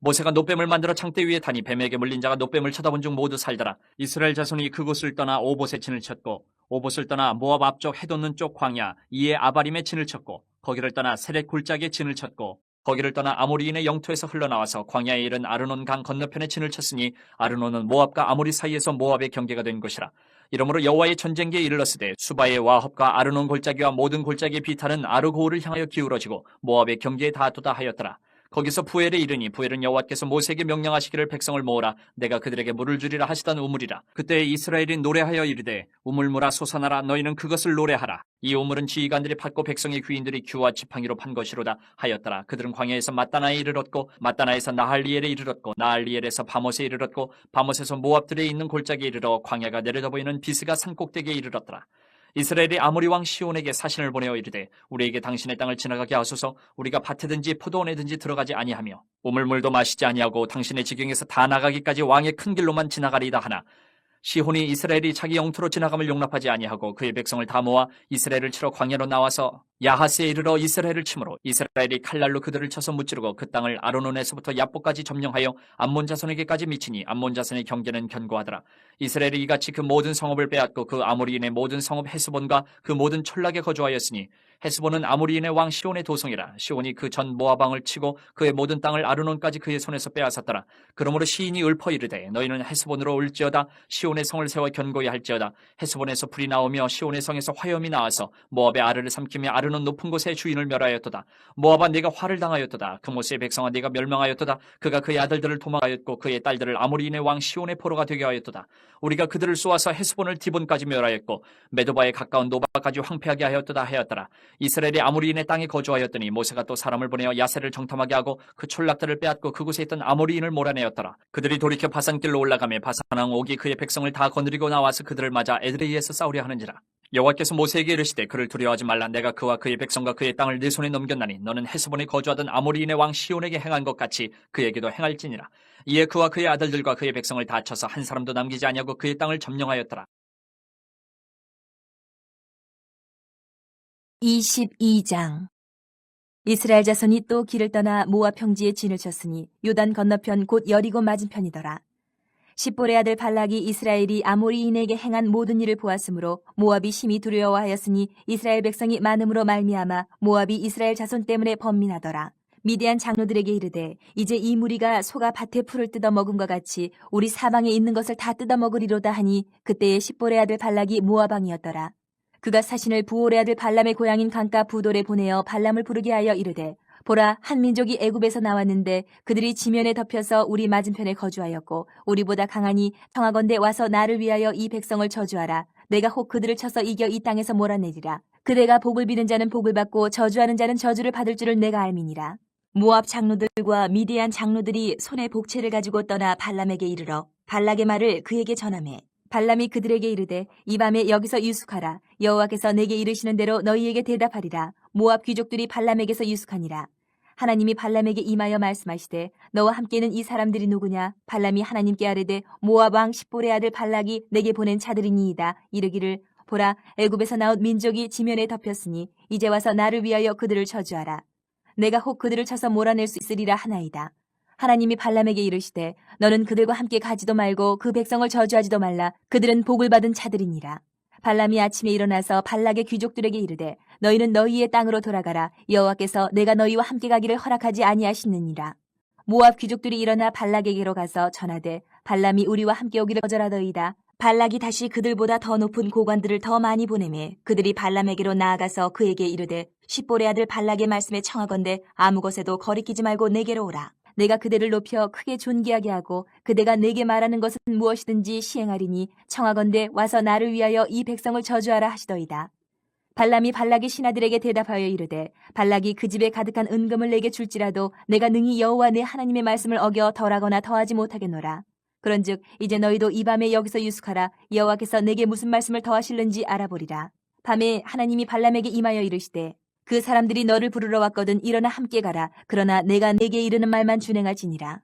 모세가 놋뱀을 만들어 창대 위에 타니 뱀에게 물린 자가 놋뱀을 쳐다본 중 모두 살더라. 이스라엘 자손이 그곳을 떠나 오봇에 진을 쳤고 오봇을 떠나 모압 앞쪽 해돋는 쪽 광야 이에 아바림에 진을 쳤고 거기를 떠나 세렛 골짜기에 진을 쳤고 거기를 떠나 아모리인의 영토에서 흘러나와서 광야에 이른 아르논 강 건너편에 진을 쳤으니 아르논은 모압과 아모리 사이에서 모압의 경계가 된 곳이라. 이러므로 여호와의 전쟁기에 이르렀으되 수바의 와합과 아르논 골짜기와 모든 골짜기의 비탈은 아르고울을 향하여 기울어지고 모압의 경계에 닿았도다 하였더라. 거기서 부엘에 이르니 부엘은 여호와께서 모세에게 명령하시기를 백성을 모으라 내가 그들에게 물을 주리라 하시던 우물이라. 그때 이스라엘이 노래하여 이르되 우물물아 솟아나라 너희는 그것을 노래하라. 이 우물은 지휘관들이 팠고 백성의 귀인들이 규와 지팡이로 판 것이로다 하였더라. 그들은 광야에서 마따나에 이르렀고 마따나에서 나할리엘에 이르렀고 나할리엘에서 바못에 이르렀고 바못에서 모압들에 있는 골짜기에 이르러 광야가 내려다 보이는 비스가 산꼭대기에 이르렀더라. 이스라엘이 아모리 왕 시온에게 사신을 보내어 이르되 우리에게 당신의 땅을 지나가게 하소서. 우리가 밭에든지 포도원에든지 들어가지 아니하며 우물물도 마시지 아니하고 당신의 지경에서 다 나가기까지 왕의 큰 길로만 지나가리이다 하나 시온이 이스라엘이 자기 영토로 지나감을 용납하지 아니하고 그의 백성을 다 모아 이스라엘을 치러 광야로 나와서 야하스에 이르러 이스라엘을 치므로 이스라엘이 칼날로 그들을 쳐서 무찌르고 그 땅을 아르논에서부터 야복까지 점령하여 암몬 자손에게까지 미치니 암몬 자손의 경계는 견고하더라. 이스라엘이 이같이 그 모든 성읍을 빼앗고 그 아모리인의 모든 성읍 헤스본과 그 모든 촌락에 거주하였으니 헤스본은 아모리인의 왕 시온의 도성이라. 시온이 그 전 모압 왕을 치고 그의 모든 땅을 아르논까지 그의 손에서 빼앗았더라. 그러므로 시인이 읊어 이르되 너희는 헤스본으로 올지어다. 시온의 성을 세워 견고히 할지어다. 헤스본에서 불이 나오며 시온의 성에서 화염이 나와서 모압의 아르를 삼키며 아르논 높은 곳의 주인을 멸하였도다. 모압아 네가 화를 당하였도다. 그모스의 백성아 네가 멸망하였도다. 그가 그의 아들들을 도망하였고 그의 딸들을 아모리인의 왕 시온의 포로가 되게 하였도다. 우리가 그들을 쏘아서 헤스본을 디본까지 멸하였고 메도바에 가까운 노바까지 황폐하게 하였도다 하였더라. 이스라엘이 아모리인의 땅에 거주하였더니 모세가 또 사람을 보내어 야세를 정탐하게 하고 그 촌락들을 빼앗고 그곳에 있던 아모리인을 몰아내었더라. 그들이 돌이켜 바산길로 올라가며 바산왕 옥이 그의 백성을 다 거느리고 나와서 그들을 맞아 에드레이에서 싸우려 하는지라. 여호와께서 모세에게 이르시되 그를 두려워하지 말라. 내가 그와 그의 백성과 그의 땅을 네 손에 넘겼나니 너는 헤스본에 거주하던 아모리인의 왕 시온에게 행한 것 같이 그에게도 행할지니라. 이에 그와 그의 아들들과 그의 백성을 다 쳐서 한 사람도 남기지 아니하고 그의 땅을 점령하였더라. 22장. 이스라엘 자손이 또 길을 떠나 모압 평지에 진을 쳤으니 요단 건너편 곧 여리고 맞은편이더라. 십볼의 아들 발락이 이스라엘이 아모리인에게 행한 모든 일을 보았으므로 모압이 심히 두려워하였으니 이스라엘 백성이 많음으로 말미암아 모압이 이스라엘 자손 때문에 번민하더라. 미디안 장로들에게 이르되 이제 이 무리가 소가 밭에 풀을 뜯어 먹음과 같이 우리 사방에 있는 것을 다 뜯어 먹으리로다 하니 그때에 십볼의 아들 발락이 모압 왕이었더라. 그가 사신을 부올의 아들 발람의 고향인 강가 부돌에 보내어 발람을 부르게 하여 이르되 보라 한 민족이 애굽에서 나왔는데 그들이 지면에 덮여서 우리 맞은편에 거주하였고 우리보다 강하니 청하건대 와서 나를 위하여 이 백성을 저주하라. 내가 혹 그들을 쳐서 이겨 이 땅에서 몰아내리라. 그대가 복을 비는 자는 복을 받고 저주하는 자는 저주를 받을 줄을 내가 알미니라. 모압 장로들과 미디안 장로들이 손에 복채를 가지고 떠나 발람에게 이르러 발락의 말을 그에게 전하매 발람이 그들에게 이르되 이 밤에 여기서 유숙하라. 여호와께서 내게 이르시는 대로 너희에게 대답하리라. 모압 귀족들이 발람에게서 유숙하니라. 하나님이 발람에게 임하여 말씀하시되 너와 함께는 이 사람들이 누구냐? 발람이 하나님께 아뢰되 모압 왕 십볼의 아들 발락이 내게 보낸 자들이니이다. 이르기를 보라 애굽에서 나온 민족이 지면에 덮였으니 이제 와서 나를 위하여 그들을 저주하라. 내가 혹 그들을 쳐서 몰아낼 수 있으리라 하나이다. 하나님이 발람에게 이르시되 너는 그들과 함께 가지도 말고 그 백성을 저주하지도 말라. 그들은 복을 받은 자들이니라. 발람이 아침에 일어나서 발락의 귀족들에게 이르되 너희는 너희의 땅으로 돌아가라. 여호와께서 내가 너희와 함께 가기를 허락하지 아니하시느니라. 모압 귀족들이 일어나 발락에게로 가서 전하되 발람이 우리와 함께 오기를 거절하더이다. 발락이 다시 그들보다 더 높은 고관들을 더 많이 보내매 그들이 발람에게로 나아가서 그에게 이르되 십볼의 아들 발락의 말씀에 청하건대 아무 것에도 거리끼지 말고 내게로 오라. 내가 그대를 높여 크게 존귀하게 하고 그대가 내게 말하는 것은 무엇이든지 시행하리니 청하건대 와서 나를 위하여 이 백성을 저주하라 하시더이다. 발람이 발락의 신하들에게 대답하여 이르되 발락이 그 집에 가득한 은금을 내게 줄지라도 내가 능히 여호와 내 하나님의 말씀을 어겨 덜하거나 더하지 못하겠노라. 그런즉 이제 너희도 이 밤에 여기서 유숙하라. 여호와께서 내게 무슨 말씀을 더하실는지 알아보리라. 밤에 하나님이 발람에게 임하여 이르시되 그 사람들이 너를 부르러 왔거든 일어나 함께 가라. 그러나 내가 내게 이르는 말만 준행할지니라.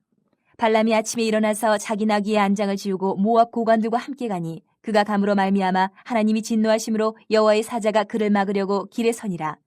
발람이 아침에 일어나서 자기 나귀의 안장을 지우고 모압 고관들과 함께 가니 그가 감으로 말미암아 하나님이 진노하심으로 여호와의 사자가 그를 막으려고 길에 서니라.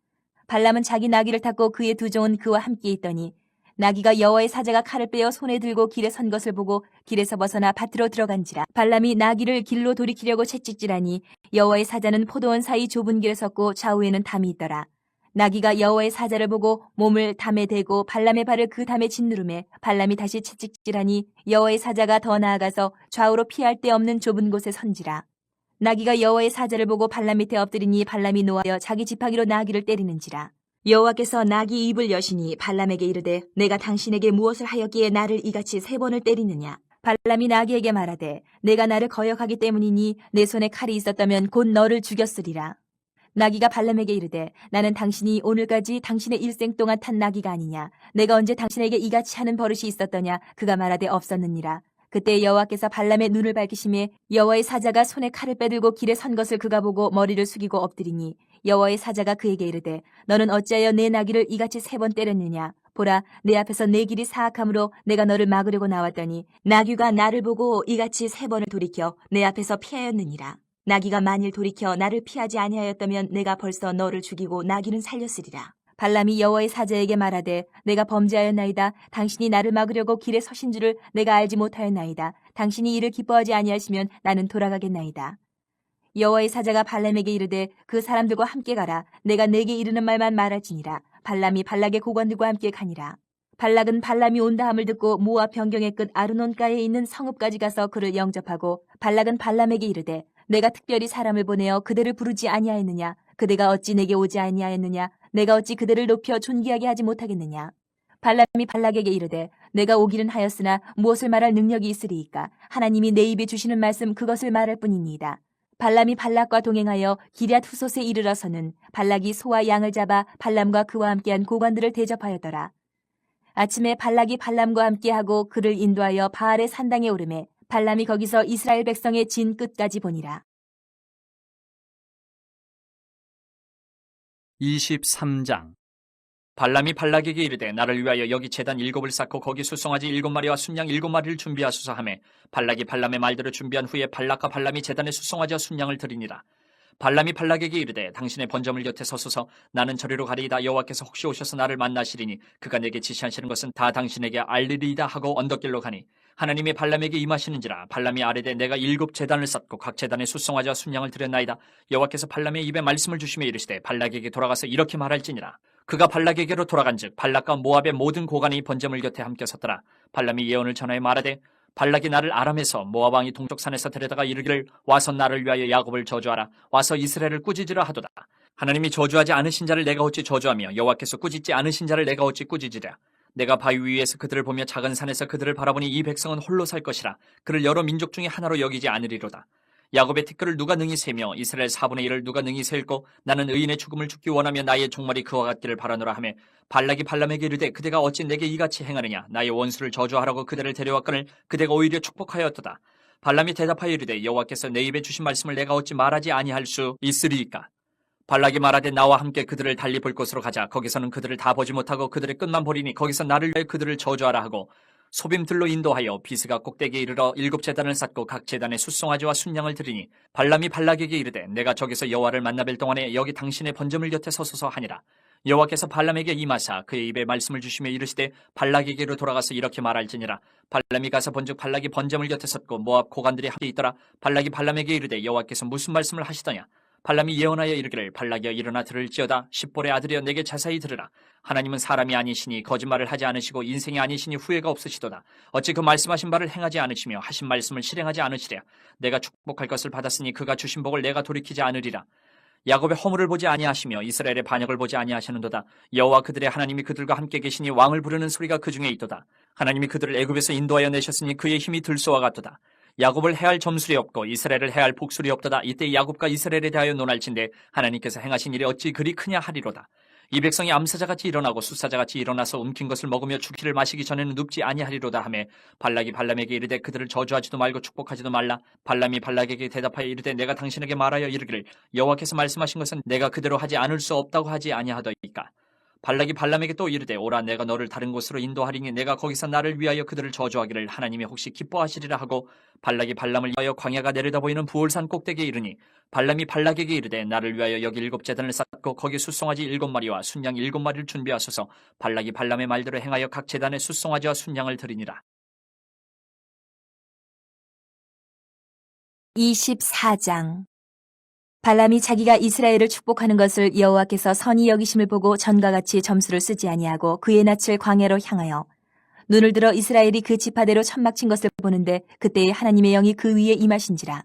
발람은 자기 나귀를 탔고 그의 두 종은 그와 함께 있더니 나귀가 여호와의 사자가 칼을 빼어 손에 들고 길에 선 것을 보고 길에서 벗어나 밭으로 들어간지라. 발람이 나귀를 길로 돌이키려고 채찍질하니 여호와의 사자는 포도원 사이 좁은 길에 섰고 좌우에는 담이 있더라. 나귀가 여호와의 사자를 보고 몸을 담에 대고 발람의 발을 그 담에 짓누르매 발람이 다시 채찍질하니 여호와의 사자가 더 나아가서 좌우로 피할 데 없는 좁은 곳에 선지라. 나귀가 여호와의 사자를 보고 발람 밑에 엎드리니 발람이 노하여 자기 지팡이로 나귀를 때리는지라. 여호와께서 나귀 입을 여시니 발람에게 이르되 내가 당신에게 무엇을 하였기에 나를 이같이 3번을 때리느냐. 발람이 나귀에게 말하되 내가 나를 거역하기 때문이니 내 손에 칼이 있었다면 곧 너를 죽였으리라. 나귀가 발람에게 이르되 나는 당신이 오늘까지 당신의 일생 동안 탄 나귀가 아니냐. 내가 언제 당신에게 이같이 하는 버릇이 있었더냐. 그가 말하되 없었느니라. 그때 여호와께서 발람의 눈을 밝히시매 여호와의 사자가 손에 칼을 빼들고 길에 선 것을 그가 보고 머리를 숙이고 엎드리니 여호와의 사자가 그에게 이르되 너는 어찌하여 내 나귀를 이같이 3번 때렸느냐. 보라, 내 앞에서 내 길이 사악함으로 내가 너를 막으려고 나왔더니 나귀가 나를 보고 이같이 3번을 돌이켜 내 앞에서 피하였느니라. 나귀가 만일 돌이켜 나를 피하지 아니하였다면 내가 벌써 너를 죽이고 나귀는 살렸으리라. 발람이 여호와의 사자에게 말하되 내가 범죄하였나이다. 당신이 나를 막으려고 길에 서신 줄을 내가 알지 못하였나이다. 당신이 이를 기뻐하지 아니하시면 나는 돌아가겠나이다. 여호와의 사자가 발람에게 이르되 그 사람들과 함께 가라. 내가 내게 이르는 말만 말할지니라. 발람이 발락의 고관들과 함께 가니라. 발락은 발람이 온다 함을 듣고 모압 변경의 끝 아르논가에 있는 성읍까지 가서 그를 영접하고 발락은 발람에게 이르되 내가 특별히 사람을 보내어 그들을 부르지 아니하였느냐. 그대가 어찌 내게 오지 아니하였느냐. 내가 어찌 그들을 높여 존귀하게 하지 못하겠느냐. 발람이 발락에게 이르되 내가 오기는 하였으나 무엇을 말할 능력이 있으리이까. 하나님이 내 입에 주시는 말씀 그것을 말할 뿐이니이다. 발람이 발락과 동행하여 기럇 후솥에 이르러서는 발락이 소와 양을 잡아 발람과 그와 함께한 고관들을 대접하였더라. 아침에 발락이 발람과 함께하고 그를 인도하여 바알의 산당에 오르매 발람이 거기서 이스라엘 백성의 진 끝까지 보니라. 23장. 발람이 발락에게 이르되 나를 위하여 여기 제단 7을 쌓고 거기 수송아지 7마리와 순양 7마리를 준비하소서 하매 발락이 발람의 말대로 준비한 후에 발락과 발람이 제단에 수송아지와 순양을 드리니라. 발람이 발락에게 이르되 당신의 번제물 곁에 서소서. 나는 저리로 가리이다. 여호와께서 혹시 오셔서 나를 만나시리니 그가 내게 지시하시는 것은 다 당신에게 알리리이다 하고 언덕길로 가니 하나님이 발람에게 임하시는지라. 발람이 아뢰되 내가 7 제단을 쌓고 각 제단에 수송아지와 순양을 드렸나이다. 여호와께서 발람의 입에 말씀을 주시며 이르시되 발락에게 돌아가서 이렇게 말할지니라. 그가 발락에게로 돌아간즉 발락과 모압의 모든 고관이 번제물 곁에 함께 섰더라. 발람이 예언을 전하여 말하되 발락이 나를 아람에서 모압 왕이 동쪽 산에서 데려다가 이르기를 와서 나를 위하여 야곱을 저주하라. 와서 이스라엘을 꾸짖으라 하도다. 하나님이 저주하지 않으신 자를 내가 어찌 저주하며 여호와께서 꾸짖지 않으신 자를 내가 어찌 꾸짖으랴. 내가 바위 위에서 그들을 보며 작은 산에서 그들을 바라보니 이 백성은 홀로 살 것이라. 그를 여러 민족 중에 하나로 여기지 않으리로다. 야곱의 티끌을 누가 능히 세며 이스라엘 4분의 1을 누가 능히 셀고 나는 의인의 죽음을 죽기 원하며 나의 종말이 그와 같기를 바라노라 하며 발락이 발람에게 이르되 그대가 어찌 내게 이같이 행하느냐. 나의 원수를 저주하라고 그대를 데려왔거늘 그대가 오히려 축복하였도다. 발람이 대답하여 이르되 여호와께서 내 입에 주신 말씀을 내가 어찌 말하지 아니할 수 있으리이까. 발락이 말하되 나와 함께 그들을 달리 볼 곳으로 가자. 거기서는 그들을 다 보지 못하고 그들의 끝만 보리니 거기서 나를 위하여 그들을 저주하라 하고 소빔들로 인도하여 비스가 꼭대기에 이르러 7 제단을 쌓고 각 제단에 수송아지와 순양을 드리니 발람이 발락에게 이르되 내가 저기서 여호와를 만나뵐 동안에 여기 당신의 번제물 곁에 서소서 하니라. 여호와께서 발람에게 임하사 그의 입에 말씀을 주시며 이르시되 발락에게로 돌아가서 이렇게 말할지니라. 발람이 가서 본즉 발락이 번제물 곁에 섰고 모압 고관들이 함께 있더라. 발락이 발람에게 이르되 여호와께서 무슨 말씀을 하시더냐. 발람이 예언하여 이르기를 발락이여 일어나 들을지어다. 십볼의 아들이여 내게 자세히 들으라. 하나님은 사람이 아니시니 거짓말을 하지 않으시고 인생이 아니시니 후회가 없으시도다. 어찌 그 말씀하신 바를 행하지 않으시며 하신 말씀을 실행하지 않으시랴. 내가 축복할 것을 받았으니 그가 주신 복을 내가 돌이키지 않으리라. 야곱의 허물을 보지 아니하시며 이스라엘의 반역을 보지 아니하시는도다. 여호와 그들의 하나님이 그들과 함께 계시니 왕을 부르는 소리가 그 중에 있도다. 하나님이 그들을 애굽에서 인도하여 내셨으니 그의 힘이 들소와 같도다. 야곱을 해할 점술이 없고 이스라엘을 해할 복술이 없도다. 이때 야곱과 이스라엘에 대하여 논할진대 하나님께서 행하신 일이 어찌 그리 크냐 하리로다. 이 백성이 암사자같이 일어나고 숫사자같이 일어나서 움킨 것을 먹으며 죽기를 마시기 전에는 눕지 아니하리로다 하매 발락이 발람에게 이르되 그들을 저주하지도 말고 축복하지도 말라. 발람이 발락에게 대답하여 이르되 내가 당신에게 말하여 이르기를 여호와께서 말씀하신 것은 내가 그대로 하지 않을 수 없다고 하지 아니하더이까. 발락이 발람에게 또 이르되 오라 내가 너를 다른 곳으로 인도하리니 내가 거기서 나를 위하여 그들을 저주하기를 하나님이 혹시 기뻐하시리라 하고 발락이 발람을 위하여 광야가 내려다 보이는 부올산 꼭대기에 이르니 발람이 발락에게 이르되 나를 위하여 여기 7 제단을 쌓고 거기 숫송아지 7마리와 순양 7마리를 준비하소서. 발락이 발람의 말대로 행하여 각 제단에 숫송아지와 순양을 드리니라. 24장. 발람이 자기가 이스라엘을 축복하는 것을 여호와께서 선히 여기심을 보고 전과 같이 점수를 쓰지 아니하고 그의 낯을 광야로 향하여 눈을 들어 이스라엘이 그 지파대로 천막 친 것을 보는데 그때에 하나님의 영이 그 위에 임하신지라.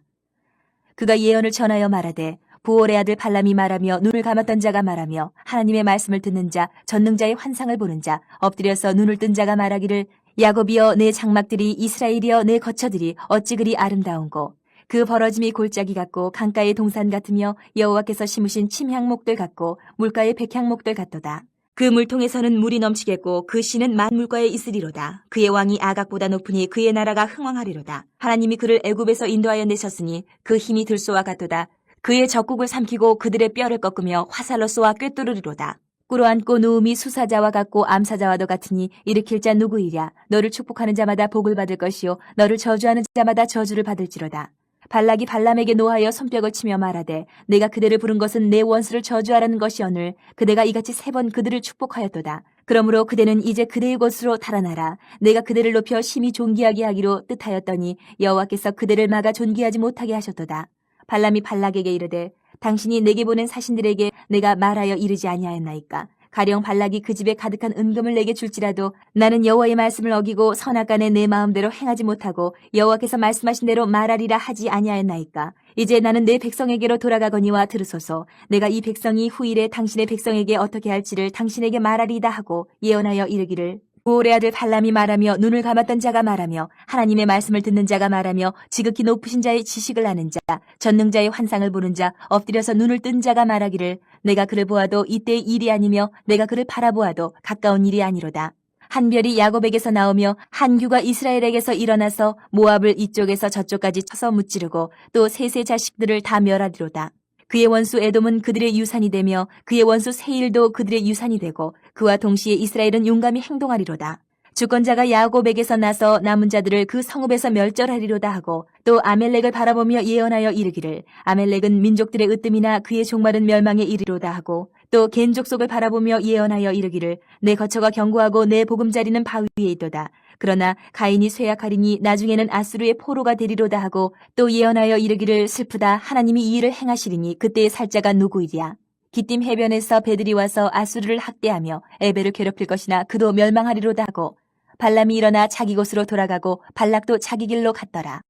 그가 예언을 전하여 말하되 부올의 아들 발람이 말하며 눈을 감았던 자가 말하며 하나님의 말씀을 듣는 자 전능자의 환상을 보는 자 엎드려서 눈을 뜬 자가 말하기를 야곱이여 내 장막들이 이스라엘이여 내 거처들이 어찌 그리 아름다운고 그 벌어짐이 골짜기 같고 강가의 동산 같으며 여호와께서 심으신 침향목들 같고 물가의 백향목들 같도다. 그 물통에서는 물이 넘치겠고 그 씨는 만물가에 있으리로다. 그의 왕이 아각보다 높으니 그의 나라가 흥왕하리로다. 하나님이 그를 애굽에서 인도하여 내셨으니 그 힘이 들소와 같도다. 그의 적국을 삼키고 그들의 뼈를 꺾으며 화살로 쏘아 꿰뚫으리로다. 꿇어앉고 누움이 수사자와 같고 암사자와도 같으니 일으킬 자 누구이랴. 너를 축복하는 자마다 복을 받을 것이요 너를 저주하는 자마다 저주를 받을지로다. 발락이 발람에게 노하여 손뼉을 치며 말하되 내가 그대를 부른 것은 내 원수를 저주하라는 것이오늘 그대가 이같이 3번 그들을 축복하였도다. 그러므로 그대는 이제 그대의 곳으로 달아나라. 내가 그대를 높여 심히 존귀하게 하기로 뜻하였더니 여호와께서 그대를 막아 존귀하지 못하게 하셨도다. 발람이 발락에게 이르되 당신이 내게 보낸 사신들에게 내가 말하여 이르지 아니하였나이까. 가령 발락이 그 집에 가득한 은금을 내게 줄지라도 나는 여호와의 말씀을 어기고 선악간에 내 마음대로 행하지 못하고 여호와께서 말씀하신 대로 말하리라 하지 아니하였나이까. 이제 나는 내 백성에게로 돌아가거니와 들으소서. 내가 이 백성이 후일에 당신의 백성에게 어떻게 할지를 당신에게 말하리이다 하고 예언하여 이르기를 부올의 아들 발람이 말하며 눈을 감았던 자가 말하며 하나님의 말씀을 듣는 자가 말하며 지극히 높으신 자의 지식을 아는 자 전능자의 환상을 보는 자 엎드려서 눈을 뜬 자가 말하기를 내가 그를 보아도 이때의 일이 아니며 내가 그를 바라보아도 가까운 일이 아니로다. 한 별이 야곱에게서 나오며 한 규가 이스라엘에게서 일어나서 모압을 이쪽에서 저쪽까지 쳐서 무찌르고 또 셋의 자식들을 다 멸하리로다. 그의 원수 에돔은 그들의 유산이 되며 그의 원수 세일도 그들의 유산이 되고 그와 동시에 이스라엘은 용감히 행동하리로다. 주권자가 야곱에게서 나서 남은 자들을 그 성읍에서 멸절하리로다 하고 또 아멜렉을 바라보며 예언하여 이르기를 아멜렉은 민족들의 으뜸이나 그의 종말은 멸망에 이르리로다 하고 또 겐 족속을 바라보며 예언하여 이르기를 내 거처가 견고하고 내 보금자리는 바위에 있도다. 그러나 가인이 쇠약하리니 나중에는 아수르의 포로가 되리로다 하고 또 예언하여 이르기를 슬프다 하나님이 이 일을 행하시리니 그때의 살자가 누구이랴. 기띔 해변에서 배들이 와서 아수르를 학대하며 에벨을 괴롭힐 것이나 그도 멸망하리로다 하고 발람이 일어나 자기 곳으로 돌아가고 발락도 자기 길로 갔더라.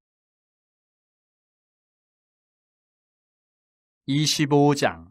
25장.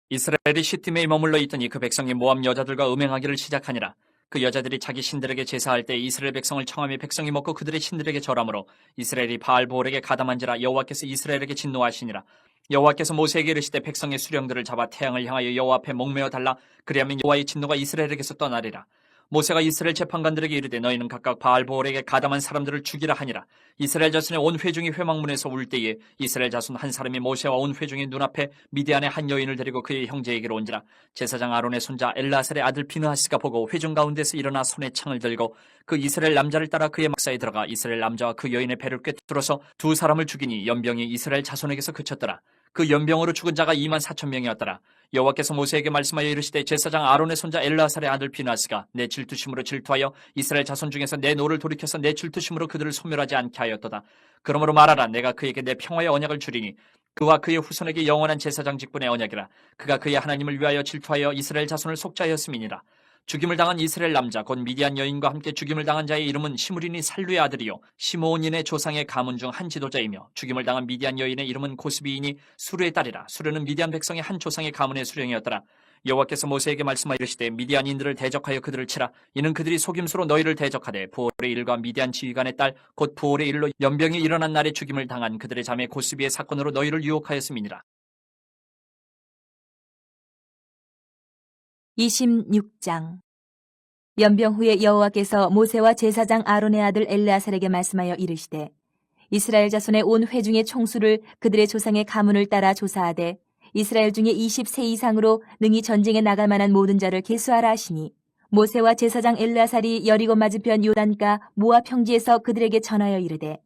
이스라엘이 시팀에 머물러 있더니 그 백성이 모압 여자들과 음행하기를 시작하니라. 그 여자들이 자기 신들에게 제사할 때 이스라엘 백성을 청하며 백성이 먹고 그들의 신들에게 절하므로 이스라엘이 바알보올에게 가담한지라 여호와께서 이스라엘에게 진노하시니라. 여호와께서 모세에게 이르시되 백성의 수령들을 잡아 태양을 향하여 여호와 앞에 목매어 달라. 그리하면 여호와의 진노가 이스라엘에게서 떠나리라. 모세가 이스라엘 재판관들에게 이르되 너희는 각각 바알보올에게 가담한 사람들을 죽이라 하니라. 이스라엘 자손의 온 회중이 회막문에서 울 때에 이스라엘 자손 한 사람이 모세와 온 회중의 눈앞에 미디안의 한 여인을 데리고 그의 형제에게로 온지라. 제사장 아론의 손자 엘라살의 아들 비느하스가 보고 회중 가운데서 일어나 손에 창을 들고 그 이스라엘 남자를 따라 그의 막사에 들어가 이스라엘 남자와 그 여인의 배를 꿰뚫어서 2 사람을 죽이니 연병이 이스라엘 자손에게서 그쳤더라. 그 연병으로 죽은 자가 24,000명이었더라. 여호와께서 모세에게 말씀하여 이르시되 제사장 아론의 손자 엘라살의 아들 비느하스가 내 질투심으로 질투하여 이스라엘 자손 중에서 내 노를 돌이켜서 내 질투심으로 그들을 소멸하지 않게 하였도다. 그러므로 말하라. 내가 그에게 내 평화의 언약을 주리니 그와 그의 후손에게 영원한 제사장 직분의 언약이라. 그가 그의 하나님을 위하여 질투하여 이스라엘 자손을 속죄하였음이니라. 죽임을 당한 이스라엘 남자 곧 미디안 여인과 함께 죽임을 당한 자의 이름은 시므리니 살루의 아들이요 시므온인의 조상의 가문 중 한 지도자이며 죽임을 당한 미디안 여인의 이름은 고스비이니 수르의 딸이라. 수르는 미디안 백성의 한 조상의 가문의 수령이었더라. 여호와께서 모세에게 말씀하여 이르시되 미디안인들을 대적하여 그들을 치라. 이는 그들이 속임수로 너희를 대적하되 부올의 일과 미디안 지휘관의 딸 곧 부올의 일로 연병이 일어난 날에 죽임을 당한 그들의 자매 고스비의 사건으로 너희를 유혹하였음이니라. 26장. 연병 후에 여호와께서 모세와 제사장 아론의 아들 엘르아살에게 말씀하여 이르시되 이스라엘 자손의 온 회중의 총수를 그들의 조상의 가문을 따라 조사하되 이스라엘 중에 20세 이상으로 능히 전쟁에 나갈 만한 모든 자를 계수하라 하시니 모세와 제사장 엘르아살이 여리고 맞은편 요단가 모압 평지에서 그들에게 전하여 이르되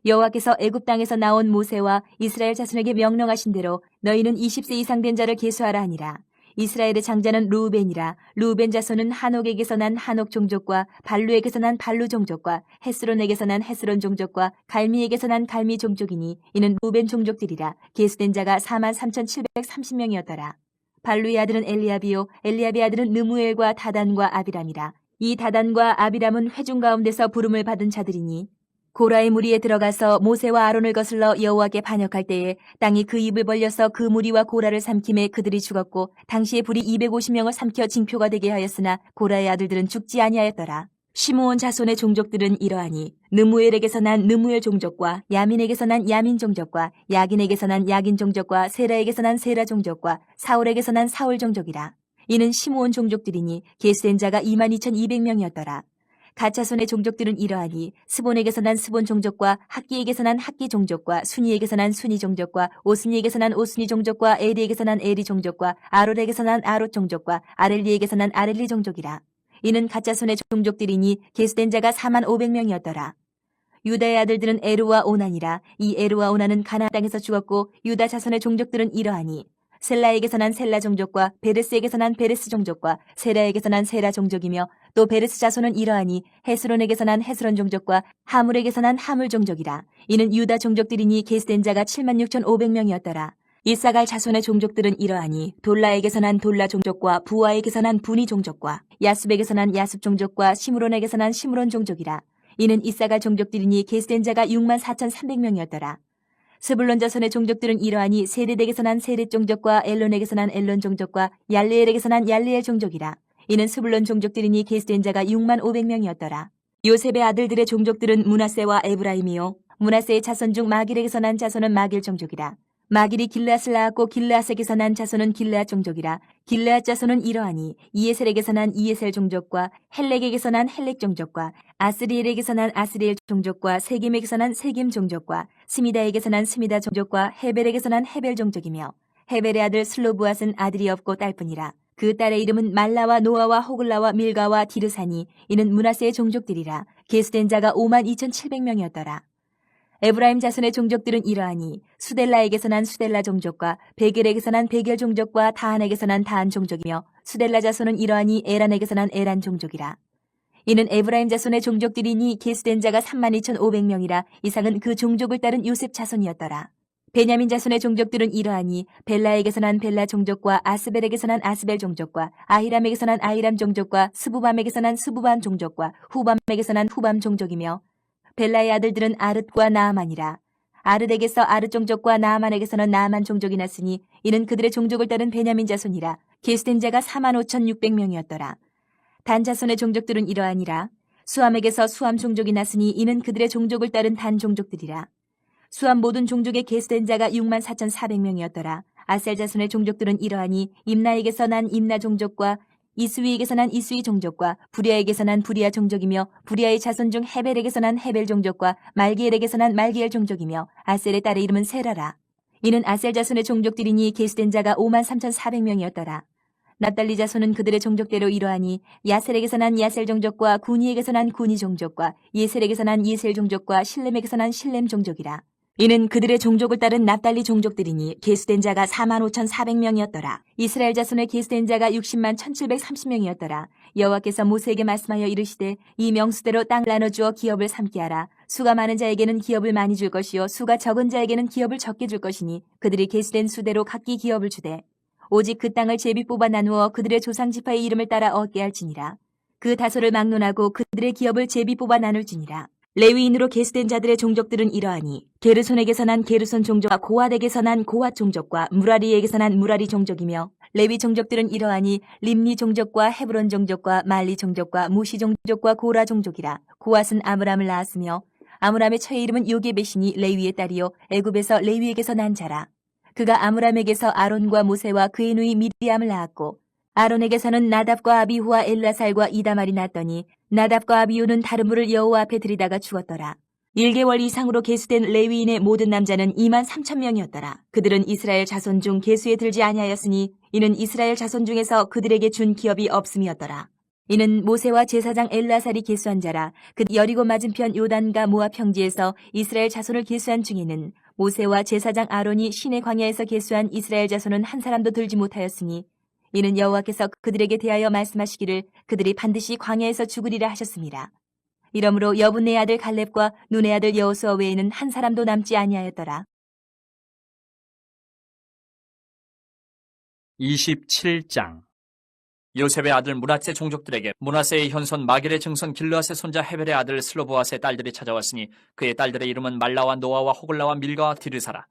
여호와께서 애굽 땅에서 나온 모세와 이스라엘 자손에게 명령하신 대로 너희는 20세 이상 된 자를 계수하라 하니라. 이스라엘의 장자는 루벤이라. 루벤 자손은 한옥에게서 난 한옥 종족과 발루에게서 난 발루 종족과 헤스론에게서 난 헤스론 종족과 갈미에게서 난 갈미 종족이니 이는 루벤 종족들이라. 계수된 자가 43,730명이었더라. 발루의 아들은 엘리압이요 엘리압의 아들은 느무엘과 다단과 아비람이라. 이 다단과 아비람은 회중 가운데서 부름을 받은 자들이니 고라의 무리에 들어가서 모세와 아론을 거슬러 여호와께 반역할 때에 땅이 그 입을 벌려서 그 무리와 고라를 삼킴에 그들이 죽었고 당시에 불이 250명을 삼켜 징표가 되게 하였으나 고라의 아들들은 죽지 아니하였더라. 시므온 자손의 종족들은 이러하니 느무엘에게서 난 느무엘 종족과 야민에게서 난 야민 종족과 야긴에게서 난 야긴 종족과 세라에게서 난 세라 종족과 사울에게서 난 사울 종족이라. 이는 시므온 종족들이니 계수된 자가 22,200명이었더라. 가차손의 종족들은 이러하니 스본에게서 난 스본 종족과 학기에게서 난 학기 종족과 순이에게서 난 순이 종족과 오스니에게서 난 오스니 종족과 에리에게서 난 에리 종족과 아롯에게서 난 아롯 종족과 아렐리에게서 난 아렐리 종족이라. 이는 가차손의 종족들이니 계수된 자가 45,000명이었더라. 유다의 아들들은 에루와 오난이라. 이 에루와 오난은 가나안 땅에서 죽었고 유다 자손의 종족들은 이러하니 셀라에게서 난 셀라 종족과 베레스에게서 난 베레스 종족과 세라에게서 난 세라 종족이며 또 베레스 자손은 이러하니 헤스론에게서 난 헤스론 종족과 하물에게서 난 하물 종족이라. 이는 유다 종족들이니 계수된 자가 76,500명이었더라. 이사갈 자손의 종족들은 이러하니 돌라에게서 난 돌라 종족과 부아에게서 난 부니 종족과 야습에게서 난 야습 종족과 시므론에게서 난 시므론 종족이라. 이는 이사갈 종족들이니 계수된 자가 64,300명이었더라. 스불론 자손의 종족들은 이러하니 세렛에게서 난 세렛 종족과 엘론에게서 난 엘론 종족과 얄레엘에게서 난 얄레엘 종족이라. 이는 스불론 종족들이니 계수된 자가 65,000명이었더라. 요셉의 아들들의 종족들은 므낫세와 에브라임이요 므낫세의 자손 중 마길에게서 난 자손은 마길 종족이라. 마길이 길르앗을 낳았고 길르앗에게서 난 자손은 길르앗 종족이라. 길르앗 자손은 이러하니 이에셀에게서 난 이에셀 종족과 헬렉에게서 난 헬렉 종족과 아스리엘에게서 난 아스리엘 종족과 세겜에게서 난 세겜 종족과 스미다에게서 난 스미다 종족과 헤벨에게서 난 헤벨 종족이며 헤벨의 아들 슬로브앗은 아들이 없고 딸뿐이라. 그 딸의 이름은 말라와 노아와 호글라와 밀가와 디르사니 이는 므낫세의 종족들이라. 계수된 자가 52,700명이었더라. 에브라임 자손의 종족들은 이러하니 수델라에게서 난 수델라 종족과 베겔에게서 난 베겔 종족과 다한에게서 난 다한 종족이며 수델라 자손은 이러하니 에란에게서 난 에란 종족이라. 이는 에브라임 자손의 종족들이니 계수된 자가 32,500명이라. 이상은 그 종족을 따른 요셉 자손이었더라. 베냐민 자손의 종족들은 이러하니 벨라에게서 난 벨라 종족과 아스벨에게서 난 아스벨 종족과 아히람에게서 난 아히람 종족과 스부밤에게서 난 스부밤 종족과 후밤에게서 난 후밤 종족이며 벨라의 아들들은 아릇과 나아만이라. 아릇에게서 아릇 종족과 나아만에게서는 나아만 종족이 났으니 이는 그들의 종족을 따른 베냐민 자손이라. 계수된 자가 45,600명이었더라. 단 자손의 종족들은 이러하니라. 수함에게서 수함 종족이 났으니 이는 그들의 종족을 따른 단 종족들이라. 수함 모든 종족의 계수된 자가 64,400명이었더라. 아셀 자손의 종족들은 이러하니 임나에게서 난 임나 종족과 이스위에게서 난 이스위 종족과 부리아에게서 난 부리아 종족이며 부리아의 자손 중 헤벨에게서 난 헤벨 종족과 말기엘에게서 난 말기엘 종족이며 아셀의 딸의 이름은 세라라. 이는 아셀 자손의 종족들이니 계수된 자가 53,400명이었더라. 납달리 자손은 그들의 종족대로 이러하니 야셀에게서 난 야셀 종족과 구니에게서 난 구니 종족과 예셀에게서 난 예셀 종족과 실렘에게서 난 실렘 종족이라. 이는 그들의 종족을 따른 납달리 종족들이니 계수된 자가 45,400명이었더라. 이스라엘 자손의 계수된 자가 601,730명이었더라. 여호와께서 모세에게 말씀하여 이르시되 이 명수대로 땅을 나눠주어 기업을 삼게 하라. 수가 많은 자에게는 기업을 많이 줄 것이요 수가 적은 자에게는 기업을 적게 줄 것이니 그들이 계수된 수대로 각기 기업을 주되 오직 그 땅을 제비 뽑아 나누어 그들의 조상 지파의 이름을 따라 얻게 할지니라. 그 다소를 막론하고 그들의 기업을 제비 뽑아 나눌지니라. 레위인으로 계수된 자들의 종족들은 이러하니 게르손에게서 난 게르손 종족과 고핫에게서 난 고핫 종족과 무라리에게서 난 무라리 종족이며 레위 종족들은 이러하니 림니 종족과 헤브론 종족과 말리 종족과 무시 종족과 고라 종족이라. 고핫은 아므람을 낳았으며 아므람의 처의 이름은 요게벳이니 레위의 딸이요 애굽에서 레위에게서 난 자라. 그가 아므람에게서 아론과 모세와 그의 누이 미리암을 낳았고 아론에게서는 나답과 아비후와 엘라살과 이다말이 났더니 나답과 아비후는 다른 물을 여호와 앞에 들이다가 죽었더라. 1개월 이상으로 계수된 레위인의 모든 남자는 2만 3천 명이었더라. 그들은 이스라엘 자손 중 계수에 들지 아니하였으니 이는 이스라엘 자손 중에서 그들에게 준 기업이 없음이었더라. 이는 모세와 제사장 엘라살이 계수한 자라. 그 여리고 맞은편 요단과 모압 평지에서 이스라엘 자손을 계수한 중에는 모세와 제사장 아론이 시내 광야에서 계수한 이스라엘 자손은 한 사람도 들지 못하였으니 이는 여호와께서 그들에게 대하여 말씀하시기를 그들이 반드시 광야에서 죽으리라 하셨습니다. 이러므로 여분의 아들 갈렙과 눈의 아들 여호수아 외에는 한 사람도 남지 아니하였더라. 27장. 요셉의 아들 므낫세 종족들에게 므낫세의 현손 마길의 증손 길르앗의 손자 헤벨의 아들 슬로보앗의 딸들이 찾아왔으니 그의 딸들의 이름은 말라와 노아와 호글라와 밀가와 디르사라.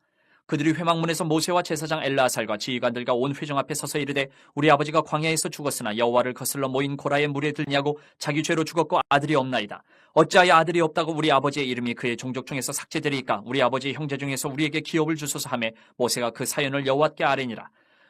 그들이 회막문에서 모세와 제사장 엘라살과 지휘관들과 온 회중 앞에 서서 이르되 우리 아버지가 광야에서 죽었으나 여호와를 거슬러 모인 고라의 물에 들냐고 자기 죄로 죽었고 아들이 없나이다. 어찌하여 아들이 없다고 우리 아버지의 이름이 그의 종족 중에서 삭제되리이까? 우리 아버지의 형제 중에서 우리에게 기업을 주소서 하매 모세가 그 사연을 여호와께 아뢰니라.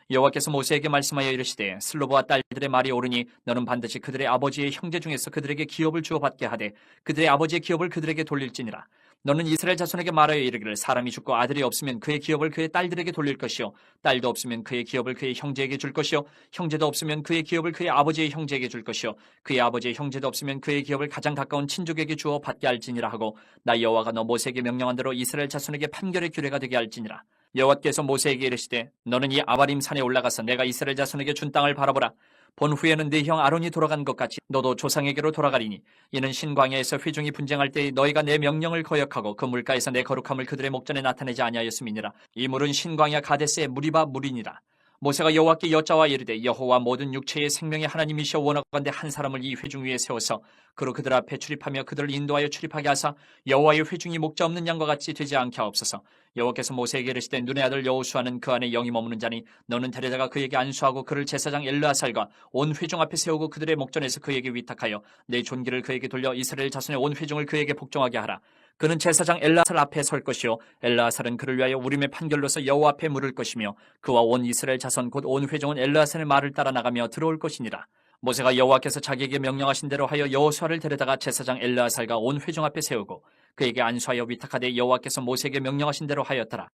여호와께서 모세에게 말씀하여 이르시되 슬로보와 딸들의 말이 옳으니 너는 반드시 그들의 아버지의 형제 중에서 그들에게 기업을 주어 받게 하되 그들의 아버지의 기업을 그들에게 돌릴지니라. 너는 이스라엘 자손에게 말하여 이르기를 사람이 죽고 아들이 없으면 그의 기업을 그의 딸들에게 돌릴 것이요 딸도 없으면 그의 기업을 그의 형제에게 줄 것이요 형제도 없으면 그의 기업을 그의 아버지의 형제에게 줄 것이요 그의 아버지의 형제도 없으면 그의 기업을 가장 가까운 친족에게 주어 받게 할지니라 하고 나 여호와가 너 모세에게 명령한 대로 이스라엘 자손에게 판결의 규례가 되게 할지니라. 여호와께서 모세에게 이르시되 너는 이 아바림 산에 올라가서 내가 이스라엘 자손에게 준 땅을 바라보라. 본 후에는 네 형 아론이 돌아간 것 같이 너도 조상에게로 돌아가리니 이는 신광야에서 회중이 분쟁할 때에 너희가 내 명령을 거역하고 그 물가에서 내 거룩함을 그들의 목전에 나타내지 아니하였음이니라. 이 물은 신광야 가데스의 무리바 물이니라. 모세가 여호와께 여짜와 이르되 여호와 모든 육체의 생명의 하나님이시여 원하건대 한 사람을 이 회중 위에 세워서 그로 그들 앞에 출입하며 그들을 인도하여 출입하게 하사 여호와의 회중이 목자 없는 양과 같이 되지 않게 하옵소서. 여호와께서 모세에게 이르시되 눈의 아들 여호수아는 그 안에 영이 머무는 자니 너는 데려다가 그에게 안수하고 그를 제사장 엘르아살과 온 회중 앞에 세우고 그들의 목전에서 그에게 위탁하여 내 존귀를 그에게 돌려 이스라엘 자손의 온 회중을 그에게 복종하게 하라. 그는 제사장 엘라살 앞에 설 것이요 엘라살은 그를 위하여 우림의 판결로서 여호와 앞에 물을 것이며 그와 온 이스라엘 자손 곧 온 회중은 엘라살의 말을 따라 나가며 들어올 것이니라. 모세가 여호와께서 자기에게 명령하신 대로 하여 여호수아를 데려다가 제사장 엘라살과 온 회중 앞에 세우고 그에게 안수하여 위탁하되 여호와께서 모세에게 명령하신 대로 하였더라.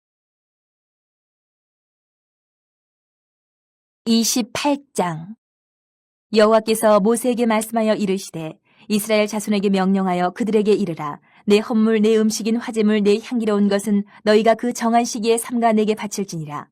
28장. 여호와께서 모세에게 말씀하여 이르시되 이스라엘 자손에게 명령하여 그들에게 이르라. 내 헌물 내 음식인 화제물 내 향기로운 것은 너희가 그 정한 시기에 삼가 내게 바칠지니라.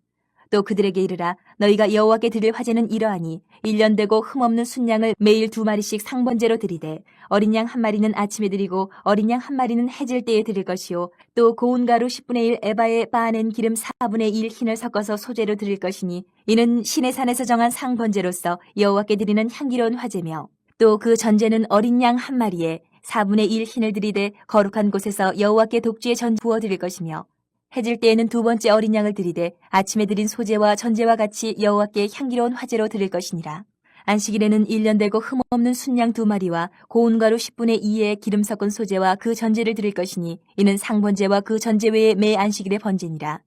또 그들에게 이르라. 너희가 여호와께 드릴 화제는 이러하니 1년 되고 흠없는 순양을 매일 2마리씩 상번제로 드리되 어린 양 1마리는 아침에 드리고 어린 양 1마리는 해질 때에 드릴 것이요 또 고운 가루 10분의 1 에바에 빻아낸 기름 4분의 1 흰을 섞어서 소제로 드릴 것이니 이는 시내 산에서 정한 상번제로서 여호와께 드리는 향기로운 화제며 또 그 전제는 어린 양 1마리에 4분의 1 흰을 드리되 거룩한 곳에서 여호와께 독주의 전 부어 드릴 것이며 해질 때에는 2번째 어린 양을 드리되 아침에 드린 소제와 전제와 같이 여호와께 향기로운 화제로 드릴 것이니라. 안식일에는 1년 되고 흠없는 순양 2마리와 고운 가루 10분의 2의 기름 섞은 소제와 그 전제를 드릴 것이니 이는 상번제와 그 전제 외에 매 안식일의 번제니라.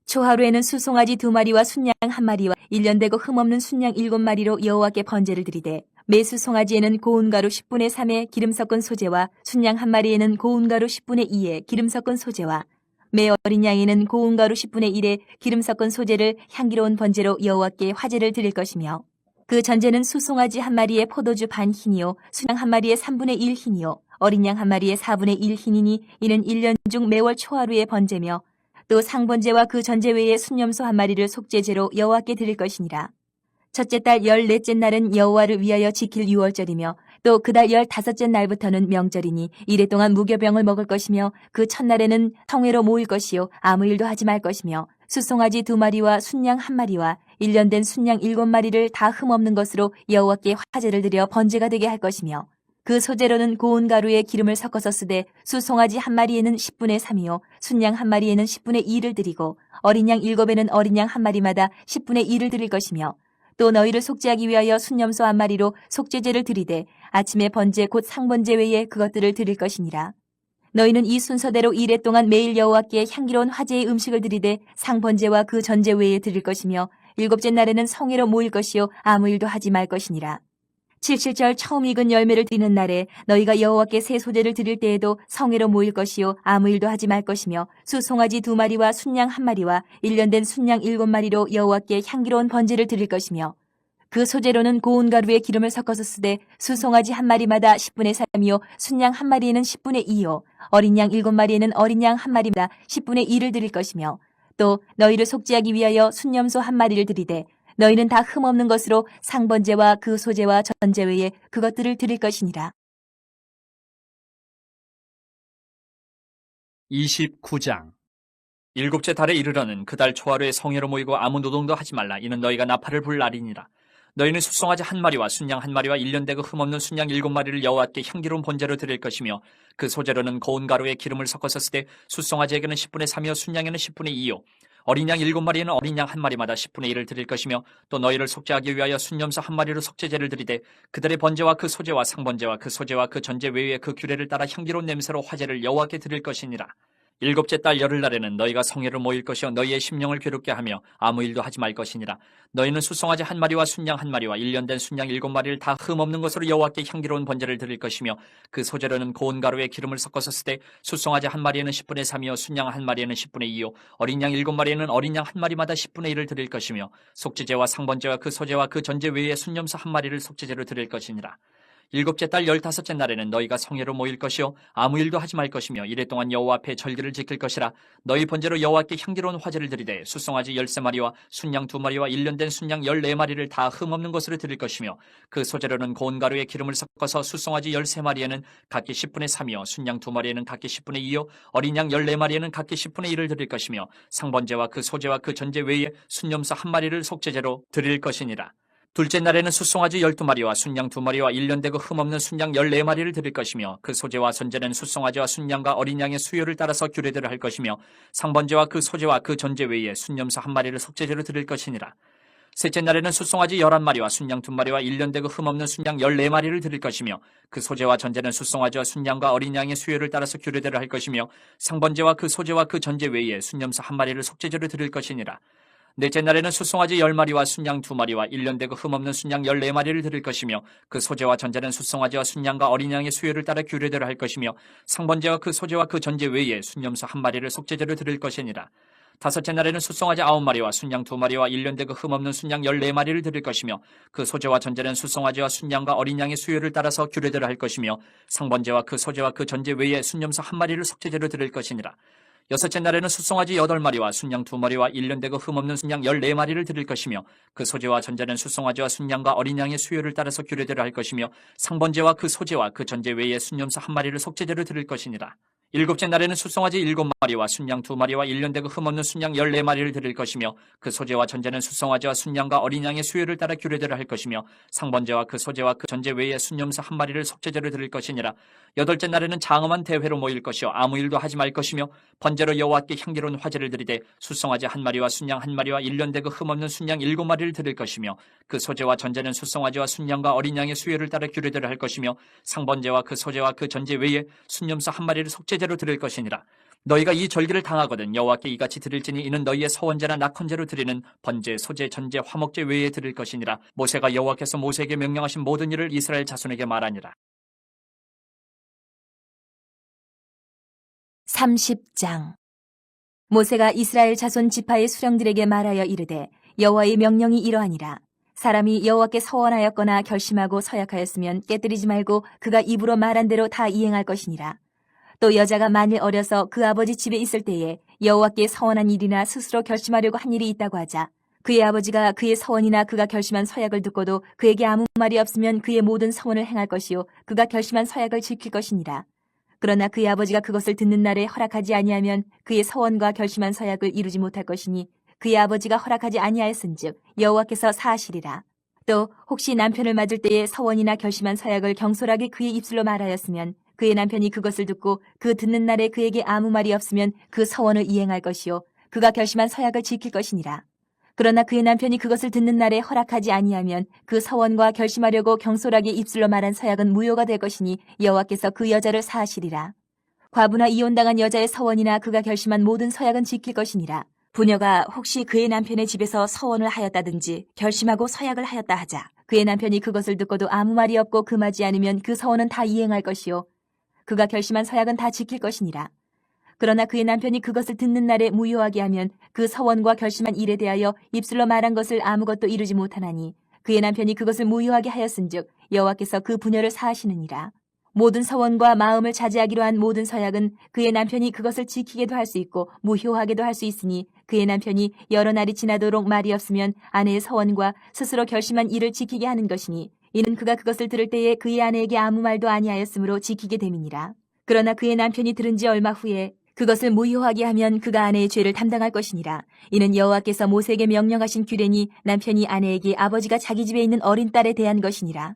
초하루에는 수송아지 2마리와 순양 1마리와 1년 되고 흠없는 순양 7마리로 여호와께 번제를 드리되 매 수송아지에는 고운 가루 10분의 3의 기름 섞은 소제와 순양 1마리에는 고운 가루 10분의 2의 기름 섞은 소제와 매 어린 양에는 고운 가루 10분의 1의 기름 섞은 소제를 향기로운 번제로 여호와께 화제를 드릴 것이며 그 전제는 수송아지 1마리에 포도주 반 흰이요 순양 1마리에 3분의 1 흰이요 어린 양 1마리에 4분의 1 흰이니 이는 1년 중 매월 초하루의 번제며 또 상번제와 그 전제 외에 순염소 1마리를 속죄제로 여호와께 드릴 것이니라. 첫째 달 14째 날은 여호와를 위하여 지킬 유월절이며 또 그 달 15째 날부터는 명절이니 이래 동안 무교병을 먹을 것이며 그 첫날에는 성회로 모일 것이요 아무 일도 하지 말 것이며 수송아지 2마리와 순양 1마리와 1년 된 순양 7마리를 다 흠없는 것으로 여호와께 화제를 드려 번제가 되게 할 것이며 그 소제로는 고운 가루에 기름을 섞어서 쓰되 수송아지 1마리에는 10분의 3이요 순양 1마리에는 10분의 2를 드리고 어린 양 7에는 어린 양 1마리마다 10분의 2를 드릴 것이며 또 너희를 속죄하기 위하여 순염소 1마리로 속죄제를 드리되 아침에 번제 곧 상번제 외에 그것들을 드릴 것이니라. 너희는 이 순서대로 이래 동안 매일 여호와께 향기로운 화제의 음식을 드리되 상번제와 그 전제 외에 드릴 것이며 7째 날에는 성회로 모일 것이요 아무 일도 하지 말 것이니라. 칠칠절 처음 익은 열매를 드리는 날에 너희가 여호와께 새 소재를 드릴 때에도 성회로 모일 것이요 아무 일도 하지 말 것이며 수송아지 2마리와 순양 1마리와 1년 된 순양 7마리로 여호와께 향기로운 번제를 드릴 것이며 그 소재로는 고운 가루에 기름을 섞어서 쓰되 수송아지 1마리마다 10분의 3이요 순양 1마리에는 10분의 2요 어린 양 7마리에는 어린 양 1마리마다 10분의 2를 드릴 것이며 또 너희를 속죄하기 위하여 순염소 1마리를 드리되 너희는 다 흠없는 것으로 상번제와 그 소제와 전제 외에 그것들을 드릴 것이니라. 29장. 일곱째 달에 이르러는 그 달 초하루에 성회로 모이고 아무 노동도 하지 말라. 이는 너희가 나팔을 불 날이니라. 너희는 수송아지 1마리와 순양 1마리와 1년 되고 흠없는 순양 7마리를 여호와께 향기로운 번제로 드릴 것이며 그 소재로는 고운 가루에 기름을 섞어서 쓰되 수송아지에게는 10분의 3이요 순양에는 10분의 2요 어린 양 7마리에는 어린 양 1마리마다 10분의 1을 드릴 것이며 또 너희를 속죄하기 위하여 순염소 1마리로 속죄제를 드리되 그들의 번제와 그 소제와 상번제와 그 소제와 그 전제 외에 그 규례를 따라 향기로운 냄새로 화제를 여호와께 드릴 것이니라. 일곱째 달 열흘날에는 너희가 성회로 모일 것이요 너희의 심령을 괴롭게 하며 아무 일도 하지 말 것이니라. 너희는 수송아지 1마리와 순양 1마리와 1년 된 순양 7마리를 다 흠없는 것으로 여호와께 향기로운 번제를 드릴 것이며 그 소재로는 고운 가루에 기름을 섞어서 쓰되 수송아지 1마리에는 10분의 3이요 순양 1마리에는 10분의 2요 어린 양 7마리에는 어린 양 1마리마다 10분의 1을 드릴 것이며 속죄제와 상번제와 그 소제와 그 전제 외에 순염소 1마리를 속죄제로 드릴 것이니라. 일곱째 달 15째 날에는 너희가 성회로 모일 것이요 아무 일도 하지 말 것이며 이래 동안 여호와 앞에 절기를 지킬 것이라. 너희 번제로 여호와께 향기로운 화제를 드리되 수송아지 13마리와 순양 2마리와 1년 된 순양 14마리를 다 흠없는 것으로 드릴 것이며 그 소재로는 고운 가루에 기름을 섞어서 수송아지 13마리에는 각기 10분의 3이요 순양 2마리에는 각기 10분의 2요 어린 양 14마리에는 각기 10분의 1을 드릴 것이며 상번제와 그 소제와 그 전제 외에 순염소 1마리를 속죄제로 드릴 것이니라. 둘째 날에는 수송아지 12마리와 순양 2마리와 1년 되고 흠없는 순양 14마리를 드릴 것이며 그 소제와 전제는 수송아지와 순양과 어린 양의 수요를 따라서 규례대로 할 것이며 상번제와 그 소제와 그 전제 외에 순염소 1마리를 속죄제로 드릴 것이니라. 셋째 날에는 수송아지 11마리와 순양 2마리와 1년 되고 흠없는 순양 14마리를 드릴 것이며 그 소제와 전제는 수송아지와 순양과 어린 양의 수요를 따라서 규례대로 할 것이며 상번제와 그 소제와 그 전제 외에 순염소 1마리를 속죄제로 드릴 것이니라. 넷째 날에는 수송아지 10마리와 순양 2마리와 1년 되고 흠없는 순양 14마리를 드릴 것이며 그 소제와 전제는 수송아지와 순양과 어린 양의 수요를 따라 규례대로 할 것이며 상번제와 그 소제와 그 전제 외에 순염소 1마리를 속죄제로 드릴 것이니라. 다섯째 날에는 수송아지 9마리와 순양 2마리와 1년 되고 흠없는 순양 14마리를 드릴 것이며 그 소제와 전제는 수송아지와 순양과 어린 양의 수요를 따라서 규례대로 할 것이며 상번제와 그 소제와 그 전제 외에 순염소 1마리를 속죄제로 드릴 것이니라. 여섯째 날에는 수송아지 8마리와 순양 2마리와 1년 되고 흠없는 순양 14마리를 드릴 것이며 그 소제와 전제는 수송아지와 순양과 어린 양의 수요를 따라서 규례대로 할 것이며 상번제와 그 소제와 그 전제 외에 순염소 1마리를 속죄제로 드릴 것이니라. 일곱째 날에는 수송아지 7마리와 순양 2마리와 1년 되고 흠없는 순양 14마리를 드릴 것이며 그 소제와 전제는 수송아지와 순양과 어린 양의 수요를 따라 규례대로 할 것이며 상번제와 그 소제와 그 전제 외에 순염소 1마리를 속죄제로 드릴 것이니라. 여덟째 날에는 장엄한 대회로 모일 것이요 아무 일도 하지 말 것이며 번제로 여호와께 향기로운 화제를 드리되 수송아지 1마리와 순양 1마리와 1년 되고 흠없는 순양 7마리를 드릴 것이며 그 소제와 전제는 수송아지와 순양과 어린 양의 수요를 따라 규례대로 할 것이며 상번제와 그 소제와 그 전제 외에 순염소 1마리를 속죄제로 드릴 것이니라. 너희가 이 절기를 당하거든 여호와께 이같이 드릴지니 이는 너희의 서원제나 낙헌제로 드리는 번제, 소제, 전제, 화목제 외에 드릴 것이니라. 모세가 여호와께서 모세에게 명령하신 모든 일을 이스라엘 자손에게 말하니라. 30장. 모세가 이스라엘 자손 지파의 수령들에게 말하여 이르되 여호와의 명령이 이러하니라. 사람이 여호와께 서원하였거나 결심하고 서약하였으면 깨뜨리지 말고 그가 입으로 말한 대로 다 이행할 것이니라. 또 여자가 만일 어려서 그 아버지 집에 있을 때에 여호와께 서원한 일이나 스스로 결심하려고 한 일이 있다고 하자 그의 아버지가 그의 서원이나 그가 결심한 서약을 듣고도 그에게 아무 말이 없으면 그의 모든 서원을 행할 것이요 그가 결심한 서약을 지킬 것이니라. 그러나 그의 아버지가 그것을 듣는 날에 허락하지 아니하면 그의 서원과 결심한 서약을 이루지 못할 것이니 그의 아버지가 허락하지 아니하였은즉 여호와께서 사하시리라. 또 혹시 남편을 맞을 때에 서원이나 결심한 서약을 경솔하게 그의 입술로 말하였으면 그의 남편이 그것을 듣고 그 듣는 날에 그에게 아무 말이 없으면 그 서원을 이행할 것이요 그가 결심한 서약을 지킬 것이니라. 그러나 그의 남편이 그것을 듣는 날에 허락하지 아니하면 그 서원과 결심하려고 경솔하게 입술로 말한 서약은 무효가 될 것이니 여호와께서 그 여자를 사하시리라. 과부나 이혼당한 여자의 서원이나 그가 결심한 모든 서약은 지킬 것이니라. 부녀가 혹시 그의 남편의 집에서 서원을 하였다든지 결심하고 서약을 하였다 하자 그의 남편이 그것을 듣고도 아무 말이 없고 금하지 않으면 그 서원은 다 이행할 것이요 그가 결심한 서약은 다 지킬 것이니라. 그러나 그의 남편이 그것을 듣는 날에 무효하게 하면 그 서원과 결심한 일에 대하여 입술로 말한 것을 아무것도 이루지 못하나니 그의 남편이 그것을 무효하게 하였은즉 여호와께서 그 분녀를 사하시느니라. 모든 서원과 마음을 자제하기로 한 모든 서약은 그의 남편이 그것을 지키게도 할 수 있고 무효하게도 할 수 있으니 그의 남편이 여러 날이 지나도록 말이 없으면 아내의 서원과 스스로 결심한 일을 지키게 하는 것이니 이는 그가 그것을 들을 때에 그의 아내에게 아무 말도 아니하였으므로 지키게 됨이니라. 그러나 그의 남편이 들은 지 얼마 후에 그것을 무효하게 하면 그가 아내의 죄를 담당할 것이니라. 이는 여호와께서 모세에게 명령하신 규례니 남편이 아내에게 아버지가 자기 집에 있는 어린 딸에 대한 것이니라.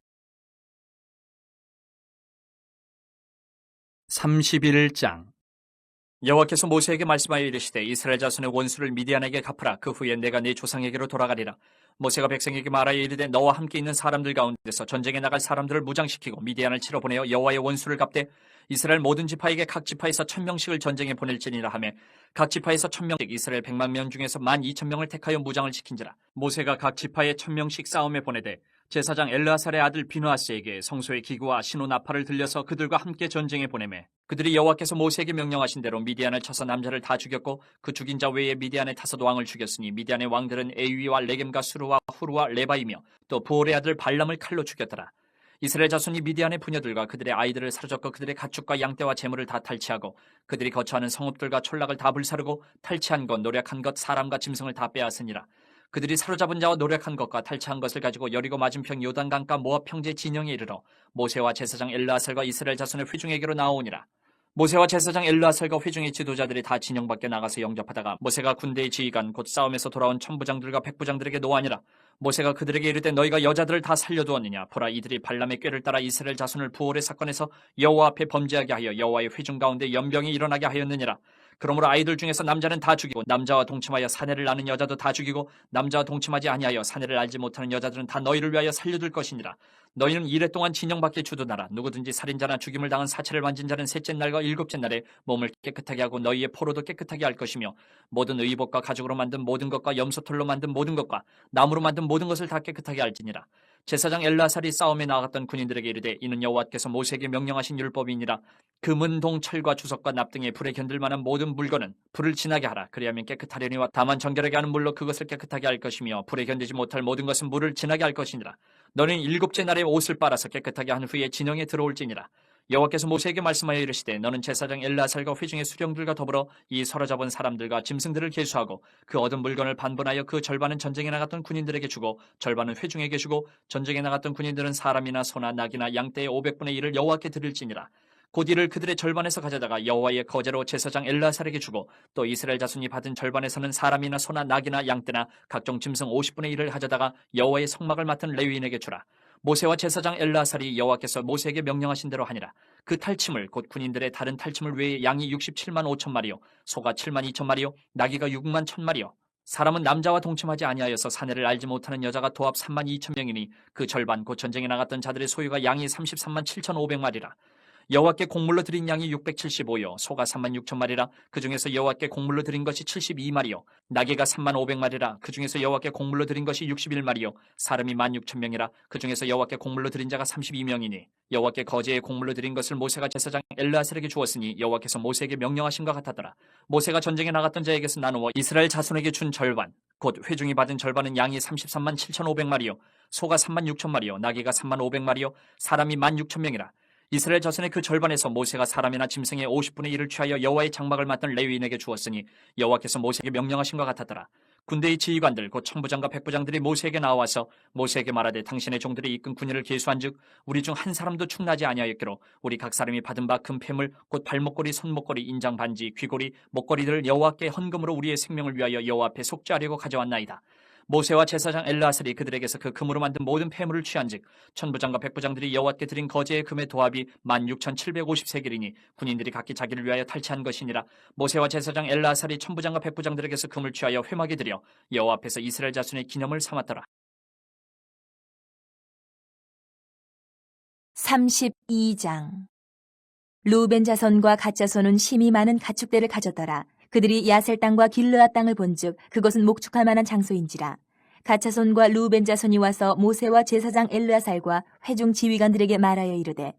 31장. 여호와께서 모세에게 말씀하여 이르시되 이스라엘 자손의 원수를 미디안에게 갚으라. 그 후에 내가 네 조상에게로 돌아가리라. 모세가 백성에게 말하여 이르되 너와 함께 있는 사람들 가운데서 전쟁에 나갈 사람들을 무장시키고 미디안을 치러 보내어 여호와의 원수를 갚되 이스라엘 모든 지파에게 각 지파에서 1000명씩을 전쟁에 보낼지니라 하며 각 지파에서 1000명씩 이스라엘 100만 중에서 12,000명을 택하여 무장을 시킨지라. 모세가 각 지파에 1000명씩 싸움에 보내되 제사장 엘르아살의 아들 비누아스에게 성소의 기구와 신호 나팔을 들려서 그들과 함께 전쟁에 보내매 그들이 여호와께서 모세에게 명령하신 대로 미디안을 쳐서 남자를 다 죽였고 그 죽인 자 외에 미디안의 5 왕을 죽였으니 미디안의 왕들은 에위와 레겜과 수르와 후르와 레바이며 또 부올의 아들 발람을 칼로 죽였더라. 이스라엘 자손이 미디안의 부녀들과 그들의 아이들을 사로잡고 그들의 가축과 양떼와 재물을 다 탈취하고 그들이 거처하는 성읍들과 촌락을 다 불사르고 탈취한 것 노력한 것 사람과 짐승을 다 빼앗으니라. 그들이 사로잡은 자와 노력한 것과 탈취한 것을 가지고 여리고 맞은편 요단강가 모압 평지 진영에 이르러 모세와 제사장 엘르아살과 이스라엘 자손의 회중에게로 나오니라. 모세와 제사장 엘르아살과 회중의 지도자들이 다 진영 밖에 나가서 영접하다가 모세가 군대의 지휘관 곧 싸움에서 돌아온 천부장들과 백부장들에게 노하니라. 모세가 그들에게 이르되 너희가 여자들을 다 살려두었느냐. 보라 이들이 발람의 꾀를 따라 이스라엘 자손을 부올의 사건에서 여호와 앞에 범죄하게 하여 여호와의 회중 가운데 연병이 일어나게 하였느니라. 그러므로 아이들 중에서 남자는 다 죽이고 남자와 동침하여 사내를 낳는 여자도 다 죽이고 남자와 동침하지 아니하여 사내를 알지 못하는 여자들은 다 너희를 위하여 살려둘 것이니라. 너희는 이래 동안 진영 밖에 주둔하라. 누구든지 살인자나 죽임을 당한 사체를 만진 자는 셋째 날과 일곱째 날에 몸을 깨끗하게 하고 너희의 포로도 깨끗하게 할 것이며 모든 의복과 가죽으로 만든 모든 것과 염소털로 만든 모든 것과 나무로 만든 모든 것을 다 깨끗하게 할지니라. 제사장 엘르아살이 싸움에 나갔던 군인들에게 이르되 이는 여호와께서 모세에게 명령하신 율법이니라. 금은 동 철과 주석과 납 등의 불에 견딜 만한 모든 물건은 불을 지나게 하라. 그리하면 깨끗하려니와 다만 정결하게 하는 물로 그것을 깨끗하게 할 것이며 불에 견디지 못할 모든 것은 물을 지나게 할 것이니라. 너는 일곱째 날에 옷을 빨아서 깨끗하게 한 후에 진영에 들어올지니라. 여호와께서 모세에게 말씀하여 이르시되 너는 제사장 엘르아살과 회중의 수령들과 더불어 이 사로잡은 사람들과 짐승들을 계수하고 그 얻은 물건을 반분하여 그 절반은 전쟁에 나갔던 군인들에게 주고 절반은 회중에게 주고 전쟁에 나갔던 군인들은 사람이나 소나 낙이나 양떼의 500분의 1을 여호와께 드릴지니라. 곧 이를 그들의 절반에서 가져다가 여호와의 거제로 제사장 엘르아살에게 주고 또 이스라엘 자손이 받은 절반에서는 사람이나 소나 낙이나 양떼나 각종 짐승 50분의 1을 가져다가 여호와의 성막을 맡은 레위인에게 주라. 모세와 제사장 엘르아살이 여호와께서 모세에게 명령하신 대로 하니라. 그 탈침을 곧 군인들의 다른 탈침을 외에 양이 67만 5천 마리요 소가 7만 2천 마리요 나귀가 6만 1천 마리요 사람은 남자와 동침하지 아니하여서 사내를 알지 못하는 여자가 도합 3만 2천 명이니 그 절반 곧 전쟁에 나갔던 자들의 소유가 양이 33만 7천 5백마리라. 여호와께 곡물로 드린 양이 675요 소가 3만 6천 마리라. 그 중에서 여호와께 곡물로 드린 것이 72마리요 나귀가 3만 5백마리라. 그 중에서 여호와께 곡물로 드린 것이 61마리요 사람이 1만 6천 명이라. 그 중에서 여호와께 곡물로 드린 자가 32명이니 여호와께 거제에 곡물로 드린 것을 모세가 제사장 엘르아살에게 주었으니 여호와께서 모세에게 명령하신 것 같았더라. 모세가 전쟁에 나갔던 자에게서 나누어 이스라엘 자손에게 준 절반 곧 회중이 받은 절반은 양이 33만 7천 5백마리요 소가 3만 6천 마리요 나귀가 3만 5백마리요 사람이 1만 6천 명이라. 이스라엘 자손의 그 절반에서 모세가 사람이나 짐승의 50분의 1을 취하여 여호와의 장막을 맡던 레위인에게 주었으니 여호와께서 모세에게 명령하신 것 같았더라. 군대의 지휘관들 곧 천부장과 백부장들이 모세에게 나와서 모세에게 말하되 당신의 종들이 이끈 군인을 계수한즉 우리 중 한 사람도 충나지 아니하였기로 우리 각 사람이 받은 바 금 패물 곧 발목걸이 손목걸이 인장 반지 귀걸이 목걸이들을 여호와께 헌금으로 우리의 생명을 위하여 여호와 앞에 속죄하려고 가져왔나이다. 모세와 제사장 엘르아살이 그들에게서 그 금으로 만든 모든 폐물을 취한즉 천부장과 백부장들이 여호와께 드린 거제의 금의 도합이 16,750세겔이니 군인들이 각기 자기를 위하여 탈취한 것이니라. 모세와 제사장 엘르아살이 천부장과 백부장들에게서 금을 취하여 회막에 드려 여호와 앞에서 이스라엘 자손의 기념을 삼았더라. 32장. 루벤 자손과 갓 자손은 심히 많은 가축대를 가졌더라. 그들이 야셀 땅과 길르앗 땅을 본즉 그것은 목축할 만한 장소인지라. 갓자손과 루벤 자손이 와서 모세와 제사장 엘르아살과 회중 지휘관들에게 말하여 이르되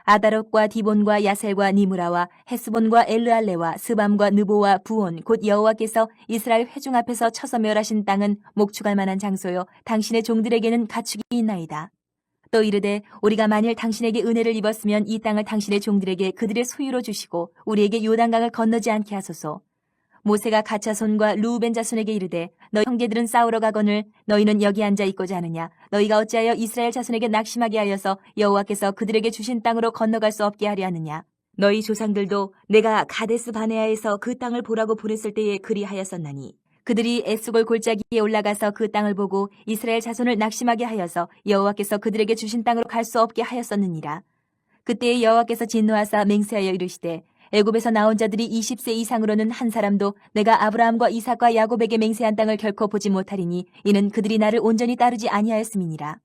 아다롯과 디본과 야셀과 니무라와 헤스본과 엘르알레와 스밤과 느보와 부온 곧 여호와께서 이스라엘 회중 앞에서 쳐서 멸하신 땅은 목축할 만한 장소요 당신의 종들에게는 가축이 있나이다. 또 이르되 우리가 만일 당신에게 은혜를 입었으면 이 땅을 당신의 종들에게 그들의 소유로 주시고 우리에게 요단강을 건너지 않게 하소서. 모세가 갓자손과 루벤 자손에게 이르되 너희 형제들은 싸우러 가거늘 너희는 여기 앉아 있고자 하느냐. 너희가 어찌하여 이스라엘 자손에게 낙심하게 하여서 여호와께서 그들에게 주신 땅으로 건너갈 수 없게 하려 하느냐. 너희 조상들도 내가 가데스 바네아에서 그 땅을 보라고 보냈을 때에 그리하였었나니 그들이 에스골 골짜기에 올라가서 그 땅을 보고 이스라엘 자손을 낙심하게 하여서 여호와께서 그들에게 주신 땅으로 갈 수 없게 하였었느니라. 그때에 여호와께서 진노하사 맹세하여 이르시되 애굽에서 나온 자들이 20세 이상으로는 한 사람도 내가 아브라함과 이삭과 야곱에게 맹세한 땅을 결코 보지 못하리니 이는 그들이 나를 온전히 따르지 아니하였음이니라.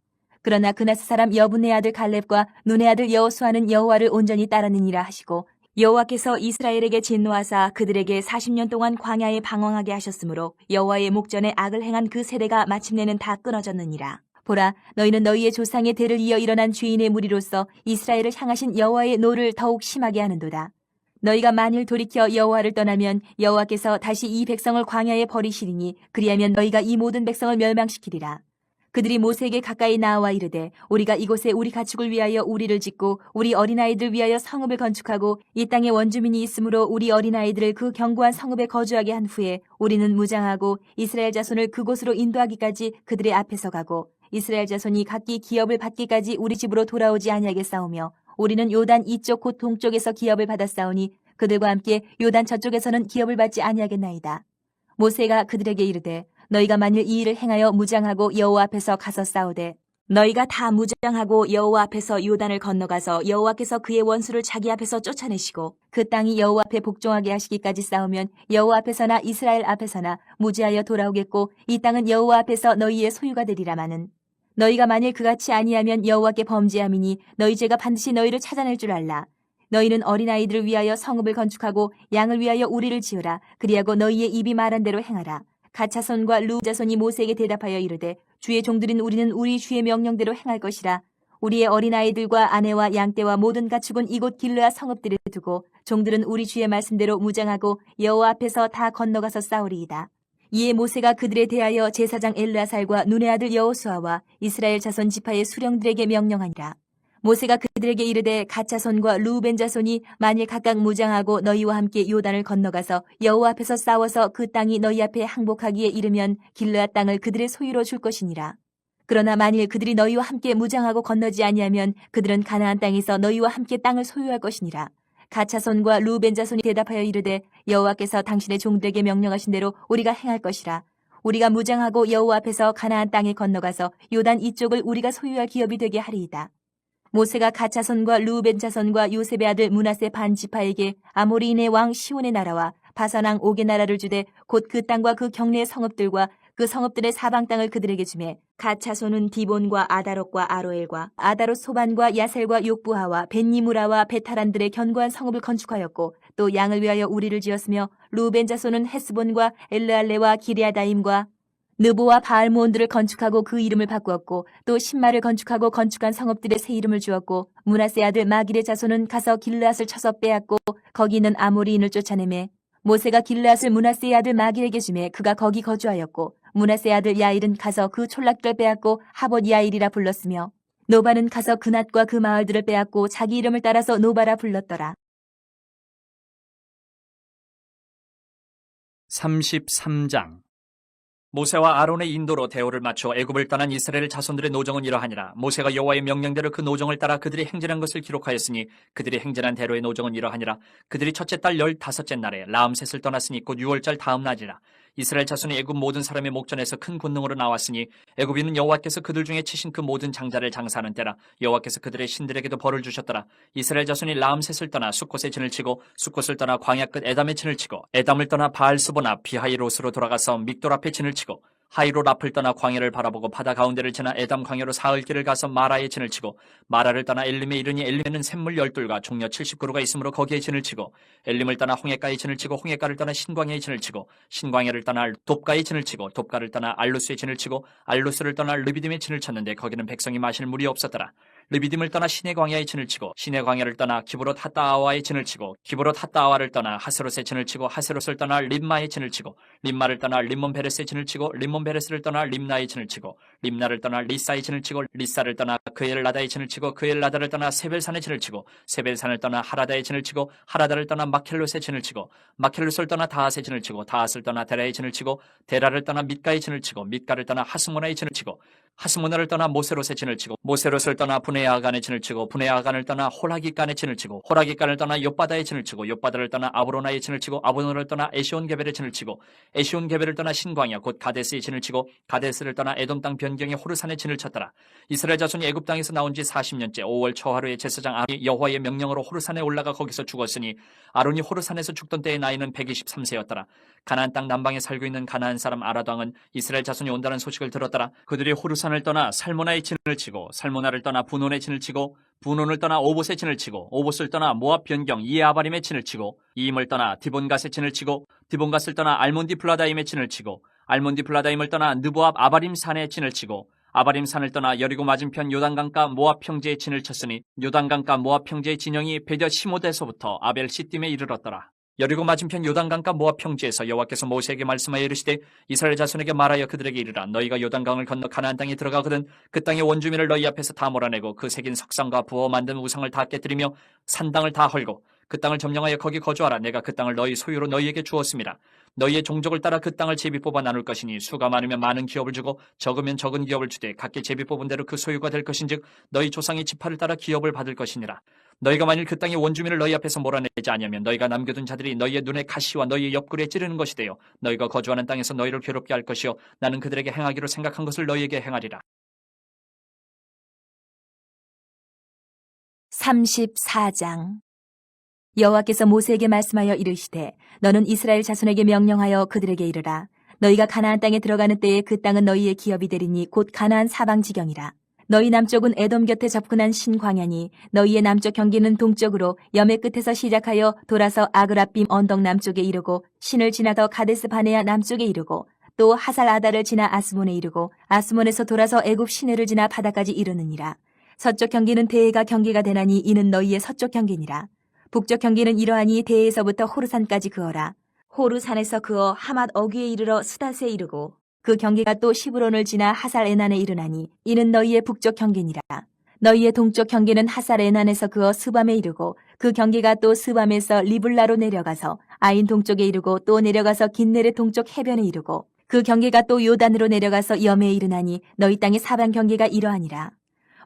그러나 그나스 사람 여분의 아들 갈렙과 눈의 아들 여호수아는 여호와를 온전히 따르느니라 하시고 여호와께서 이스라엘에게 진노하사 그들에게 40년 동안 광야에 방황하게 하셨으므로 여호와의 목전에 악을 행한 그 세대가 마침내는 다 끊어졌느니라. 보라, 너희는 너희의 조상의 대를 이어 일어난 죄인의 무리로서 이스라엘을 향하신 여호와의 노를 더욱 심하게 하는도다. 너희가 만일 돌이켜 여호와를 떠나면 여호와께서 다시 이 백성을 광야에 버리시리니 그리하면 너희가 이 모든 백성을 멸망시키리라. 그들이 모세에게 가까이 나와 이르되 우리가 이곳에 우리 가축을 위하여 우리를 짓고 우리 어린아이들 위하여 성읍을 건축하고 이 땅에 원주민이 있으므로 우리 어린아이들을 그 견고한 성읍에 거주하게 한 후에 우리는 무장하고 이스라엘 자손을 그곳으로 인도하기까지 그들의 앞에서 가고 이스라엘 자손이 각기 기업을 받기까지 우리 집으로 돌아오지 아니하겠사오며 우리는 요단 이쪽 곧 동쪽에서 기업을 받았사오니 그들과 함께 요단 저쪽에서는 기업을 받지 아니하겠나이다. 모세가 그들에게 이르되 너희가 만일 이 일을 행하여 무장하고 여호와 앞에서 가서 싸우되 너희가 다 무장하고 여호와 앞에서 요단을 건너가서 여호와께서 그의 원수를 자기 앞에서 쫓아내시고 그 땅이 여호와 앞에 복종하게 하시기까지 싸우면 여호와 앞에서나 이스라엘 앞에서나 무죄하여 돌아오겠고 이 땅은 여호와 앞에서 너희의 소유가 되리라마는 너희가 만일 그같이 아니하면 여호와께 범죄함이니 너희 죄가 반드시 너희를 찾아낼 줄 알라. 너희는 어린아이들을 위하여 성읍을 건축하고 양을 위하여 우리를 지으라. 그리하고 너희의 입이 말한 대로 행하라. 갓자손과 루자손이 모세에게 대답하여 이르되 주의 종들인 우리는 우리 주의 명령대로 행할 것이라. 우리의 어린아이들과 아내와 양떼와 모든 가축은 이곳 길르아 성읍들에 두고 종들은 우리 주의 말씀대로 무장하고 여호와 앞에서 다 건너가서 싸우리이다. 이에 모세가 그들에 대하여 제사장 엘르아살과 눈의 아들 여호수아와 이스라엘 자손 지파의 수령들에게 명령하니라. 모세가 그들에게 이르되 갓자손과 루벤 자손이 만일 각각 무장하고 너희와 함께 요단을 건너가서 여호와 앞에서 싸워서 그 땅이 너희 앞에 항복하기에 이르면 길르앗 땅을 그들의 소유로 줄 것이니라. 그러나 만일 그들이 너희와 함께 무장하고 건너지 아니하면 그들은 가나안 땅에서 너희와 함께 땅을 소유할 것이니라. 갓자손과 루벤 자손이 대답하여 이르되 여호와께서 당신의 종들에게 명령하신 대로 우리가 행할 것이라. 우리가 무장하고 여호와 앞에서 가나안 땅에 건너가서 요단 이쪽을 우리가 소유할 기업이 되게 하리이다. 모세가 갓자손과 루벤 자손과 요셉의 아들 므낫세 반 지파에게 아모리인의 왕 시온의 나라와 바산 왕 옥의 나라를 주되 곧 그 땅과 그 경내의 성읍들과 그 성읍들의 사방 땅을 그들에게 주매 갓자손은 디본과 아다롯과 아로엘과 아다롯 소반과 야셀과 욕부하와 벤니무라와 베타란들의 견고한 성읍을 건축하였고 또 양을 위하여 우리를 지었으며 루벤 자손은 헤스본과 엘르알레와 기레아다임과 느보와 바알모온들을 건축하고 그 이름을 바꾸었고 또 신마를 건축하고 건축한 성읍들의 새 이름을 주었고 므낫세 아들 마길의 자손은 가서 길르앗을 쳐서 빼앗고 거기 있는 아모리인을 쫓아내매 모세가 길르앗을 므낫세의 아들 마길에게 주매 그가 거기 거주하였고 므낫세의 아들 야일은 가서 그 촌락들을 빼앗고 하봇 야일이라 불렀으며 노바는 가서 그낫과 그 마을들을 빼앗고 자기 이름을 따라서 노바라 불렀더라. 33장 모세와 아론의 인도로 대오를 맞춰 애굽을 떠난 이스라엘 자손들의 노정은 이러하니라. 모세가 여호와의 명령대로 그 노정을 따라 그들이 행진한 것을 기록하였으니 그들이 행진한 대로의 노정은 이러하니라. 그들이 첫째 달 15째 날에 라암셋을 떠났으니 곧 6월절 다음 날이라. 이스라엘 자손이 애굽 모든 사람의 목전에서 큰 권능으로 나왔으니 애굽인은 여호와께서 그들 중에 치신 그 모든 장자를 장사하는 때라. 여호와께서 그들의 신들에게도 벌을 주셨더라. 이스라엘 자손이 라암셋을 떠나 숫곳에 진을 치고 숫곳을 떠나 광야 끝 에담에 진을 치고 에담을 떠나 바알스보나 비하이롯으로 돌아가서 믹돌 앞에 진을 치고 하이로 라플 떠나 광야를 바라보고 바다 가운데를 지나 에담 광야로 사흘 길을 가서 마라에 진을 치고 마라를 떠나 엘림에 이르니 엘림에는 샘물 12과 종려 70그루가 있으므로 거기에 진을 치고 엘림을 떠나 홍해가에 진을 치고 홍해가를 떠나 신광야에 진을 치고 신광야를 떠나 돕가에 진을 치고 돕가를 떠나 알루스에 진을 치고 알루스를 떠나 르비딤에 진을 쳤는데 거기는 백성이 마실 물이 없었더라. 르비딤을 떠나 시내 광야에 진을 치고 시내 광야를 떠나 기브롯 핫다아와에 진을 치고 기브롯 핫다아와를 떠나 하스롯에 진을 치고 하스롯을 떠나 림마에 진을 치고 림마를 떠나 림몬 베레스에 진을 치고 림몬 베레스를 떠나 림나에 진을 치고 림나를 떠나 리사에 진을 치고 리사를 떠나 그엘라다에 진을 치고 그엘라다를 떠나 세벨산에 진을 치고 세벨산을 떠나 하라다에 진을 치고 하라다를 떠나 마켈롯에 진을 치고 마켈롯을 떠나 다핫에 진을 치고 다핫을 떠나 데라에 진을 치고 데라를 떠나 밑가에 진을 치고 밑가를 떠나 하스모나에 진을 치고 하스모나를 떠나 모세롯에 진을 치고 모세롯을 떠나 분에아간에 진을 치고 분에아간을 떠나 호라기간에 진을 치고 호라기간을 떠나 욥바다에 진을 치고 욥바다를 떠나 아브로나에 진을 치고 아브로나를 떠나 에시온게벨에 진을 치고 에시온게벨을 떠나 신광야 곧 가데스에 진을 치고 가데스를 떠나 에돔 땅 변경의 호르산에 진을 쳤더라. 이스라엘 자손이 애굽 땅에서 나온 지 40년째 5월 초하루에 제사장 아론이 여호와의 명령으로 호르산에 올라가 거기서 죽었으니 아론이 호르산에서 죽던 때의 나이는 123세였더라. 가나안 땅 남방에 살고 있는 가나안 사람 아라도 왕은 이스라엘 자손이 온다는 소식을 들었더라. 그들이 호르산을 떠나 살모나에 진을 치고 살모나를 떠나 분온에 진을 치고 분온을 떠나 오봇에 진을 치고 오봇을 떠나 모압 변경 이에아바림에 진을 치고 이임을 떠나 디본갓에 진을 치고 디본갓을 떠나 알몬디 블라다임에 진을 치고 알몬디 블라다임을 떠나 느보압 아바림 산에 진을 치고 아바림 산을 떠나 여리고 맞은편 요단강가 모압 평지에 진을 쳤으니 요단강가 모압 평지의 진영이 베저 시모데서부터 아벨 시딤에 이르렀더라. 여리고 맞은편 요단강가 모압 평지에서 여호와께서 모세에게 말씀하여 이르시되 이스라엘 자손에게 말하여 그들에게 이르라. 너희가 요단강을 건너 가나안 땅에 들어가거든 그 땅의 원주민을 너희 앞에서 다 몰아내고 그 새긴 석상과 부어 만든 우상을 다 깨뜨리며 산당을 다 헐고 그 땅을 점령하여 거기 거주하라. 내가 그 땅을 너희 소유로 너희에게 주었습니다. 너희의 종족을 따라 그 땅을 제비 뽑아 나눌 것이니 수가 많으면 많은 기업을 주고 적으면 적은 기업을 주되 각기 제비 뽑은 대로 그 소유가 될 것인즉 너희 조상의 지파를 따라 기업을 받을 것이니라. 너희가 만일 그 땅의 원주민을 너희 앞에서 몰아내지 아니하면 너희가 남겨둔 자들이 너희의 눈에 가시와 너희의 옆구리에 찌르는 것이 되어 너희가 거주하는 땅에서 너희를 괴롭게 할 것이요 나는 그들에게 행하기로 생각한 것을 너희에게 행하리라. 34장 여호와께서 모세에게 말씀하여 이르시되 너는 이스라엘 자손에게 명령하여 그들에게 이르라. 너희가 가나안 땅에 들어가는 때에 그 땅은 너희의 기업이 되리니 곧 가나안 사방 지경이라. 너희 남쪽은 에돔 곁에 접근한 신광야니 너희의 남쪽 경계는 동쪽으로 염해 끝에서 시작하여 돌아서 아그라빔 언덕 남쪽에 이르고 신을 지나 더 가데스 바네아 남쪽에 이르고 또 하살 아다를 지나 아스몬에 이르고 아스몬에서 돌아서 애굽 시내를 지나 바다까지 이르느니라. 서쪽 경계는 대해가 경계가 되나니 이는 너희의 서쪽 경계니라. 북쪽 경계는 이러하니 대해에서부터 호르산까지 그어라. 호르산에서 그어 하맛 어귀에 이르러 스닷에 이르고 그 경계가 또 시브론을 지나 하살 에난에 이르나니 이는 너희의 북쪽 경계니라. 너희의 동쪽 경계는 하살 에난에서 그어 스밤에 이르고 그 경계가 또 스밤에서 리블라로 내려가서 아인 동쪽에 이르고 또 내려가서 긴네레 동쪽 해변에 이르고 그 경계가 또 요단으로 내려가서 염해에 이르나니 너희 땅의 사방 경계가 이러하니라.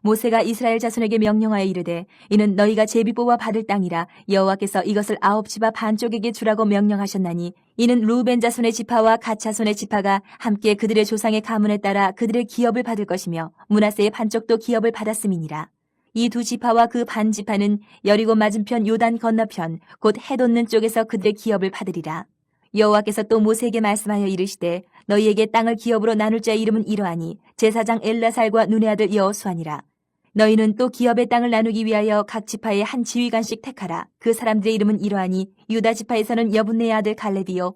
모세가 이스라엘 자손에게 명령하여 이르되 이는 너희가 제비 뽑아 받을 땅이라 여호와께서 이것을 9지파 반쪽에게 주라고 명령하셨나니 이는 루벤 자손의 지파와 갓 자손의 지파가 함께 그들의 조상의 가문에 따라 그들의 기업을 받을 것이며 므낫세의 반쪽도 기업을 받았음이니라. 이 두 지파와 그 반 지파는 여리고 맞은편 요단 건너편 곧 해돋는 쪽에서 그들의 기업을 받으리라. 여호와께서 또 모세에게 말씀하여 이르시되 너희에게 땅을 기업으로 나눌 자의 이름은 이러하니 제사장 엘라살과 눈의 아들 여호수아니라. 너희는 또 기업의 땅을 나누기 위하여 각 지파에 한 지휘관씩 택하라. 그 사람들의 이름은 이러하니 유다 지파에서는 여분네의 아들 갈렙이요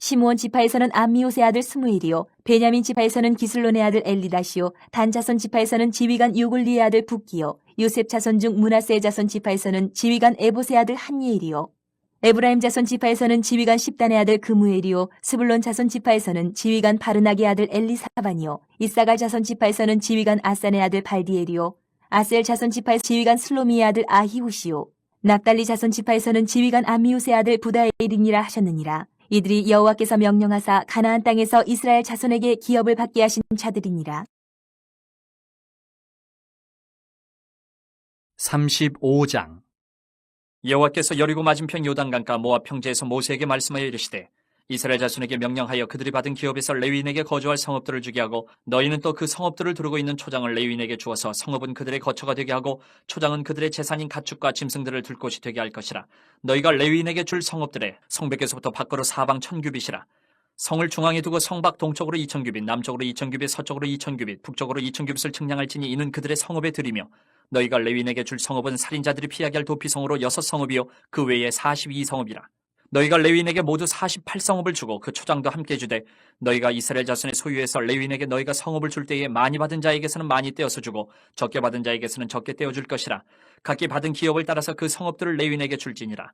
시므온 지파에서는 암미옷의 아들 스무엘이요 베냐민 지파에서는 기슬론의 아들 엘리다시요 단 자손 지파에서는 지휘관 유골리의 아들 붓기요 요셉 자손 중 므낫세의 자손 지파에서는 지휘관 에봇의 아들 한예일이요 에브라임 자손 지파에서는 지휘관 십단의 아들 그무엘이요 스불론 자손 지파에서는 지휘관 바르나기의 아들 엘리사반이요 이사갈 자손 지파에서는 지휘관 아산의 아들 발디엘이요 아셀 자손 지파의 지휘관 슬로미의 아들 아히우시요 납달리 자손 지파에서는 지휘관 암미웃의 아들 부다엘이니라 하셨느니라. 이들이 여호와께서 명령하사 가나안 땅에서 이스라엘 자손에게 기업을 받게 하신 자들이니라. 35장 여호와께서 여리고 맞은편 요단강가 모압 평지에서 모세에게 말씀하여 이르시되 이스라엘 자손에게 명령하여 그들이 받은 기업에서 레위인에게 거주할 성읍들을 주게 하고 너희는 또 그 성읍들을 두르고 있는 초장을 레위인에게 주어서 성읍은 그들의 거처가 되게 하고 초장은 그들의 재산인 가축과 짐승들을 둘 곳이 되게 할 것이라. 너희가 레위인에게 줄 성읍들의 성벽에서부터 밖으로 사방 1000규빗이라. 성을 중앙에 두고 성 밖 동쪽으로 2000규빗, 남쪽으로 2000규빗, 서쪽으로 2000규빗, 북쪽으로 2000규빗을 측량할지니 이는 그들의 성읍에 드리며 너희가 레위인에게 줄 성읍은 살인자들이 피하게 할 도피성으로 6성읍이요 그 외에 42성읍이라. 너희가 레위인에게 모두 48성읍을 주고 그 초장도 함께 주되 너희가 이스라엘 자손의 소유에서 레위인에게 너희가 성읍을 줄 때에 많이 받은 자에게서는 많이 떼어서 주고 적게 받은 자에게서는 적게 떼어줄 것이라. 각기 받은 기업을 따라서 그 성읍들을 레위인에게 줄지니라.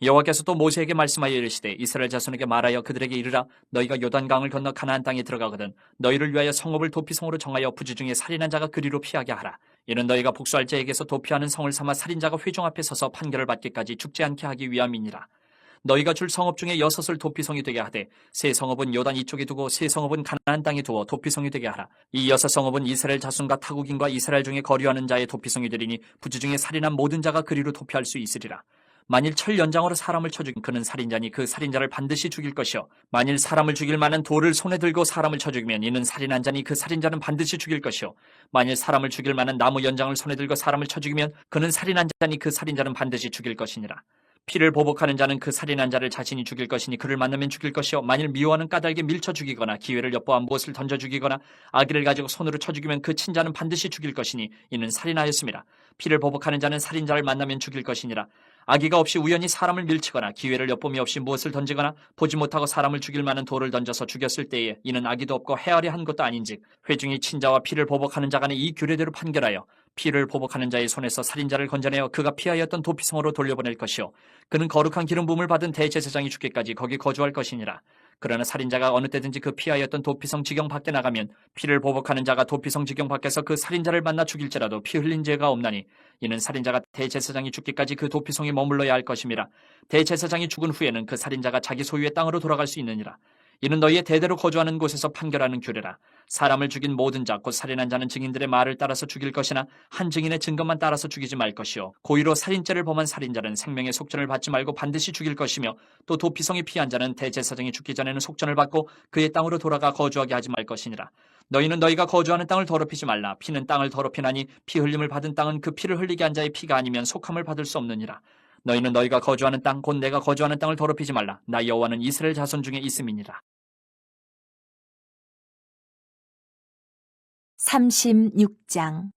여호와께서 또 모세에게 말씀하여 이르시되 이스라엘 자손에게 말하여 그들에게 이르라. 너희가 요단강을 건너 가나안 땅에 들어가거든 너희를 위하여 성읍을 도피성으로 정하여 부지 중에 살인한 자가 그리로 피하게 하라. 이는 너희가 복수할 자에게서 도피하는 성을 삼아 살인자가 회중 앞에 서서 판결을 받기까지 죽지 않게 하기 위함이니라. 너희가 줄 성읍 중에 6을 도피성이 되게 하되 세 성읍은 요단 이쪽에 두고 세 성읍은 가나안 땅에 두어 도피성이 되게 하라. 이 6성읍은 이스라엘 자손과 타국인과 이스라엘 중에 거류하는 자의 도피성이 되리니 부지 중에 살인한 모든 자가 그리로 도피할 수 있으리라. 만일 철 연장으로 사람을 쳐 죽이면 그는 살인자니 그 살인자를 반드시 죽일 것이요 만일 사람을 죽일 만한 돌을 손에 들고 사람을 쳐 죽이면 이는 살인한 자니 그 살인자는 반드시 죽일 것이요 만일 사람을 죽일 만한 나무 연장을 손에 들고 사람을 쳐 죽이면 그는 살인한 자니 그 살인자는 반드시 죽일 것이니라. 피를 보복하는 자는 그 살인한 자를 자신이 죽일 것이니 그를 만나면 죽일 것이요 만일 미워하는 까닭에 밀쳐 죽이거나 기회를 엿보아 무엇을 던져 죽이거나 아기를 가지고 손으로 쳐 죽이면 그 친자는 반드시 죽일 것이니 이는 살인하였음이라. 피를 보복하는 자는 살인자를 만나면 죽일 것이니라. 아기가 없이 우연히 사람을 밀치거나 기회를 엿봄이 없이 무엇을 던지거나 보지 못하고 사람을 죽일 만한 돌을 던져서 죽였을 때에 이는 아기도 없고 헤아려 한 것도 아닌즉 회중이 친자와 피를 보복하는 자 간에 이 규례대로 판결하여 피를 보복하는 자의 손에서 살인자를 건져내어 그가 피하였던 도피성으로 돌려보낼 것이요 그는 거룩한 기름 부음을 받은 대제사장이 죽기까지 거기 거주할 것이니라. 그러나 살인자가 어느 때든지 그 피하였던 도피성 지경 밖에 나가면 피를 보복하는 자가 도피성 지경 밖에서 그 살인자를 만나 죽일지라도 피 흘린 죄가 없나니 이는 살인자가 대제사장이 죽기까지 그 도피성에 머물러야 할 것임이라. 대제사장이 죽은 후에는 그 살인자가 자기 소유의 땅으로 돌아갈 수 있느니라. 이는 너희의 대대로 거주하는 곳에서 판결하는 규례라. 사람을 죽인 모든 자 곧 살인한 자는 증인들의 말을 따라서 죽일 것이나 한 증인의 증거만 따라서 죽이지 말 것이요 고의로 살인죄를 범한 살인자는 생명의 속전을 받지 말고 반드시 죽일 것이며 또 도피성이 피한 자는 대제사장이 죽기 전에는 속전을 받고 그의 땅으로 돌아가 거주하게 하지 말 것이니라. 너희는 너희가 거주하는 땅을 더럽히지 말라. 피는 땅을 더럽히나니 피 흘림을 받은 땅은 그 피를 흘리게 한 자의 피가 아니면 속함을 받을 수 없느니라. 너희는 너희가 거주하는 땅 곧 내가 거주하는 땅을 더럽히지 말라. 나 여호와는 이스라엘 자손 중에 있음이니라. 36장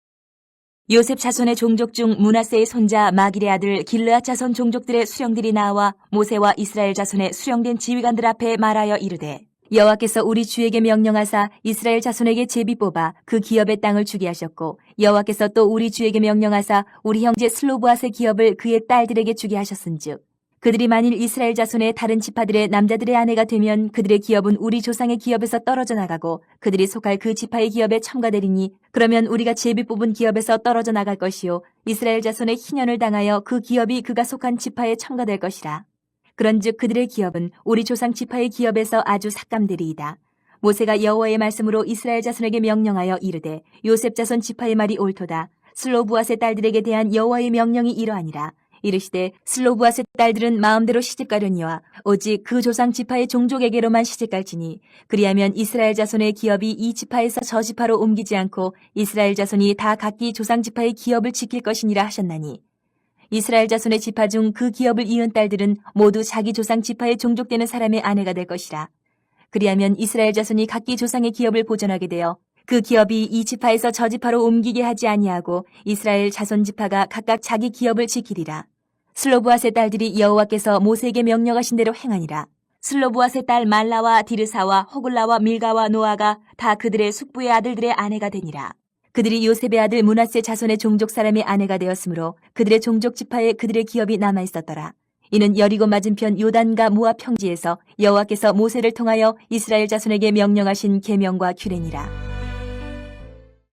요셉 자손의 종족 중 므낫세의 손자 마길의 아들 길르앗 자손 종족들의 수령들이 나와 모세와 이스라엘 자손의 수령된 지휘관들 앞에 말하여 이르되 여호와께서 우리 주에게 명령하사 이스라엘 자손에게 제비 뽑아 그 기업의 땅을 주게 하셨고 여호와께서 또 우리 주에게 명령하사 우리 형제 슬로브앗의 기업을 그의 딸들에게 주게 하셨은즉 그들이 만일 이스라엘 자손의 다른 지파들의 남자들의 아내가 되면 그들의 기업은 우리 조상의 기업에서 떨어져 나가고 그들이 속할 그 지파의 기업에 첨가되리니 그러면 우리가 제비 뽑은 기업에서 떨어져 나갈 것이요 이스라엘 자손의 희년을 당하여 그 기업이 그가 속한 지파에 첨가될 것이라. 그런즉 그들의 기업은 우리 조상 지파의 기업에서 아주 삭감되리이다. 모세가 여호와의 말씀으로 이스라엘 자손에게 명령하여 이르되 요셉 자손 지파의 말이 옳도다. 슬로브앗의 딸들에게 대한 여호와의 명령이 이러하니라. 이르시되 슬로브앗의 딸들은 마음대로 시집가려니와 오직 그 조상 지파의 종족에게로만 시집갈지니 그리하면 이스라엘 자손의 기업이 이 지파에서 저 지파로 옮기지 않고 이스라엘 자손이 다 각기 조상 지파의 기업을 지킬 것이니라 하셨나니 이스라엘 자손의 지파 중 그 기업을 이은 딸들은 모두 자기 조상 지파의 종족되는 사람의 아내가 될 것이라. 그리하면 이스라엘 자손이 각기 조상의 기업을 보존하게 되어 그 기업이 이 지파에서 저 지파로 옮기게 하지 아니하고 이스라엘 자손 지파가 각각 자기 기업을 지키리라. 슬로브앗의 딸들이 여호와께서 모세에게 명령하신 대로 행하니라. 슬로브앗의 딸 말라와 디르사와 호글라와 밀가와 노아가 다 그들의 숙부의 아들들의 아내가 되니라. 그들이 요셉의 아들 므낫세 자손의 종족 사람의 아내가 되었으므로 그들의 종족 지파에 그들의 기업이 남아 있었더라. 이는 여리고 맞은편 요단과 모압 평지에서 여호와께서 모세를 통하여 이스라엘 자손에게 명령하신 계명과 규례니라.